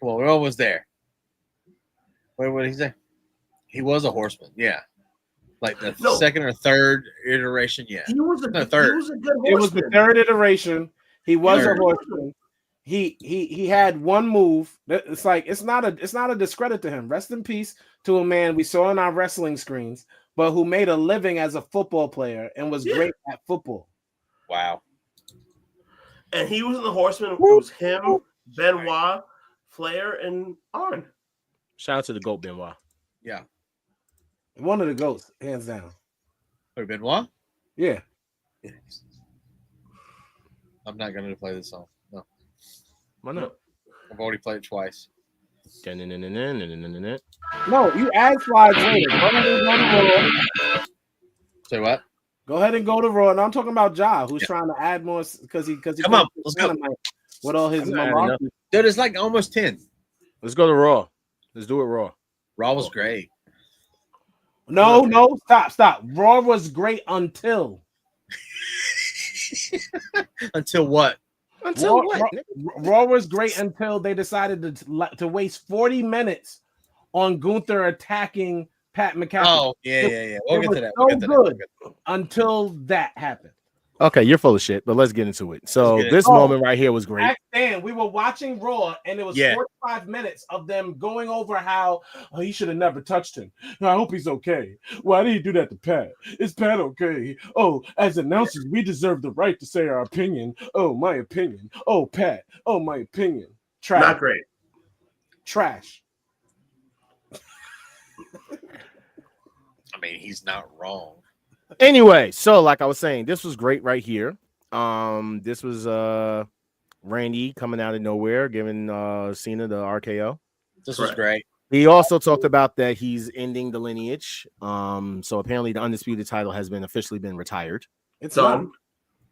Come on, we're almost there. Wait, what did he say? He was a Horseman, yeah. Like the second or third iteration, yeah. He was a third. He was a good horseman. It was the third iteration. He was a horseman. He had one move. It's like it's not a discredit to him. Rest in peace to a man we saw on our wrestling screens, but who made a living as a football player and was great at football. Wow. And he was in the Horsemen. It was him, Benoit, Flair, and Arn. Shout out to the GOAT Benoit. Yeah. One of the GOATs, hands down. Wait, Benoit? Yeah. I'm not going to play this song. No. Why not? I've already played it twice. No, you add slides later. Go ahead and go to Raw. Say what? Go ahead and go to Raw. And I'm talking about Ja, who's trying to add more because he come on, let's go. With all his malarkey. Dude, it's like almost 10. Let's go to Raw. Let's do it raw. Raw was great. No, stop. Raw was great until until what? Until what? Raw was great until they decided to waste 40 minutes on Gunther attacking Pat McAfee. Oh, yeah. We'll get to that. So good until that happened. Okay, you're full of shit, but let's get into it. So this moment right here was great. Dan, we were watching Raw, and it was 45 minutes of them going over how he should have never touched him. I hope he's okay. Why did he do that to Pat? Is Pat okay? Oh, as announcers, we deserve the right to say our opinion. Oh, my opinion. Oh, Pat. Oh, my opinion. Trash. Not great. Trash. I mean, he's not wrong. Anyway, so like I was saying, this was great right here. This was Randy coming out of nowhere, giving Cena the RKO. This was great. He also talked about that he's ending the lineage. So apparently the undisputed title has been officially been retired. It's done.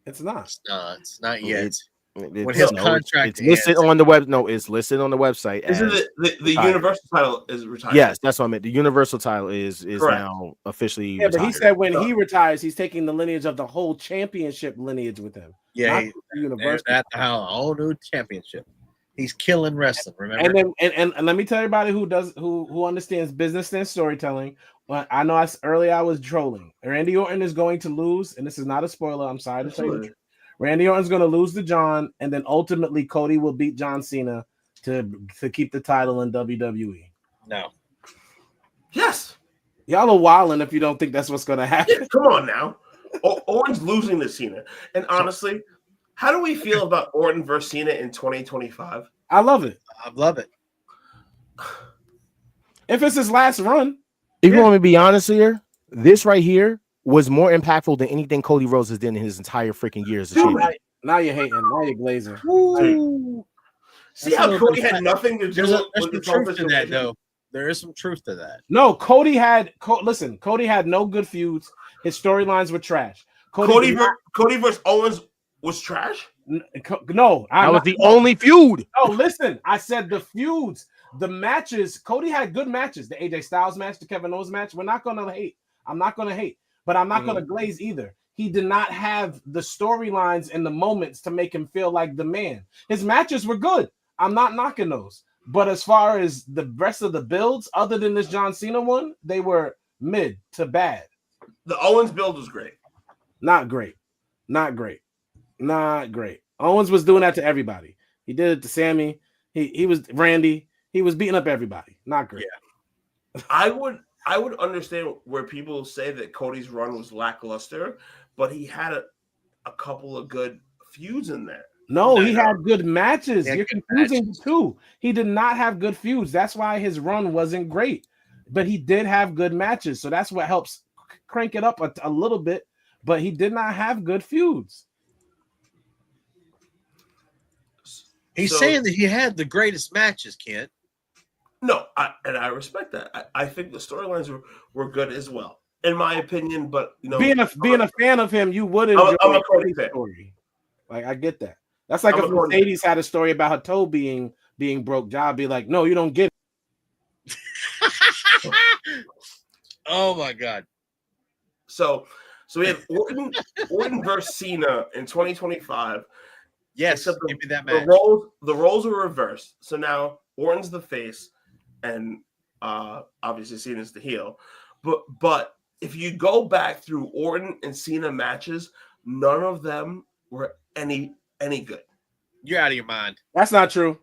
It's not. It's not yet. When his contract it's listed on the web. No, it's listed on the website. Is it the Universal title is retired? Yes, that's what I meant. The Universal title is now officially retired. But he said when he retires, he's taking the lineage of the whole championship lineage with him. Yeah, Universal. That's a whole new championship. He's killing wrestling. Remember, and let me tell everybody who understands business and storytelling. I know earlier I was trolling. Randy Orton is going to lose, and this is not a spoiler. I'm sorry to tell you. Randy Orton's going to lose to John, and then ultimately Cody will beat John Cena to keep the title in WWE. No. Yes. Y'all are wilding if you don't think that's what's going to happen. Yeah, come on now. Orton's losing to Cena. And honestly, how do we feel about Orton versus Cena in 2025? I love it. I love it. If it's his last run. If you want me to be honest here, this right here was more impactful than anything Cody Rhodes has done in his entire freaking years as champion. Now you're hating. Now you're glazing. See how Cody had nothing to do with the truth to that, though. There is some truth to that. No, Cody had no good feuds. His storylines were trash. Cody versus Owens was trash? No. That was the only feud. No, listen. I said the feuds, the matches. Cody had good matches. The AJ Styles match, the Kevin Owens match. We're not going to hate. I'm not going to hate. But I'm not going to glaze either. He did not have the storylines and the moments to make him feel like the man. His matches were good. I'm not knocking those. But as far as the rest of the builds, other than this John Cena one, they were mid to bad. The Owens build was great. Not great. Owens was doing that to everybody. He did it to Sammy. He was Randy. He was beating up everybody. Not great. Yeah. I would understand where people say that Cody's run was lackluster, but he had a couple of good feuds in there. No, he had good matches. You're confusing the two. He did not have good feuds. That's why his run wasn't great. But he did have good matches. So that's what helps crank it up a little bit. But he did not have good feuds. He's saying that he had the greatest matches, Kent. No, I respect that. I think the storylines were good as well, in my opinion. But being a fan of him, you would enjoy I'm a Cody fan. Story. Like I get that. That's like if Mercedes had a story about her toe being broke. I'd be like, no, you don't get it. Oh my god. So we have Orton versus Cena in 2025. Yes, give me that match. The roles are reversed. So now Orton's the face. And obviously Cena's the heel. But if you go back through Orton and Cena matches, none of them were any good. You're out of your mind. That's not true.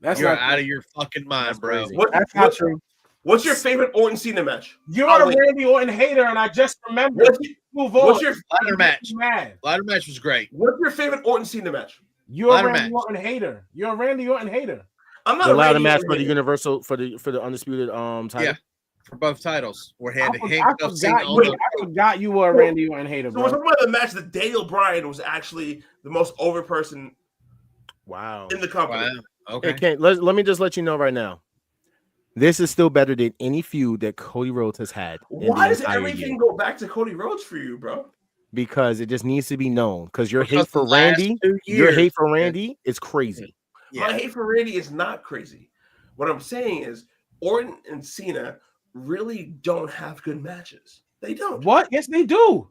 You're out of your fucking mind, bro. That's not true. What's your favorite Orton Cena match? You're a Randy Orton hater, and I just remembered. What's your ladder match? Ladder match was great. What's your favorite Orton Cena match? You're a Randy Orton hater. You're a Randy Orton hater. I'm not the ladder match for the Universal for the undisputed title. Yeah, for both titles. I forgot you were a Randy Orton hater, bro. So we're talking about the match that Daniel Bryan was actually the most over person. Wow. In the company. Wow. Okay. Hey, let me just let you know right now. This is still better than any feud that Cody Rhodes has had. Why does everything go back to Cody Rhodes for you, bro? Because it just needs to be known. Because your hate for Randy is crazy. Yeah. My hate for Randy is not crazy. What I'm saying is Orton and Cena really don't have good matches. They don't. What? Yes, they do.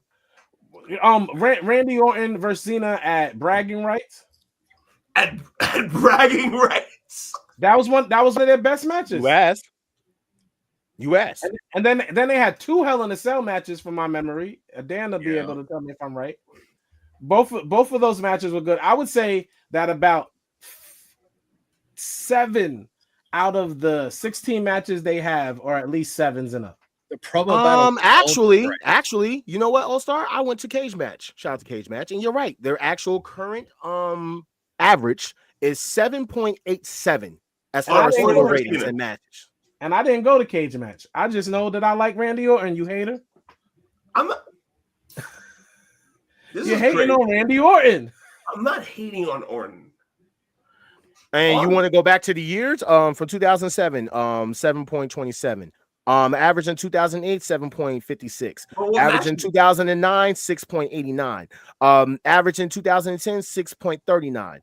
Randy Orton versus Cena at Bragging Rights. At Bragging Rights. That was one of their best matches. You asked. And then they had 2 Hell in a Cell matches from my memory. Dan will be able to tell me if I'm right. Both of those matches were good. I would say that about 7 out of the 16 matches they have are at least 7s and up. The promo battle. Actually, you know what, All Star? I went to Cage Match. Shout out to Cage Match, and you're right. Their actual current average is 7.87 as far as total ratings and matches. And I didn't go to Cage Match. I just know that I like Randy Orton. You hater. You're hating on Randy Orton. I'm not hating on Orton. And you want to go back to the years? From 2007, 7.27. Average in 2008, 7.56. Average in 2009, 6.89. Average in 2010, 6.39.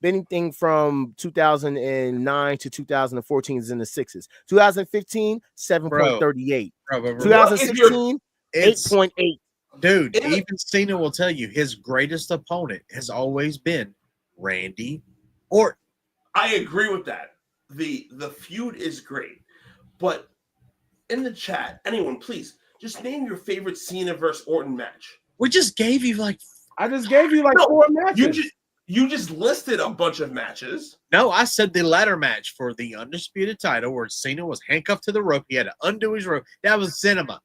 Anything from 2009 to 2014 is in the 6s. 2015, 7.38. 2016, 8.8. Dude, even Cena will tell you his greatest opponent has always been Randy Orton. I agree with that. The feud is great, but in the chat, anyone, please just name your favorite Cena versus Orton match. We just gave you I just gave you 4 matches. You just listed a bunch of matches. No, I said the ladder match for the undisputed title where Cena was handcuffed to the rope. He had to undo his rope. That was cinema.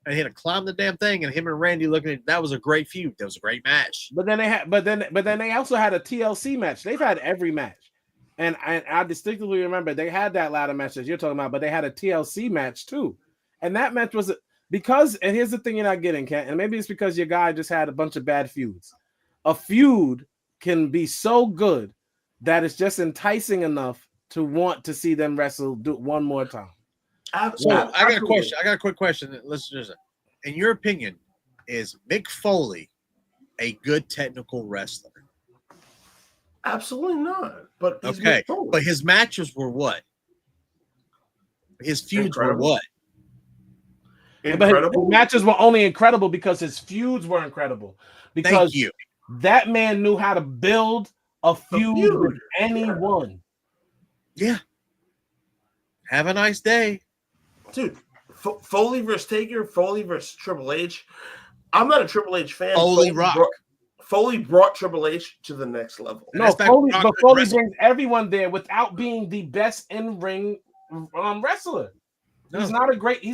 And he had to climb the damn thing, and him and Randy looking at that was a great feud. That was a great match. But then they also had a TLC match. They've had every match. And I distinctly remember they had that ladder match that you're talking about, but they had a TLC match too. And that match was because, and here's the thing you're not getting, Kent, and maybe it's because your guy just had a bunch of bad feuds. A feud can be so good that it's just enticing enough to want to see them wrestle one more time. So I got a question. I got a quick question. Listeners, in your opinion, is Mick Foley a good technical wrestler? Absolutely not. But okay, but his matches were what? His feuds were what? But his matches were only incredible because his feuds were incredible. Because that man knew how to build a feud with anyone. Yeah. Have a nice day. Dude, Foley versus Taker, Foley versus Triple H. I'm not a Triple H fan. Foley brought Triple H to the next level. No, Foley brings everyone there without being the best in-ring wrestler. No. He's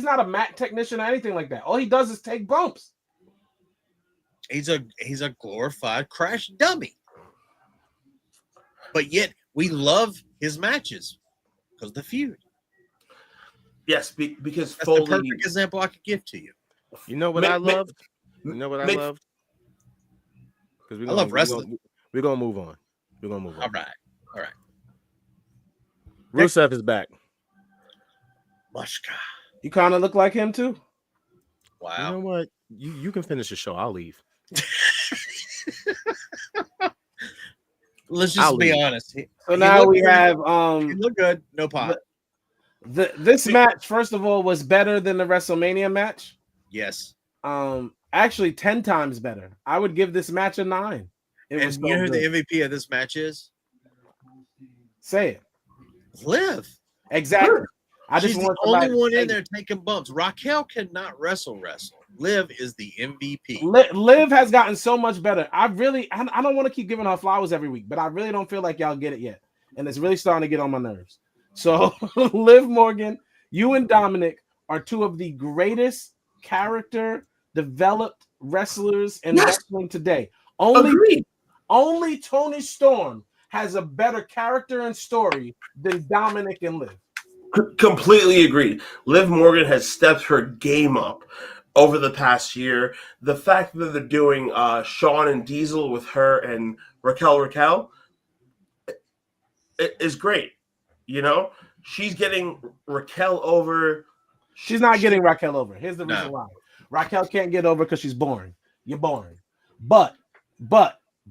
not a mat technician or anything like that. All he does is take bumps. He's a glorified crash dummy. But yet we love his matches because of the feud. Yes, because that's Foley, the perfect example I could give to you. You know what I loved? You know what I loved? Because I love wrestling. We're gonna move on. All right. Rusev is back. Mushka. You kind of look like him too. Wow. You know what? You can finish the show. I'll leave. Let's just be honest. So now we have he look good, no pot. This match, first of all, was better than the WrestleMania match. Yes. Actually 10 times better. I would give this match a 9. You know who the MVP of this match is? Say it. Liv. Exactly. She's the only one in there taking bumps. Raquel cannot wrestle. Liv is the MVP. Liv has gotten so much better. I don't want to keep giving her flowers every week, but I really don't feel like y'all get it yet. And it's really starting to get on my nerves. So Liv Morgan, you and Dominic are 2 of the greatest character developed wrestlers in wrestling today. Only Tony Storm has a better character and story than Dominic and Liv. Completely agreed. Liv Morgan has stepped her game up over the past year. The fact that they're doing Shawn and Diesel with her and Raquel is great. You know, she's getting Raquel over. She's not getting Raquel over. Here's the reason why. Raquel can't get over because she's boring. You're boring. But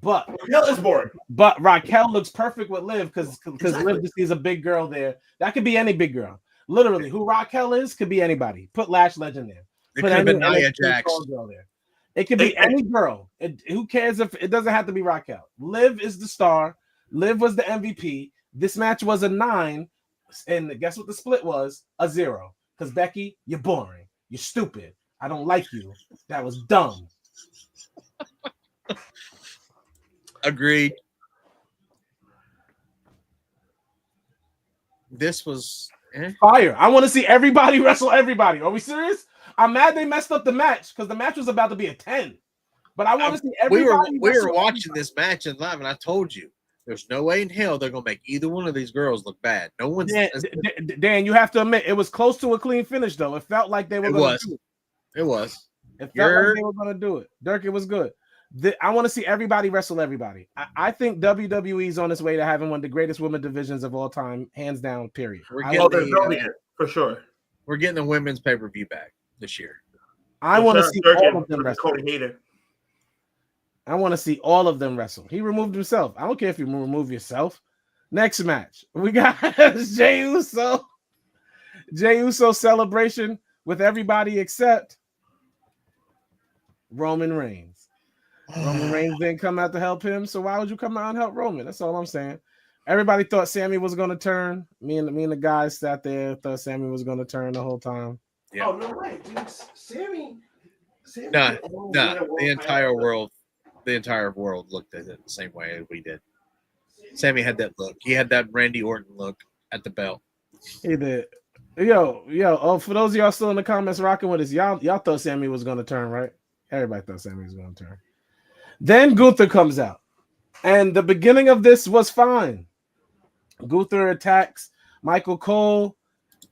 But Raquel is boring. But Raquel looks perfect with Liv because Liv just sees a big girl there. That could be any big girl. Literally, who Raquel is could be anybody. Put Lash Legend there. It could have been Nia Jax. Girl there. It could be any girl. Who cares if it doesn't have to be Raquel? Liv is the star. Liv was the MVP. This match was a 9, and guess what the split was? A 0. Because Becky, you're boring. You're stupid. I don't like you. That was dumb. Agreed. This was fire. I want to see everybody wrestle everybody. Are we serious? I'm mad they messed up the match because the match was about to be a 10. But I want to see everybody. We were watching this match in live, and I told you there's no way in hell they're gonna make either one of these girls look bad. No one's Dan, you have to admit it was close to a clean finish, though. It felt like they were going to do it. It was. It felt like they were going to do it. Dirk, it was good. I want to see everybody wrestle everybody. I think WWE's on its way to having one of the greatest women divisions of all time, hands down, period. We're getting for sure. We're getting the women's pay-per-view back this year. I want to see all of them wrestle. Hater. I want to see all of them wrestle. He removed himself. I don't care if you remove yourself. Next match, we got Jey Uso. Jey Uso celebration with everybody except Roman Reigns. Roman Reigns didn't come out to help him, so why would you come out and help Roman? That's all I'm saying. Everybody thought Sammy was going to turn. Me and the guys sat there, thought Sammy was going to turn the whole time. Yeah. Oh, no way, dude. Sammy. No, the entire world looked at it the same way as we did. Sammy had that look. He had that Randy Orton look at the belt. He did. Yo. Oh, for those of y'all still in the comments rocking with us, y'all thought Sammy was going to turn, right? Everybody thought Sammy was going to turn. Then Gunther comes out, and the beginning of this was fine. Gunther attacks Michael Cole.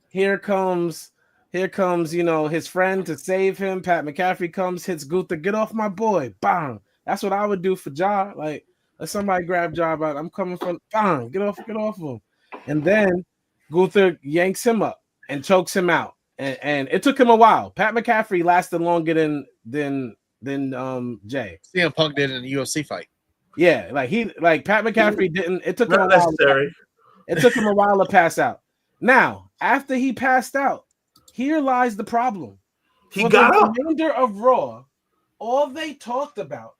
Here comes his friend to save him. Pat McAfee comes, hits Gunther. Get off my boy. Bang. That's what I would do for Ja. Like, let somebody grab Ja, but I'm coming from. Bang. Get off of him. And then Gunther yanks him up and chokes him out. And it took him a while. Pat McAfee lasted longer than Jay. CM Punk did in a UFC fight. Yeah, like Pat McAfee didn't. It took him a while. It took him a while to pass out. Now, after he passed out, here lies the problem. He got up. The remainder of Raw, all they talked about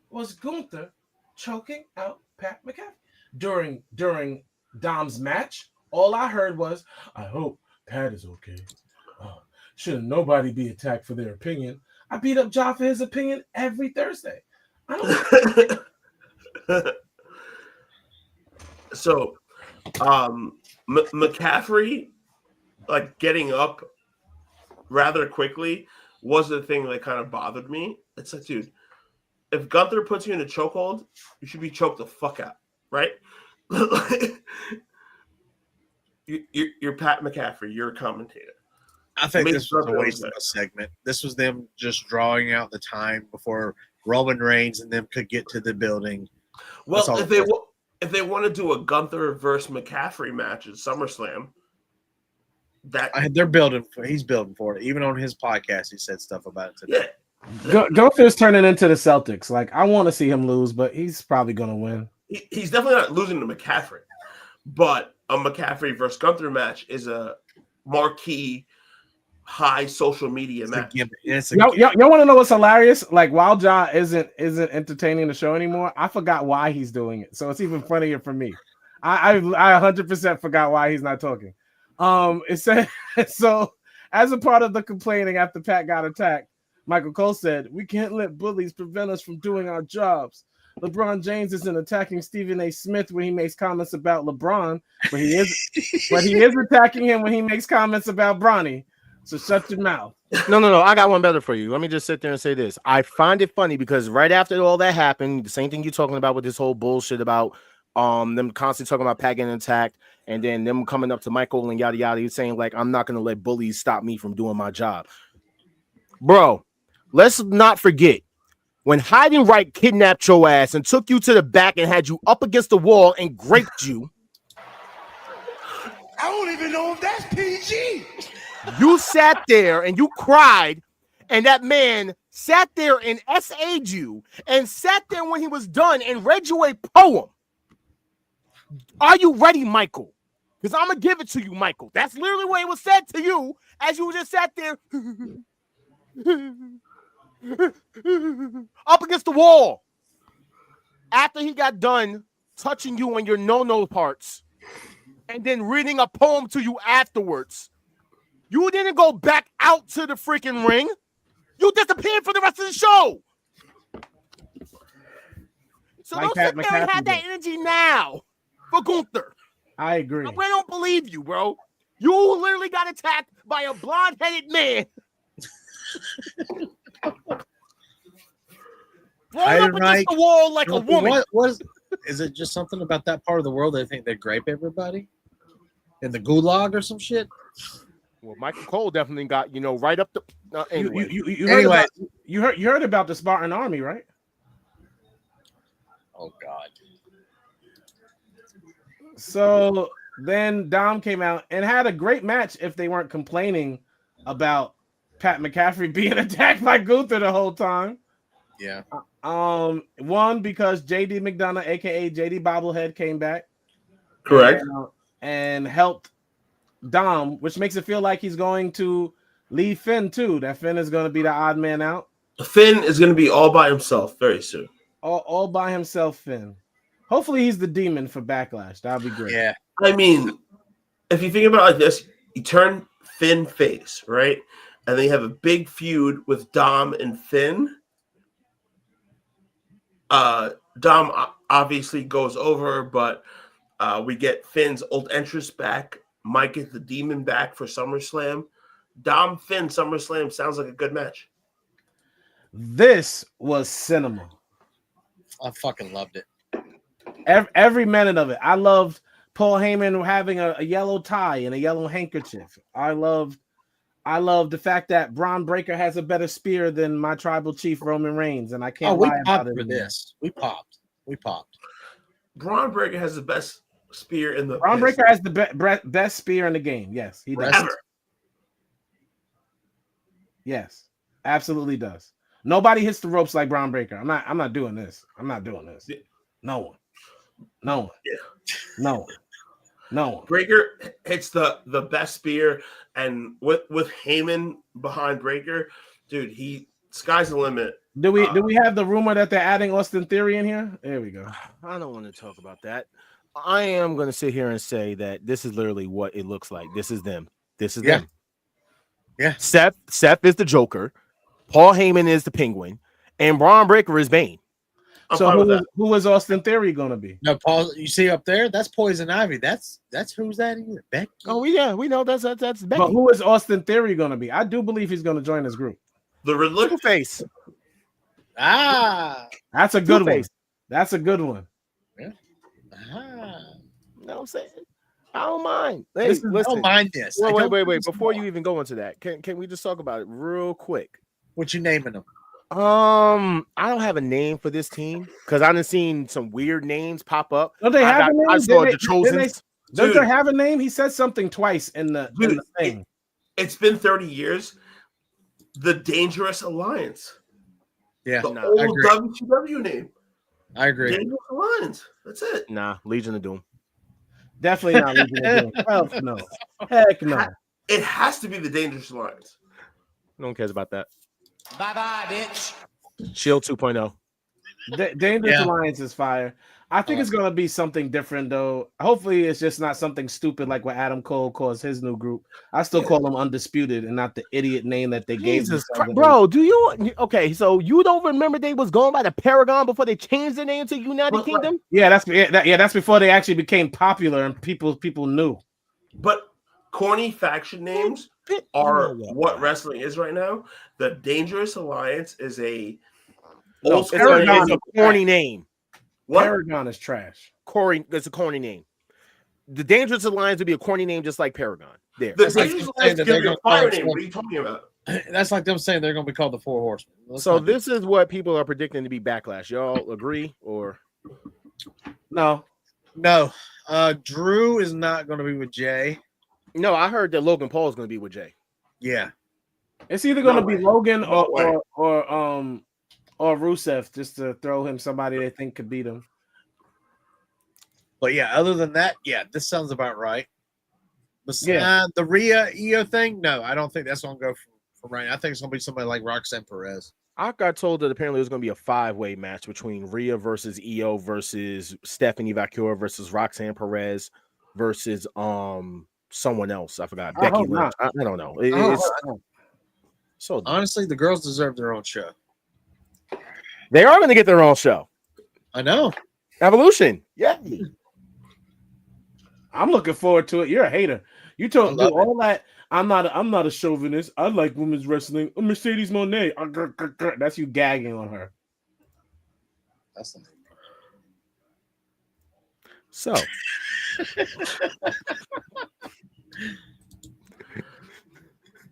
was Gunther choking out Pat McAfee. During Dom's match, all I heard was, I hope Pat is okay. Shouldn't nobody be attacked for their opinion. I beat up Ja for his opinion every Thursday. I don't So, McCaffrey, like getting up rather quickly, was the thing that kind of bothered me. It's like, dude, if Gunther puts you in a chokehold, you should be choked the fuck out, right? You're Pat McCaffrey. You're a commentator. I think this was a waste of a segment. This was them just drawing out the time before Roman Reigns and them could get to the building. Well, if they want to do a Gunther versus McCaffrey match at SummerSlam, he's building for it. Even on his podcast, he said stuff about it today. Yeah. Gunther's turning into the Celtics. Like, I want to see him lose, but he's probably going to win. He's definitely not losing to McCaffrey, but a McCaffrey versus Gunther match is a marquee, high social media match. Y'all want to know what's hilarious? Like, while Ja isn't entertaining the show anymore, I forgot why he's doing it. So it's even funnier for me. I 100% forgot why he's not talking. It said so. As a part of the complaining after Pat got attacked, Michael Cole said, "We can't let bullies prevent us from doing our jobs. LeBron James isn't attacking Stephen A. Smith when he makes comments about LeBron, but he is attacking him when he makes comments about Bronny. So shut your mouth." No. I got one better for you. Let me just sit there and say this. I find it funny because right after all that happened, the same thing you're talking about with this whole bullshit about them constantly talking about Pat getting attacked and then them coming up to Michael and yada yada, saying like, I'm not gonna let bullies stop me from doing my job. Bro, let's not forget when Heidenreich kidnapped your ass and took you to the back and had you up against the wall and raped you. I don't even know if that's PG. You sat there and you cried And that man sat there and SA'd you and sat there when he was done and read you a poem. Are you ready, Michael? Because I'm going to give it to you, Michael. That's literally what it was said to you as you just sat there up against the wall. After he got done touching you on your no-no parts and then reading a poem to you afterwards, you didn't go back out to the freaking ring. You disappeared for the rest of the show. So Like don't sit there and have that energy now for Gunther. I agree. I don't believe you, bro. You literally got attacked by a blonde-headed man. Thrown up against the wall like a woman. Is it just something about that part of the world they think they grape everybody? In the gulag or some shit? Well, Michael Cole definitely got, right up the anyway. You heard about the Spartan Army, right? Oh God. So then Dom came out and had a great match if they weren't complaining about Pat McCaffrey being attacked by Gunther the whole time. Yeah. One, because JD McDonough, aka JD Bobblehead, came back. Correct. And helped Dom, which makes it feel like he's going to leave Finn too. That Finn is going to be the odd man out. Finn is going to be all by himself very soon. All by himself, Finn. Hopefully he's the demon for Backlash. That'd be great. Yeah. I mean, if you think about it like this, you turn Finn face, right? And then you have a big feud with Dom and Finn. Dom obviously goes over, but we get Finn's old entrance back. Might get the demon back for SummerSlam. Dom Finn SummerSlam sounds like a good match. This was cinema. I fucking loved it. Every minute of it. I loved Paul Heyman having a yellow tie and a yellow handkerchief. I loved the fact that Bron Breakker has a better spear than my tribal chief Roman Reigns, and I can't lie about it. We popped. Bron Breakker has the best spear in the. Bron Breakker has the best spear in the game. Yes, he does. Ever. Yes, absolutely does. Nobody hits the ropes like Bron Breakker. I'm not doing this. No one. No one. Breakker hits the best spear, and with Heyman behind Breakker, dude, sky's the limit. Do we have the rumor that they're adding Austin Theory in here? There we go. I don't want to talk about that. I am going to sit here and say that this is literally what it looks like. This is them. Them. Yeah. Seth is the Joker. Paul Heyman is the Penguin, and Bron Breakker is Bane. So who is Austin Theory going to be? No, Paul. You see up there? That's Poison Ivy. That's who's that? Either Becky. Oh yeah, we know that's Becky. But who is Austin Theory going to be? I do believe he's going to join this group. The Riddler face. That's a good one. That's a good one. Yeah. You know what I'm saying? I don't mind. Hey, listen. I don't mind this. Wait. Before you even go into that, can we just talk about it real quick? What you naming them? I don't have a name for this team because I've seen some weird names pop up. Don't they have a name? I saw the Chosen. Don't they have a name? He said something twice in the thing. It's been 30 years. The Dangerous Alliance. Yeah, the old WCW name. I agree. Dangerous Alliance. That's it. Nah, Legion of Doom. Definitely not Legion of Doom. Hell no. Heck no. It has to be the Dangerous Alliance. No one cares about that. Bye-bye, bitch. Shield 2.0. Dangerous Alliance is fire. I think it's going to be something different, though. Hopefully, it's just not something stupid like what Adam Cole calls his new group. I still call them Undisputed and not the idiot name that they gave. Bro, do you? Okay, so you don't remember they was going by the Paragon before they changed their name to United Kingdom? Yeah, that's before they actually became popular and people knew. But corny faction names are what wrestling is right now. The Dangerous Alliance is a corny name. What? Paragon is trash. It's a corny name. The Dangerous Alliance would be a corny name, just like Paragon. There. The Dangerous Alliance could be a fire name. What are you talking about? That's like them saying they're going to be called the Four Horsemen. So this is what people are predicting to be Backlash. Y'all agree or no? No. Drew is not going to be with Jey. No, I heard that Logan Paul is going to be with Jey. Yeah. It's either going to No be way. Logan No way. or Rusev, just to throw him somebody they think could beat him. But yeah, other than that, yeah, this sounds about right. Yeah. The Rhea Io thing, no, I don't think that's gonna go for right. I think it's gonna be somebody like Roxanne Perez. I got told that apparently it was going to be a 5-way match between Rhea versus Io versus Stephanie Vaquera versus Roxanne Perez versus someone else. I forgot. I Becky hope Lynch. not. I don't know. Oh, It's so honestly, the girls deserve their own show. they are going to get their own show. I know. Evolution. Yeah. I'm looking forward to it. You're a hater. You told I love all that. I'm not a chauvinist. I like women's wrestling. Mercedes Moné. That's you gagging on her. That's the name. So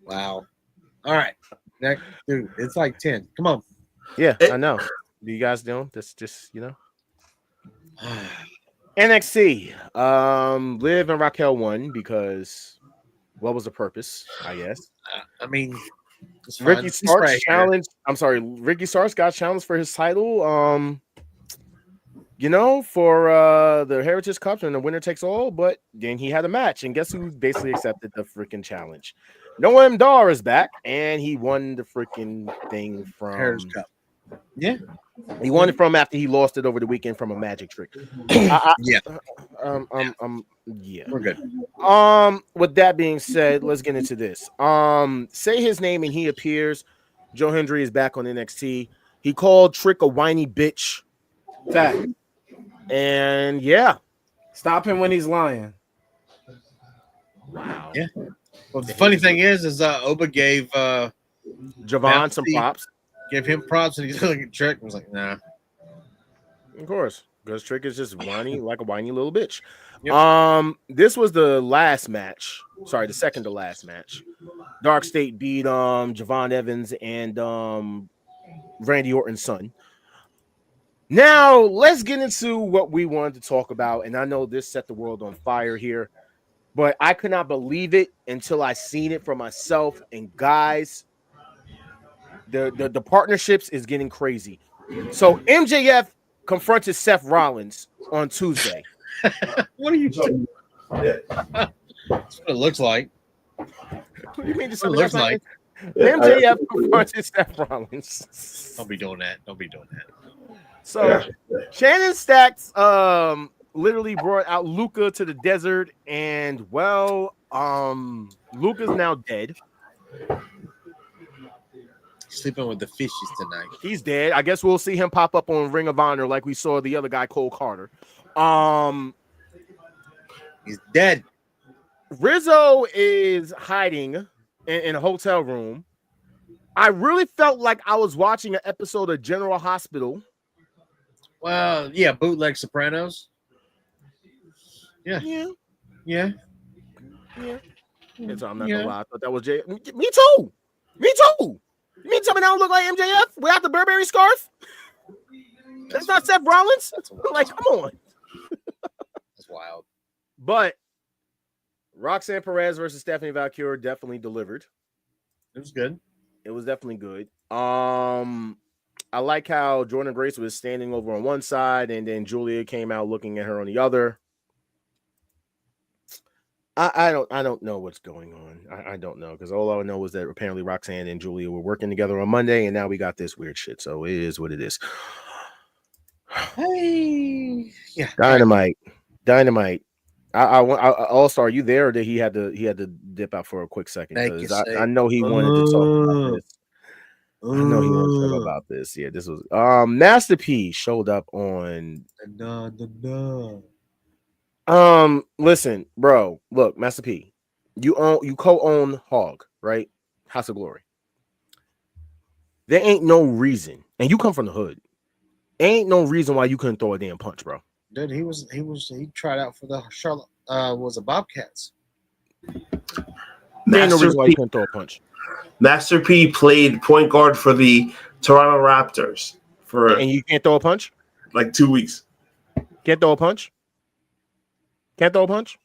Wow. All right. Next, dude, it's like 10. Come on. yeah, I know. Do you guys know? That's just NXT. Liv and Raquel won because what was the purpose? I guess. I mean, it's fine. Ricky He's Starks right here. challenged. I'm sorry, Ricky Starks got challenged for his title. For the Heritage Cup and the winner takes all. But then he had a match, and guess who basically accepted the freaking challenge? Noam Dar is back, and he won the freaking thing from Heritage Cup. Yeah. He won it from after he lost it over the weekend from a magic trick. Yeah. Yeah. We're good. With that being said, let's get into this. Say his name and he appears. Joe Hendry is back on NXT. He called Trick a whiny bitch. Fact. And yeah. Stop him when he's lying. Wow. Yeah. Well, the funny thing is Oba gave Javon some props. Gave him props, and he's looking at Trick and was like, nah. Of course. Because Trick is just whiny, like a whiny little bitch. Yep. This was the last match. Sorry, the second to last match. Dark State beat Javon Evans and Randy Orton's son. Now let's get into what we wanted to talk about. And I know this set the world on fire here, but I could not believe it until I seen it for myself. And guys, the partnerships is getting crazy. So MJF confronted Seth Rollins on Tuesday. What are you doing? That's what it looks like. What do you mean? It looks like. MJF confronted Seth Rollins. Don't be doing that. Don't be doing that. So Shannon Stacks literally brought out Luca to the desert, and Luca's now dead. Sleeping with the fishes tonight. He's dead. I guess we'll see him pop up on Ring of Honor like we saw the other guy, Cole Carter. He's dead. Rizzo is hiding in a hotel room. I really felt like I was watching an episode of General Hospital. Well, yeah, bootleg Sopranos. Yeah. And so I'm not gonna lie. I thought that was Jay. Me too. You mean tell me I don't look like MJF without the Burberry scarf? That's not Seth Rollins. Like, come on. That's wild. But Roxanne Perez versus Stephanie Vaquera definitely delivered. It was good. It was definitely good. I like how Jordan Grace was standing over on one side, and then Julia came out looking at her on the other. I don't know what's going on. I don't know, because all I know is that apparently Roxanne and Julia were working together on Monday, and now we got this weird shit. So it is what it is. Hey, yeah, Dynamite. All-Star, you there, or did he had to dip out for a quick second? Because I know he wanted to talk about this. I know he wanted to talk about this. Yeah, this was Master P showed up on. Listen, bro. Look, Master P, you co-own Hog, right? House of Glory. There ain't no reason, and you come from the hood. Ain't no reason why you couldn't throw a damn punch, bro. Dude, he tried out for the Charlotte was a Bobcats. There ain't no reason why you couldn't throw a punch. Master P played point guard for the Toronto Raptors and you can't throw a punch? Like 2 weeks. Can't throw a punch? Can't throw a punch?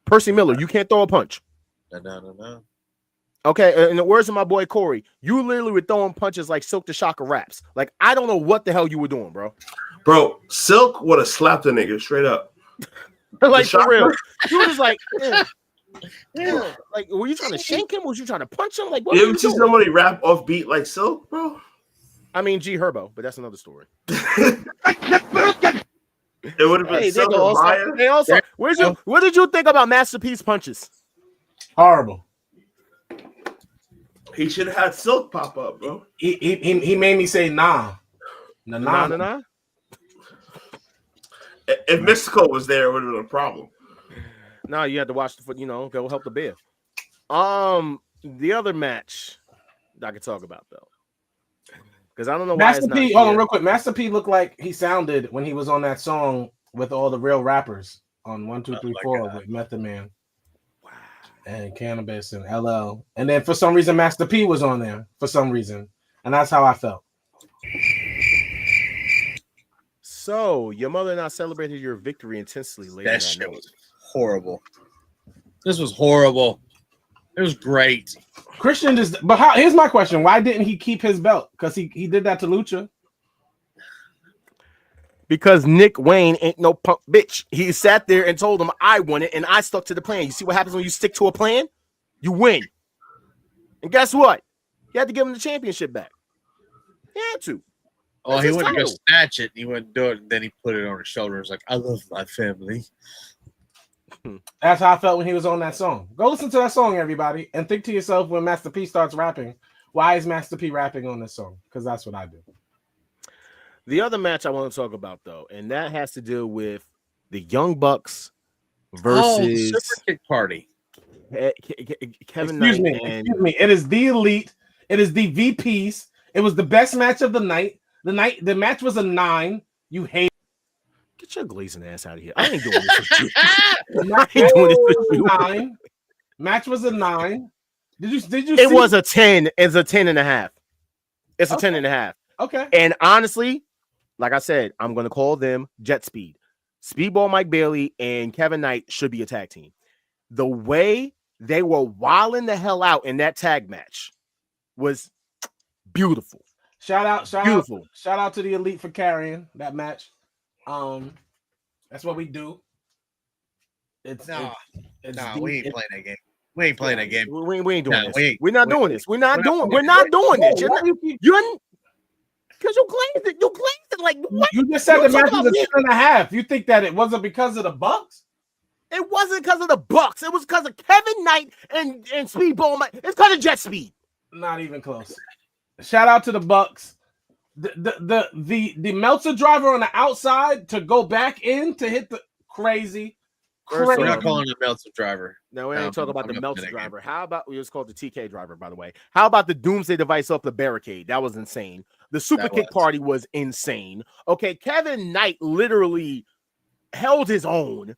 Percy Miller, you can't throw a punch. No. Okay, in the words of my boy Corey, you literally were throwing punches like Silk the Shocker raps. Like, I don't know what the hell you were doing, bro. Bro, Silk would have slapped the nigga straight up. Like, for real. You were just like, like, were you trying to shank him? Was you trying to punch him? Like, what You were ever you see doing? somebody rap off beat like Silk, bro? I mean, G Herbo, but that's another story. It would have been Silk and Maya. Hey, also, what did you think about Masterpiece punches? Horrible. He should have had Silk pop up, bro. He made me say nah. Nah. If Mystical was there, it would have been a problem. No, you had to watch the foot, go help the bear. The other match I could talk about though. Because I don't know why Master P, hold on real quick. Master P looked like he sounded when he was on that song with all the real rappers on 1, 2, 3, 4 with Method Man. Wow. And Cannabis and LL. And then for some reason Master P was on there for some reason. And that's how I felt. So your mother and I celebrated your victory intensely later. That shit was horrible. This was horrible. It was great. Christian just, but here's my question: why didn't he keep his belt? Because he did that to Lucha. Because Nick Wayne ain't no punk bitch. He sat there and told him I won it, and I stuck to the plan. You see what happens when you stick to a plan? You win. And guess what? You had to give him the championship back. He had to. Oh, he went to go snatch it. He wouldn't do it. And then he put it on his shoulders like, I love my family. That's how I felt when he was on that song. Go listen to that song, everybody, and think to yourself when Master P starts rapping, why is Master P rapping on this song? Because that's what I do. The other match I want to talk about, though, and that has to do with the Young Bucks versus Super Kick Party. Kevin Excuse Knight. me. It is the Elite. It is the VPs. It was the best match of the night. The match was a 9. You hate. Get your glazing ass out of here. I ain't doing this with you. I ain't doing this with you. 9. Match was a 9. Did you It was a 10. It's a 10.5. It's a 10.5. Okay. And honestly, like I said, I'm gonna call them Jet Speed. Speedball Mike Bailey and Kevin Knight should be a tag team. The way they were wilding the hell out in that tag match was beautiful. Shout out to the Elite for carrying that match. That's what we do. We ain't playing that game. We ain't playing that game. We ain't doing this. We're not doing this. We're not doing this. Because you glazed it. You glazed it like what? You just said the match was a 10.5. You think that it wasn't because of the Bucks? It wasn't because of the Bucks. It was because of Kevin Knight and Speedball Mike. It's because of Jet Speed. Not even close. Shout out to the Bucks. The Meltzer driver on the outside to go back in to hit the crazy. We're not calling it Meltzer driver. No, we ain't talking about the Meltzer driver. How about we just called the TK driver, by the way? How about the Doomsday device off the barricade? That was insane. The Super Kick Party was insane. Okay, Kevin Knight literally held his own.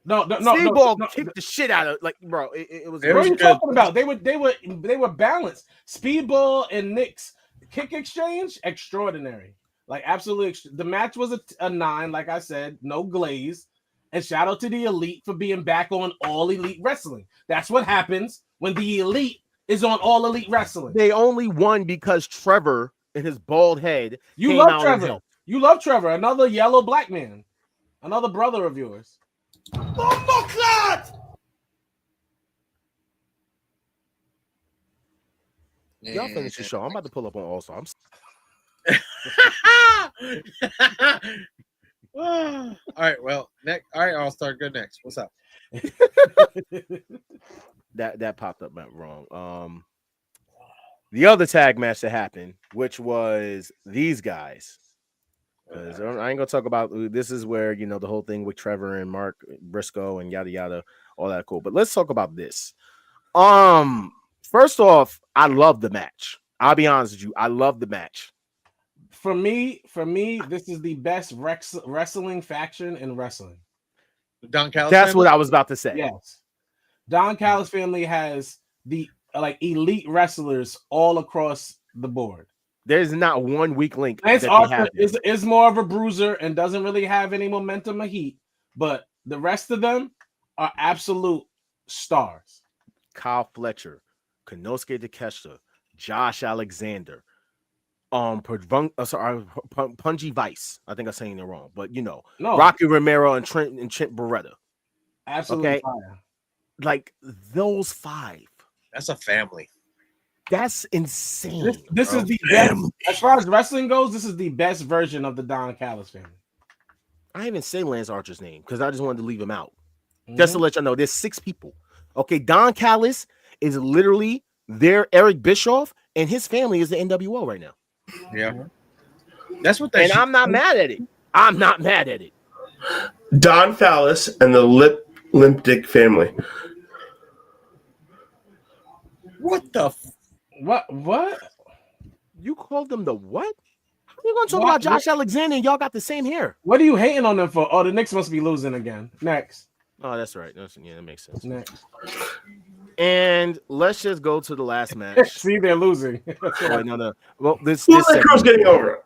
No. Speedball kicked the shit out of bro. It was. What are you talking about? They were balanced. Speedball and Nick's kick exchange, extraordinary. Like absolutely. The match was a 9, like I said, no glaze. And shout out to the Elite for being back on All Elite Wrestling. That's what happens when the Elite is on All Elite Wrestling. They only won because Trevor and his bald head. You love Trevor. You love Trevor. Another yellow black man. Another brother of yours. Y'all finish the show. I'm about to pull up on All Star. All right, well, next. All right, I'll start. Go next. What's up? that popped up wrong. The other tag match that happened, which was these guys, because I ain't gonna talk about this. Is where the whole thing with Trevor and Mark Briscoe and yada yada, all that cool. But let's talk about this. First off, I love the match. I'll be honest with you, I love the match. For me, this is the best wrestling faction in wrestling. Don Callis. That's what I was about to say. Yes, Don Callis family has the elite wrestlers all across the board. There's not one weak link. Lance Archer is more of a bruiser and doesn't really have any momentum or heat, but the rest of them are absolute stars. Kyle Fletcher, Konosuke Takeshita, Josh Alexander, Punji Vice. I think I'm saying it wrong, but No. Rocky Romero and Trent Beretta. Absolutely fire. Like those 5. That's a family. That's insane. This is the best. As far as wrestling goes, this is the best version of the Don Callis family. I didn't even say Lance Archer's name because I just wanted to leave him out. Just to let you know, there's 6 people. Okay, Don Callis is literally their Eric Bischoff, and his family is the NWO right now. Yeah, that's what they. And I'm not mad at it. I'm not mad at it. Don Callis and the Limp Dick family. What the? What? You called them the what? How are you going to talk about Josh Alexander and y'all got the same hair? What are you hating on them for? Oh, the Knicks must be losing again. Next. Oh, that's right. Yeah, that makes sense. Next. And let's just go to the last match. See, they're losing. Oh, no. Well, this girl's getting over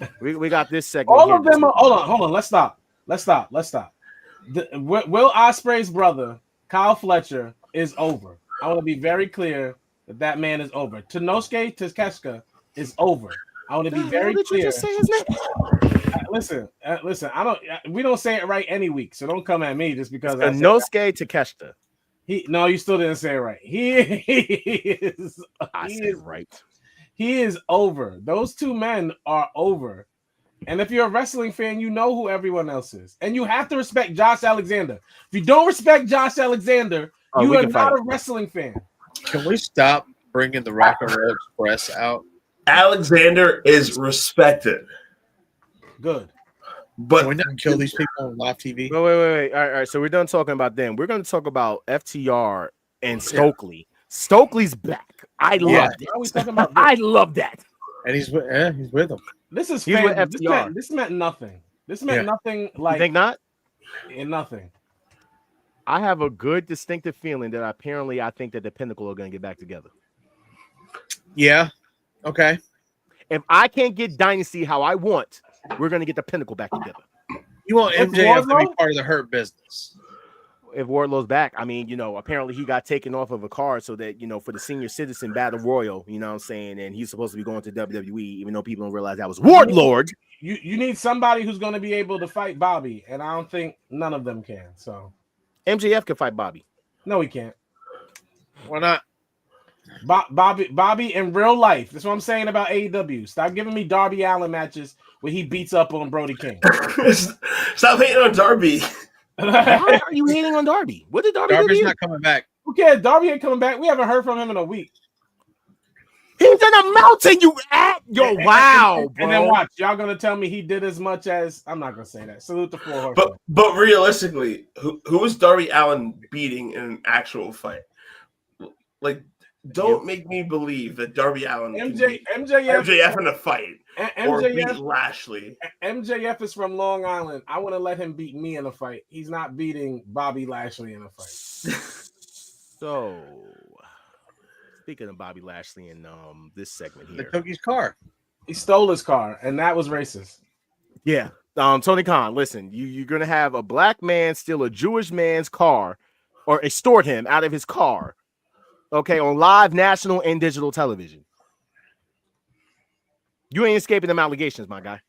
it. We got this segment. All of them are. Hold on. Let's stop. Will Ospreay's brother, Kyle Fletcher, is over. I want to be very clear that man is over. Konosuke Takeshita is over. I want to be very clear. You just say his name? Listen. We don't say it right any week, so don't come at me just because. Konosuke Takeshita. No, you still didn't say it right. He is right. He is over. Those 2 men are over. And if you're a wrestling fan, you know who everyone else is. And you have to respect Josh Alexander. If you don't respect Josh Alexander, you are not a wrestling fan. Can we stop bringing the Rock and Roll Express out? Alexander is respected. Good. But can we not kill these people on live TV? Wait. All right. So we're done talking about them. We're going to talk about FTR and Stokely. Stokely's back. I love it. Are we talking about I love that. And he's with them. This is he's with FTR. This meant nothing. This meant nothing. Like, you think not? Nothing. I have a good distinctive feeling that I think that the Pinnacle are going to get back together. Yeah. Okay. If I can't get Dynasty how I want, we're going to get the Pinnacle back together. You want MJF to be part of the Hurt Business? If Wardlow's back, I mean, apparently he got taken off of a card so that, for the Senior Citizen Battle Royal, you know what I'm saying? And he's supposed to be going to WWE, even though people don't realize that was Wardlord. You need somebody who's going to be able to fight Bobby, and I don't think none of them can. So MJF can fight Bobby. No, he can't. Why not? Bobby in real life. That's what I'm saying about AEW. Stop giving me Darby Allin matches where he beats up on Brody King. Stop hating on Darby. Why are you hating on Darby? What did Darby's not coming back. Who cares? Darby ain't coming back. We haven't heard from him in a week. He's in a mountain. Wow. And then watch. Y'all gonna tell me he did as much as I'm not gonna say that. Salute the 4 horsemen. But realistically, who is Darby Allin beating in an actual fight? Like, don't make me believe that Darby Allin MJF in a fight or beat Lashley. MJF is from Long Island. I want to let him beat me in a fight. He's not beating Bobby Lashley in a fight. So, speaking of Bobby Lashley in this segment here, they took his car. He stole his car, and that was racist. Yeah. Tony Khan, listen, you're gonna have a black man steal a Jewish man's car or extort him out of his car. Okay, on live national and digital television. You ain't escaping them allegations, my guy.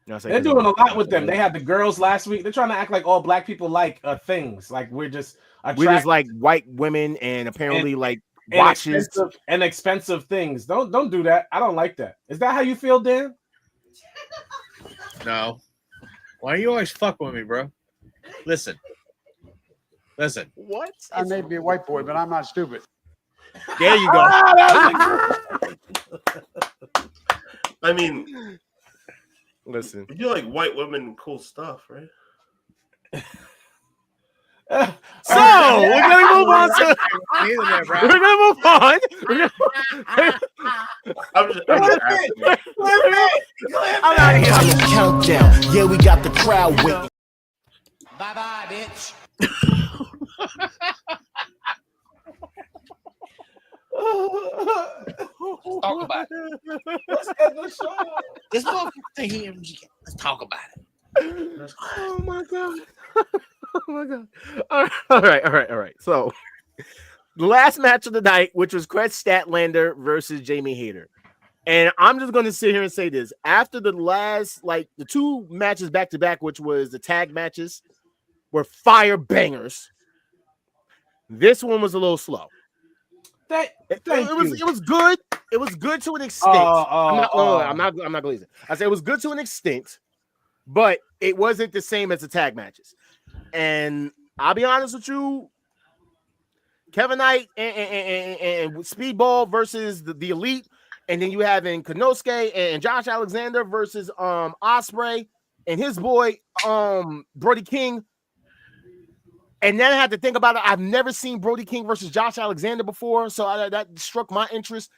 They're doing a lot with them. They had the girls last week. They're trying to act like all black people like things. Like we're just like white women and apparently like watches and expensive things. Don't do that. I don't like that. Is that how you feel, Dan? No. Why are you always fucking with me, bro? Listen. What? I may be a white boy, but I'm not stupid. There you go. I mean, listen. You like white women, cool stuff, right? So we're gonna move on. We're gonna move on. I'm out of here. Countdown. Yeah, we got the crowd waiting. Bye bye, bitch. Talk about it. Let's end the show. This motherfucker think he MG. Let's talk about it. Oh my god. Oh my god. All right. So the last match of the night, which was Chris Statlander versus Jamie Hayter. And I'm just going to sit here and say this. After the last, like the two matches back to back, which was the tag matches, were fire bangers. This one was a little slow. It was good. It was good to an extent. I'm not glazing. I said it was good to an extent, but it wasn't the same as the tag matches. And I'll be honest with you, Kevin Knight and Speedball versus the Elite, and then you have in Konosuke and Josh Alexander versus Ospreay and his boy Brody King. And then I had to think about it. I've never seen Brody King versus Josh Alexander before, so that struck my interest.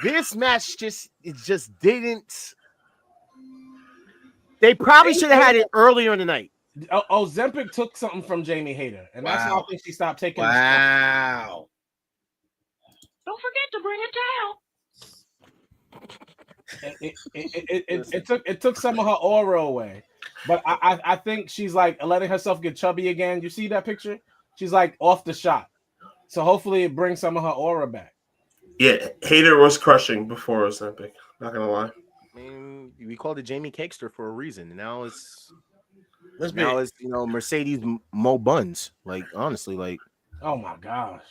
This match just didn't. They probably should have had it earlier in the night. Zempic took something from Jamie Hayter, and that's how I think she stopped taking. Wow! Don't forget to bring a towel. It took some of her aura away. But I think she's like letting herself get chubby again. You see that picture? She's like off the shot. So hopefully it brings some of her aura back. Yeah, Hayter was crushing before Ozempic. Not gonna lie. I mean, we called it Jamie Cakester for a reason. Now it's Mercedes Mo Buns. Like honestly, like oh my gosh,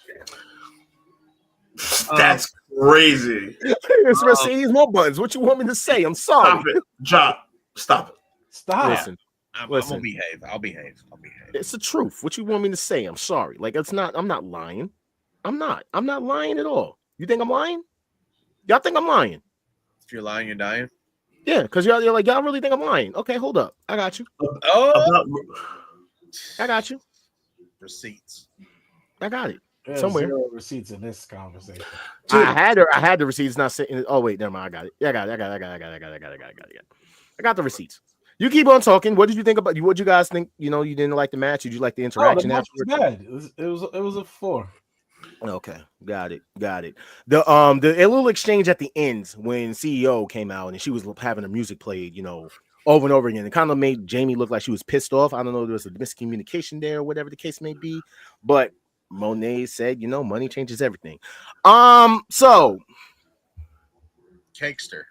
that's crazy. It's Mercedes Mo Buns. What you want me to say? I'm sorry. Stop it, Job. Stop it. Stop. Listen. I'm gonna behave. I'll behave. It's the truth. What you want me to say? I'm sorry. Like it's not. I'm not lying. I'm not lying at all. You think I'm lying? Y'all think I'm lying? If you're lying, you're dying. Yeah, because you're like y'all really think I'm lying. Okay, hold up. I got you. I got you. Receipts. I got it. There's Somewhere. zero receipts in this conversation. I had the receipts. Not sitting. Oh wait, never mind. I got it. Yeah, I got it. I got the receipts. You keep on talking. What did you think about you? What you guys think? You didn't like the match. Did you like the interaction? The match was bad. It was a 4. Okay, got it. The little exchange at the end when CEO came out and she was having her music played, over and over again. It kind of made Jamie look like she was pissed off. I don't know if there was a miscommunication there or whatever the case may be, but Monet said, money changes everything. So Cakester.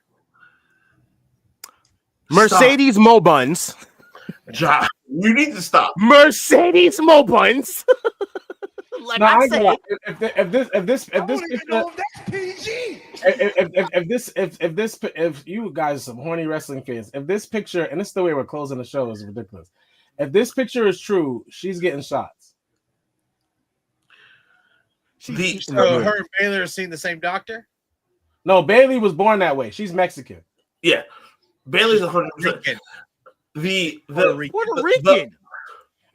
Mercedes Mo Buns. Josh, you need to stop. Mercedes Mo Buns. Like no, I said, if you guys are some horny wrestling fans, if this picture, and this is the way we're closing the show, is ridiculous. If this picture is true, she's getting shots. So her and Baylor are seeing the same doctor? No, Bailey was born that way. She's Mexican. Yeah, Bailey's 100%. Puerto Rican.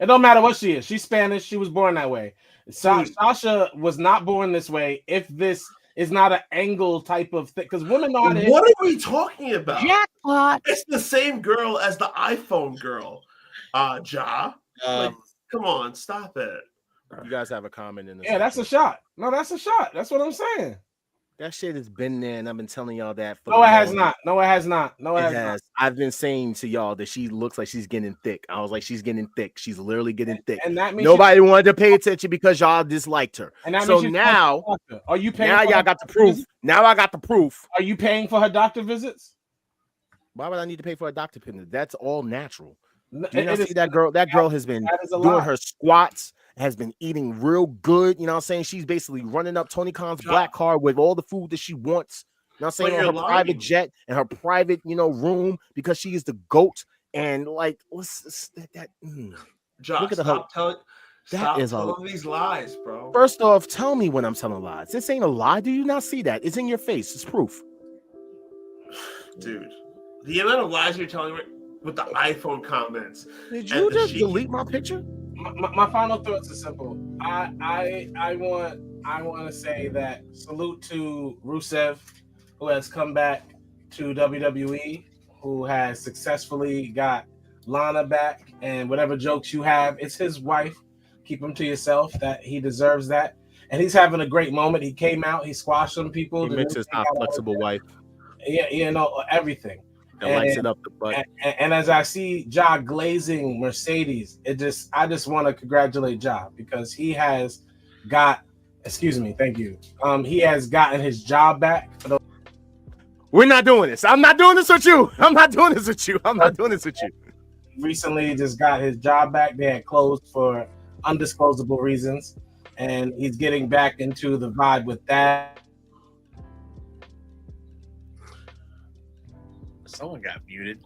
It don't matter what she is. She's Spanish. She was born that way. Sasha was not born this way. If this is not an angle type of thing, because women know how to. What are we talking about? Jackpot. It's the same girl as the iPhone girl. Ja. Come on, stop it. You guys have a comment in this. Yeah, that's a shot. No, that's a shot. That's what I'm saying. That shit has been there, and I've been telling y'all that. No, it has not. No, it has not. No, it has not. I've been saying to y'all that she looks like she's getting thick. I was like, she's getting thick. She's literally getting thick. And that means nobody wanted to pay attention because y'all disliked her. And that so means now, are you paying? Now y'all got the proof. Now I got the proof. Are you paying for her doctor visits? Why would I need to pay for a doctor visit? That's all natural. No, you know, see that girl? That girl has been doing her squats. Has been eating real good. You know what I'm saying? She's basically running up Tony Khan's black card with all the food that she wants. You know what I'm saying? On her private jet and her private, room because she is the GOAT. And like, look at Stop telling these lies, bro. First off, tell me when I'm telling lies. This ain't a lie. Do you not see that? It's in your face. It's proof. Dude, the amount of lies you're telling me with the iPhone comments. Did you just delete my picture? My final thoughts are simple. I want to say that salute to Rusev, who has come back to WWE, who has successfully got Lana back, and whatever jokes you have, it's his wife. Keep them to yourself. That he deserves that, and he's having a great moment. He came out, he squashed some people. He makes his top flexible wife. Yeah, everything. And lights it up the butt. And as I see Ja glazing Mercedes, I just want to congratulate Ja because he has Thank you. He has gotten his job back. We're not doing this. I'm not doing this with you. I'm not doing this with you. I'm not doing this with you. Recently just got his job back. They had closed for undisclosable reasons, and he's getting back into the vibe with that. Someone got muted.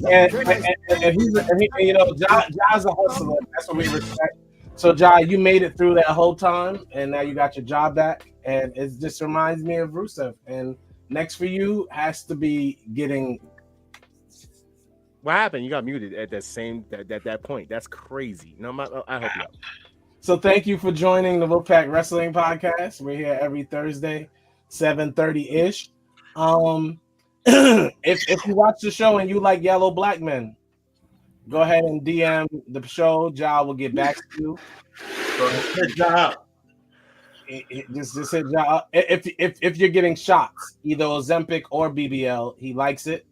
and you know, Jai's a hustler. That's what we respect. So, Jai, you made it through that whole time, and now you got your job back, and it just reminds me of Rusev. And next for you has to be getting. What happened? You got muted at that point. That's crazy. No, I help you out. So, thank you for joining the Wolfpack Wrestling Podcast. We're here every Thursday, 7:30 ish. If you watch the show and you like yellow black men, go ahead and DM the show. Ja will get back to you. Just hit Ja. If you're getting shots, either Ozempic or BBL, he likes it.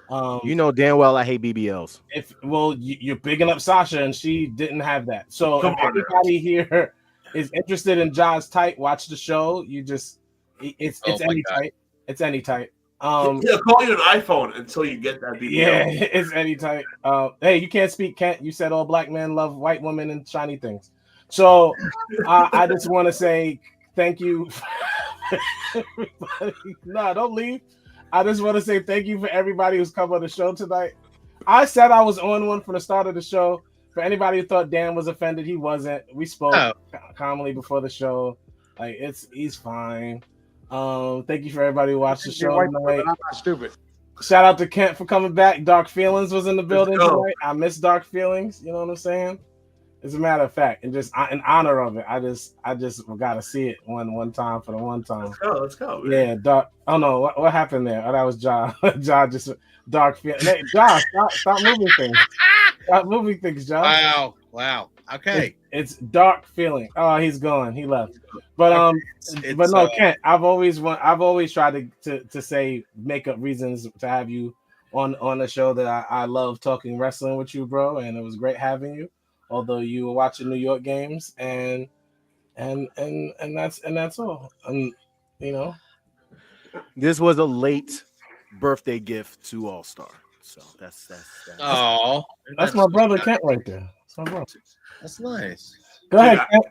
You know damn well I hate BBLs. You're bigging up Sasha, and she didn't have that. So if anybody here is interested in Ja's type, watch the show. It's any type. It's any type. He'll call you an iPhone until you get that BBL. Yeah, it's any type. Hey, you can't speak, Kent. You said all black men love white women and shiny things. So I just want to say thank you. No, don't leave. I just want to say thank you for everybody who's come on the show tonight. I said I was on one from the start of the show. For anybody who thought Dan was offended, he wasn't. We spoke calmly before the show. Like he's fine. Thank you for everybody who watched the show tonight. I'm not stupid. Shout out to Kent for coming back. Dark Feelings was in the building tonight. I miss Dark Feelings. You know what I'm saying? As a matter of fact, and just in honor of it, I just gotta see it one time for the one time. Let's go. Man. Yeah, Dark. Oh no, what happened there? Oh, that was Ja. Ja just Dark Feelings. Hey, Ja, stop moving things. Stop moving things, Ja. Wow. Okay. It's Dark Feeling. Oh, he's gone. He left. But but no, Kent. I've always tried to say make up reasons to have you on the show that I love talking wrestling with you, bro, and it was great having you. Although you were watching New York games, and that's all. You know, this was a late birthday gift to All Star. So that's that's my brother Kent right there. That's my brother. That's nice. Go ahead, Kent.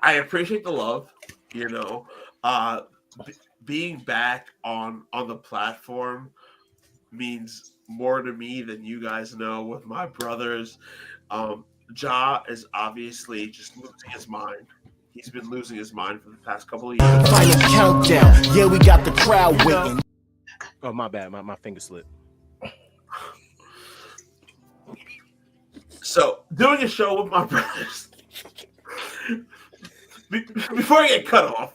I appreciate the love. You know, being back on the platform means more to me than you guys know with my brothers. Ja is obviously just losing his mind. He's been losing his mind for the past couple of years. Final countdown. Yeah, we got the crowd waiting. Oh, my bad. My finger slipped. So, doing a show with my brothers. Before I get cut off,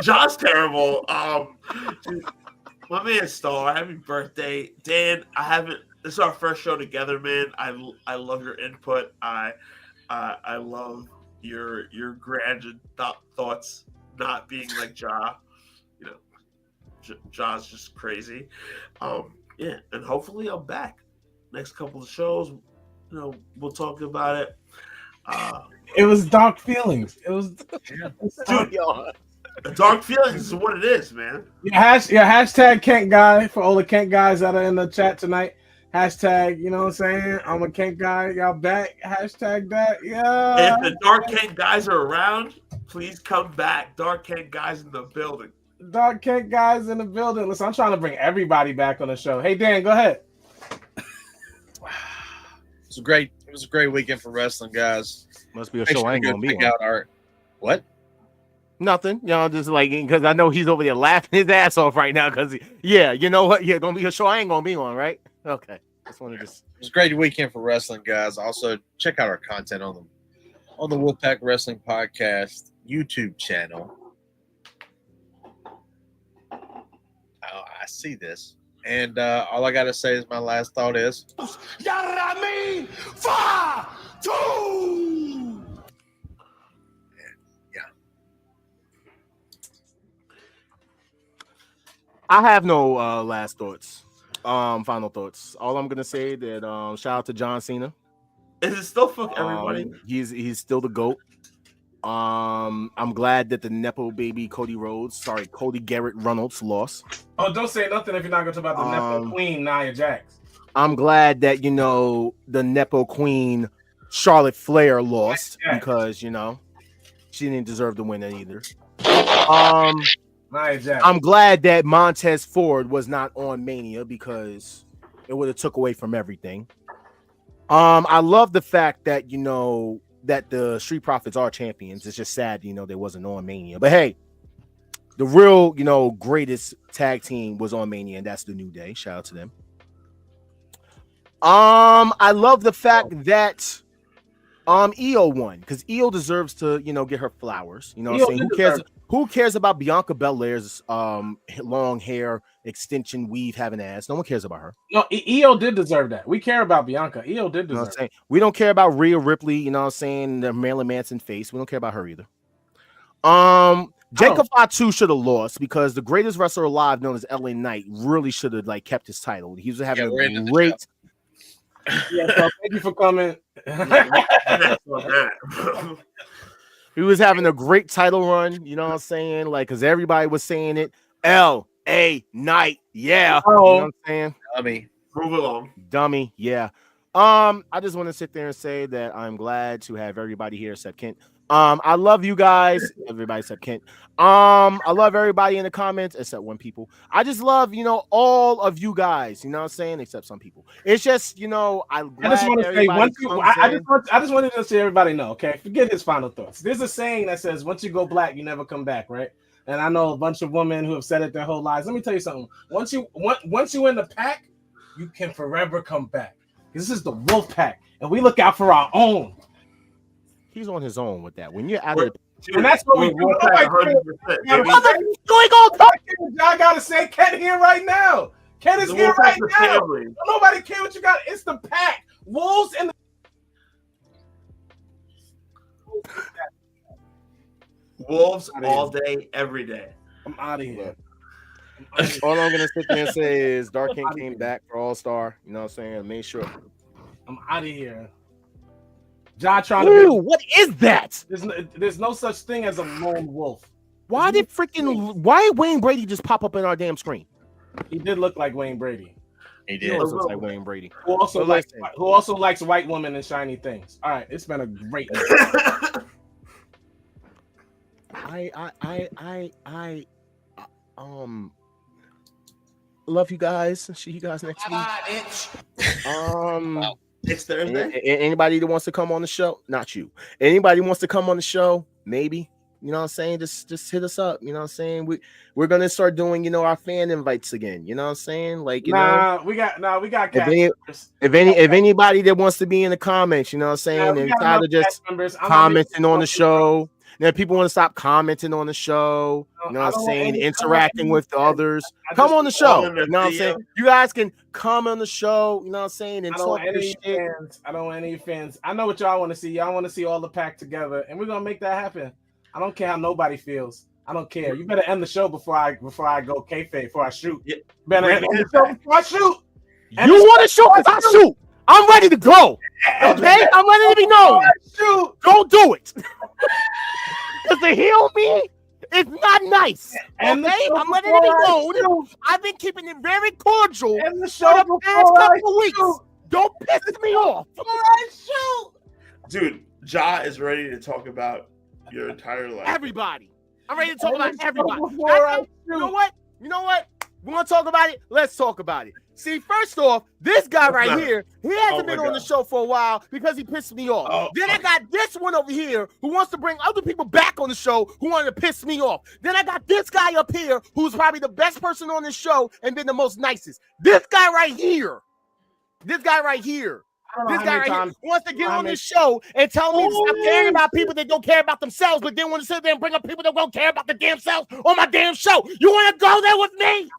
Ja's terrible. My man Star, happy birthday, Dan. This is our first show together, man. I love your input. I love your grand thoughts, not being like Ja. You know, Ja's just crazy. Yeah, and hopefully I'm back next couple of shows. You know, we'll talk about it. It was Dark Feelings. It was Dark Feelings is what it is, man. Hashtag Kent guy for all the Kent guys that are in the chat tonight. Hashtag, you know what I'm saying? I'm a Kent guy. Y'all back. Hashtag that. Yeah. If the Dark Kent guys are around, please come back. Dark Kent guys in the building. Dark Kent guys in the building. Listen, I'm trying to bring everybody back on the show. Hey, Dan, go ahead. It was a great weekend for wrestling, guys. Must be a show I ain't gonna be on. What? Nothing, just like because I know he's over there laughing his ass off right now. Because you know what? Yeah, gonna be a show I ain't gonna be on, right? Okay, just wanted to. It was a great weekend for wrestling, guys. Also, check out our content on the Wolfpack Wrestling Podcast YouTube channel. I see this, and all I gotta say is my last thought is. I have no last thoughts. Final thoughts. All I'm gonna say that shout out to John Cena. Is it still fuck everybody? He's still the GOAT. I'm glad that the Nepo baby Cody Garrett Reynolds lost. Oh, don't say nothing if you're not going to talk about the Nepo Queen, Nia Jax. I'm glad that the Nepo Queen Charlotte Flair lost because she didn't deserve to win it either. Nia Jax. I'm glad that Montez Ford was not on Mania because it would have took away from everything. I love the fact that that the Street Profits are champions. It's just sad, they wasn't on Mania. But hey, the real, greatest tag team was on Mania, and that's the New Day. Shout out to them. I love the fact that Io won because Io deserves to, get her flowers. You know what I'm saying? Who cares about Bianca Belair's long hair, extension, weave, having ass? No one cares about her. No, Io did deserve that. We care about Bianca. Io did deserve it. We don't care about Rhea Ripley, you know what I'm saying? The Marilyn Manson face. We don't care about her either. Jacob Fatu should have lost because the greatest wrestler alive, known as LA Knight, really should have kept his title. He was having a great. Yeah, so thank you for coming. He was having a great title run, you know what I'm saying? Because everybody was saying it. LA Knight, yeah. You know what I'm saying? Dummy. Prove along. Dummy, yeah. I just want to sit there and say that I'm glad to have everybody here except Kent. I love you guys, everybody except Kent. I love everybody in the comments except one people. I just love, all of you guys, you know what I'm saying, except some people. It's just, I just want to say I just wanted to say everybody know, okay? Forget his final thoughts. There's a saying that says once you go black, you never come back, right? And I know a bunch of women who have said it their whole lives. Let me tell you something. Once you in the pack, you can forever come back. This is the Wolfpack, and we look out for our own. He's on his own with that. When you're out of the and that's what we do. I gotta say, Ken here right now. Ken is here right now. Nobody care what you got. It's the pack. Wolves and Wolves all day, every day. I'm out of here. All I'm gonna sit there and say is Dark King came back for All-Star. You know what I'm saying? Make sure. I'm out of here. John trying to. What is that? There's no such thing as a lone wolf. Why did Wayne Brady just pop up in our damn screen? He did look like Wayne Brady. He did. He looks like Wayne Brady. Who also likes white women and shiny things. All right, it's been a great night. I love you guys. See you guys next week. It's Thursday. Anybody that wants to come on the show, not you. Anybody wants to come on the show, maybe. You know what I'm saying? Just hit us up. You know what I'm saying? We're gonna start doing, our fan invites again. You know what I'm saying? We got if anybody that wants to be in the comments, you know what I'm saying, and tired of just commenting on the show. Now people want to stop commenting on the show, you know what I'm saying, interacting with the others. Come on the show, you know what I'm saying? You guys can come on the show, you know what I'm saying, and talk this shit. I don't want any fans. I know what y'all want to see. Y'all want to see all the pack together, and we're gonna make that happen. I don't care how nobody feels. I don't care. You better end the show before I go kayfabe, before I shoot. You better end the show before I shoot. You want to shoot? I shoot. I'm ready to go. Okay, I'm ready to be known. Shoot. Don't do it. Because to heal me, it's not nice. Okay, I'm ready to be known. I've been keeping it very cordial for the past couple of weeks. Don't piss me off. Dude, Ja is ready to talk about your entire life. Everybody. I'm ready to talk about everybody. You know what? We're going to talk about it. Let's talk about it. See, first off, this guy right here, he hasn't been on the show for a while because he pissed me off. Then I got this one over here who wants to bring other people back on the show who wanted to piss me off. Then I got this guy up here who's probably the best person on this show and been the most nicest. This guy right here wants to get on this show and tell me to stop caring about people that don't care about themselves, but then want to sit there and bring up people that don't care about the damn selves on my damn show. You want to go there with me?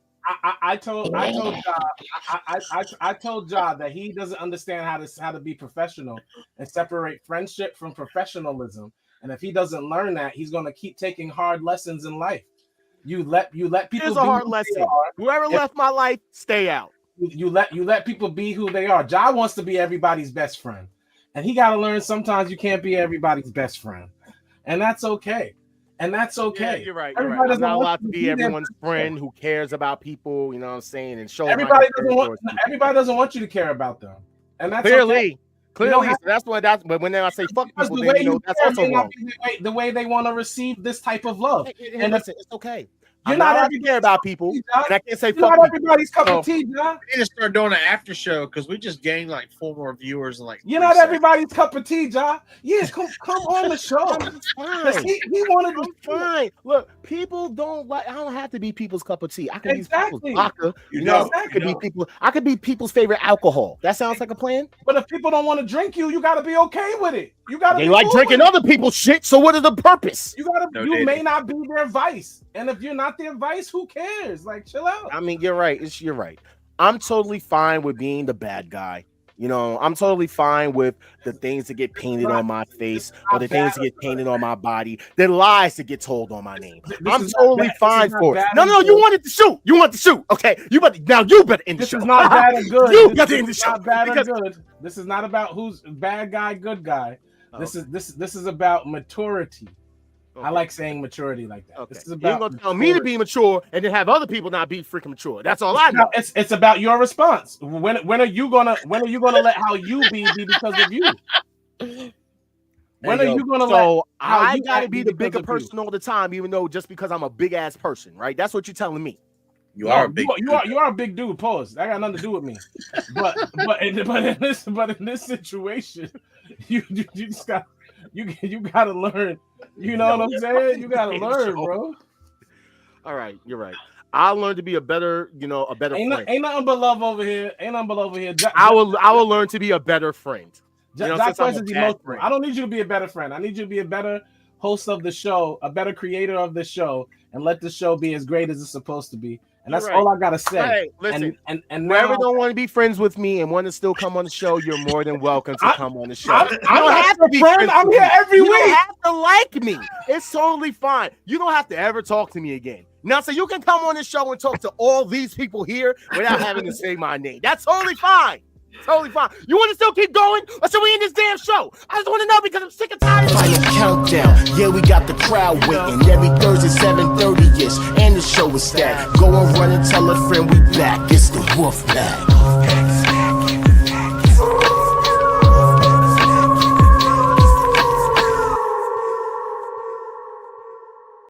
I told Ja that he doesn't understand how to be professional and separate friendship from professionalism. And if he doesn't learn that, he's going to keep taking hard lessons in life. You let people. Here's a hard lesson. Whoever left my life, stay out. You let people be who they are. Ja wants to be everybody's best friend, And he got to learn sometimes you can't be everybody's best friend. And that's okay. Yeah, you're right. I'm not allowed to be everyone's friend who cares about people, you know what I'm saying? And show everybody doesn't want you to care about them. And that's clearly. Okay. But when I say fuck people, then, that's also wrong. The way they want to receive this type of love. And listen, it's okay. I'm not allowed to care about people, and I can't say fuck not everybody's cup of tea, John. We need to start doing an after show because we just gained like 4 more viewers. And you're not everybody's cup of tea, John. Yes, come on the show. He wanted to. Fine. Look, people don't like. I don't have to be people's cup of tea. I can be people's vodka. I could be people's favorite alcohol. That sounds like a plan. But if people don't want to drink you got to be okay with it. You got to. They like drinking other people's shit. So what is the purpose? You may not be their vice, and if you're not their vice, who cares? Like, chill out. I mean, you're right. You're right. I'm totally fine with being the bad guy. You know, I'm totally fine with the things that get painted on my face or the things that get painted on my body, the lies that get told on my name. I'm totally fine for it. No, you wanted to shoot. You want to shoot. Okay, you better end the show. This is not bad or good. You got to end the show. Not bad or good. This is not about who's bad guy, good guy. This is about maturity. Okay. I like saying maturity like that. Okay. This is about you're gonna tell me to be mature and then have other people not be freaking mature. That's all I know. It's about your response. When are you gonna let how you be because of you? When are you gonna let? I gotta be the bigger person all the time, even though just because I'm a big ass person, right? That's what you're telling me. You are a big. You are a big dude. Pause. That got nothing to do with me. But in this situation, you just got. You gotta learn. You know what I'm saying? You gotta learn, bro. All right, you're right. I'll learn to be a better friend. Ain't nothing but love over here. I will learn to be a better friend. I don't need you to be a better friend. I need you to be a better host of the show, a better creator of the show, and let the show be as great as it's supposed to be. And that's all I gotta say. Hey, listen, and whoever don't want to be friends with me and want to still come on the show, you're more than welcome to come on the show. I don't have to be friends. I'm here every week. You don't have to like me. It's totally fine. You don't have to ever talk to me again. Now, so you can come on the show and talk to all these people here without having to say my name. That's totally fine. Totally fine. You want to still keep going, or should we end this damn show? I just want to know because I'm sick and tired. Final countdown. Yeah, we got the crowd waiting. Every Thursday 7:30ish, and the show is stacked. Go and run and tell a friend we back. It's the Wolfpack.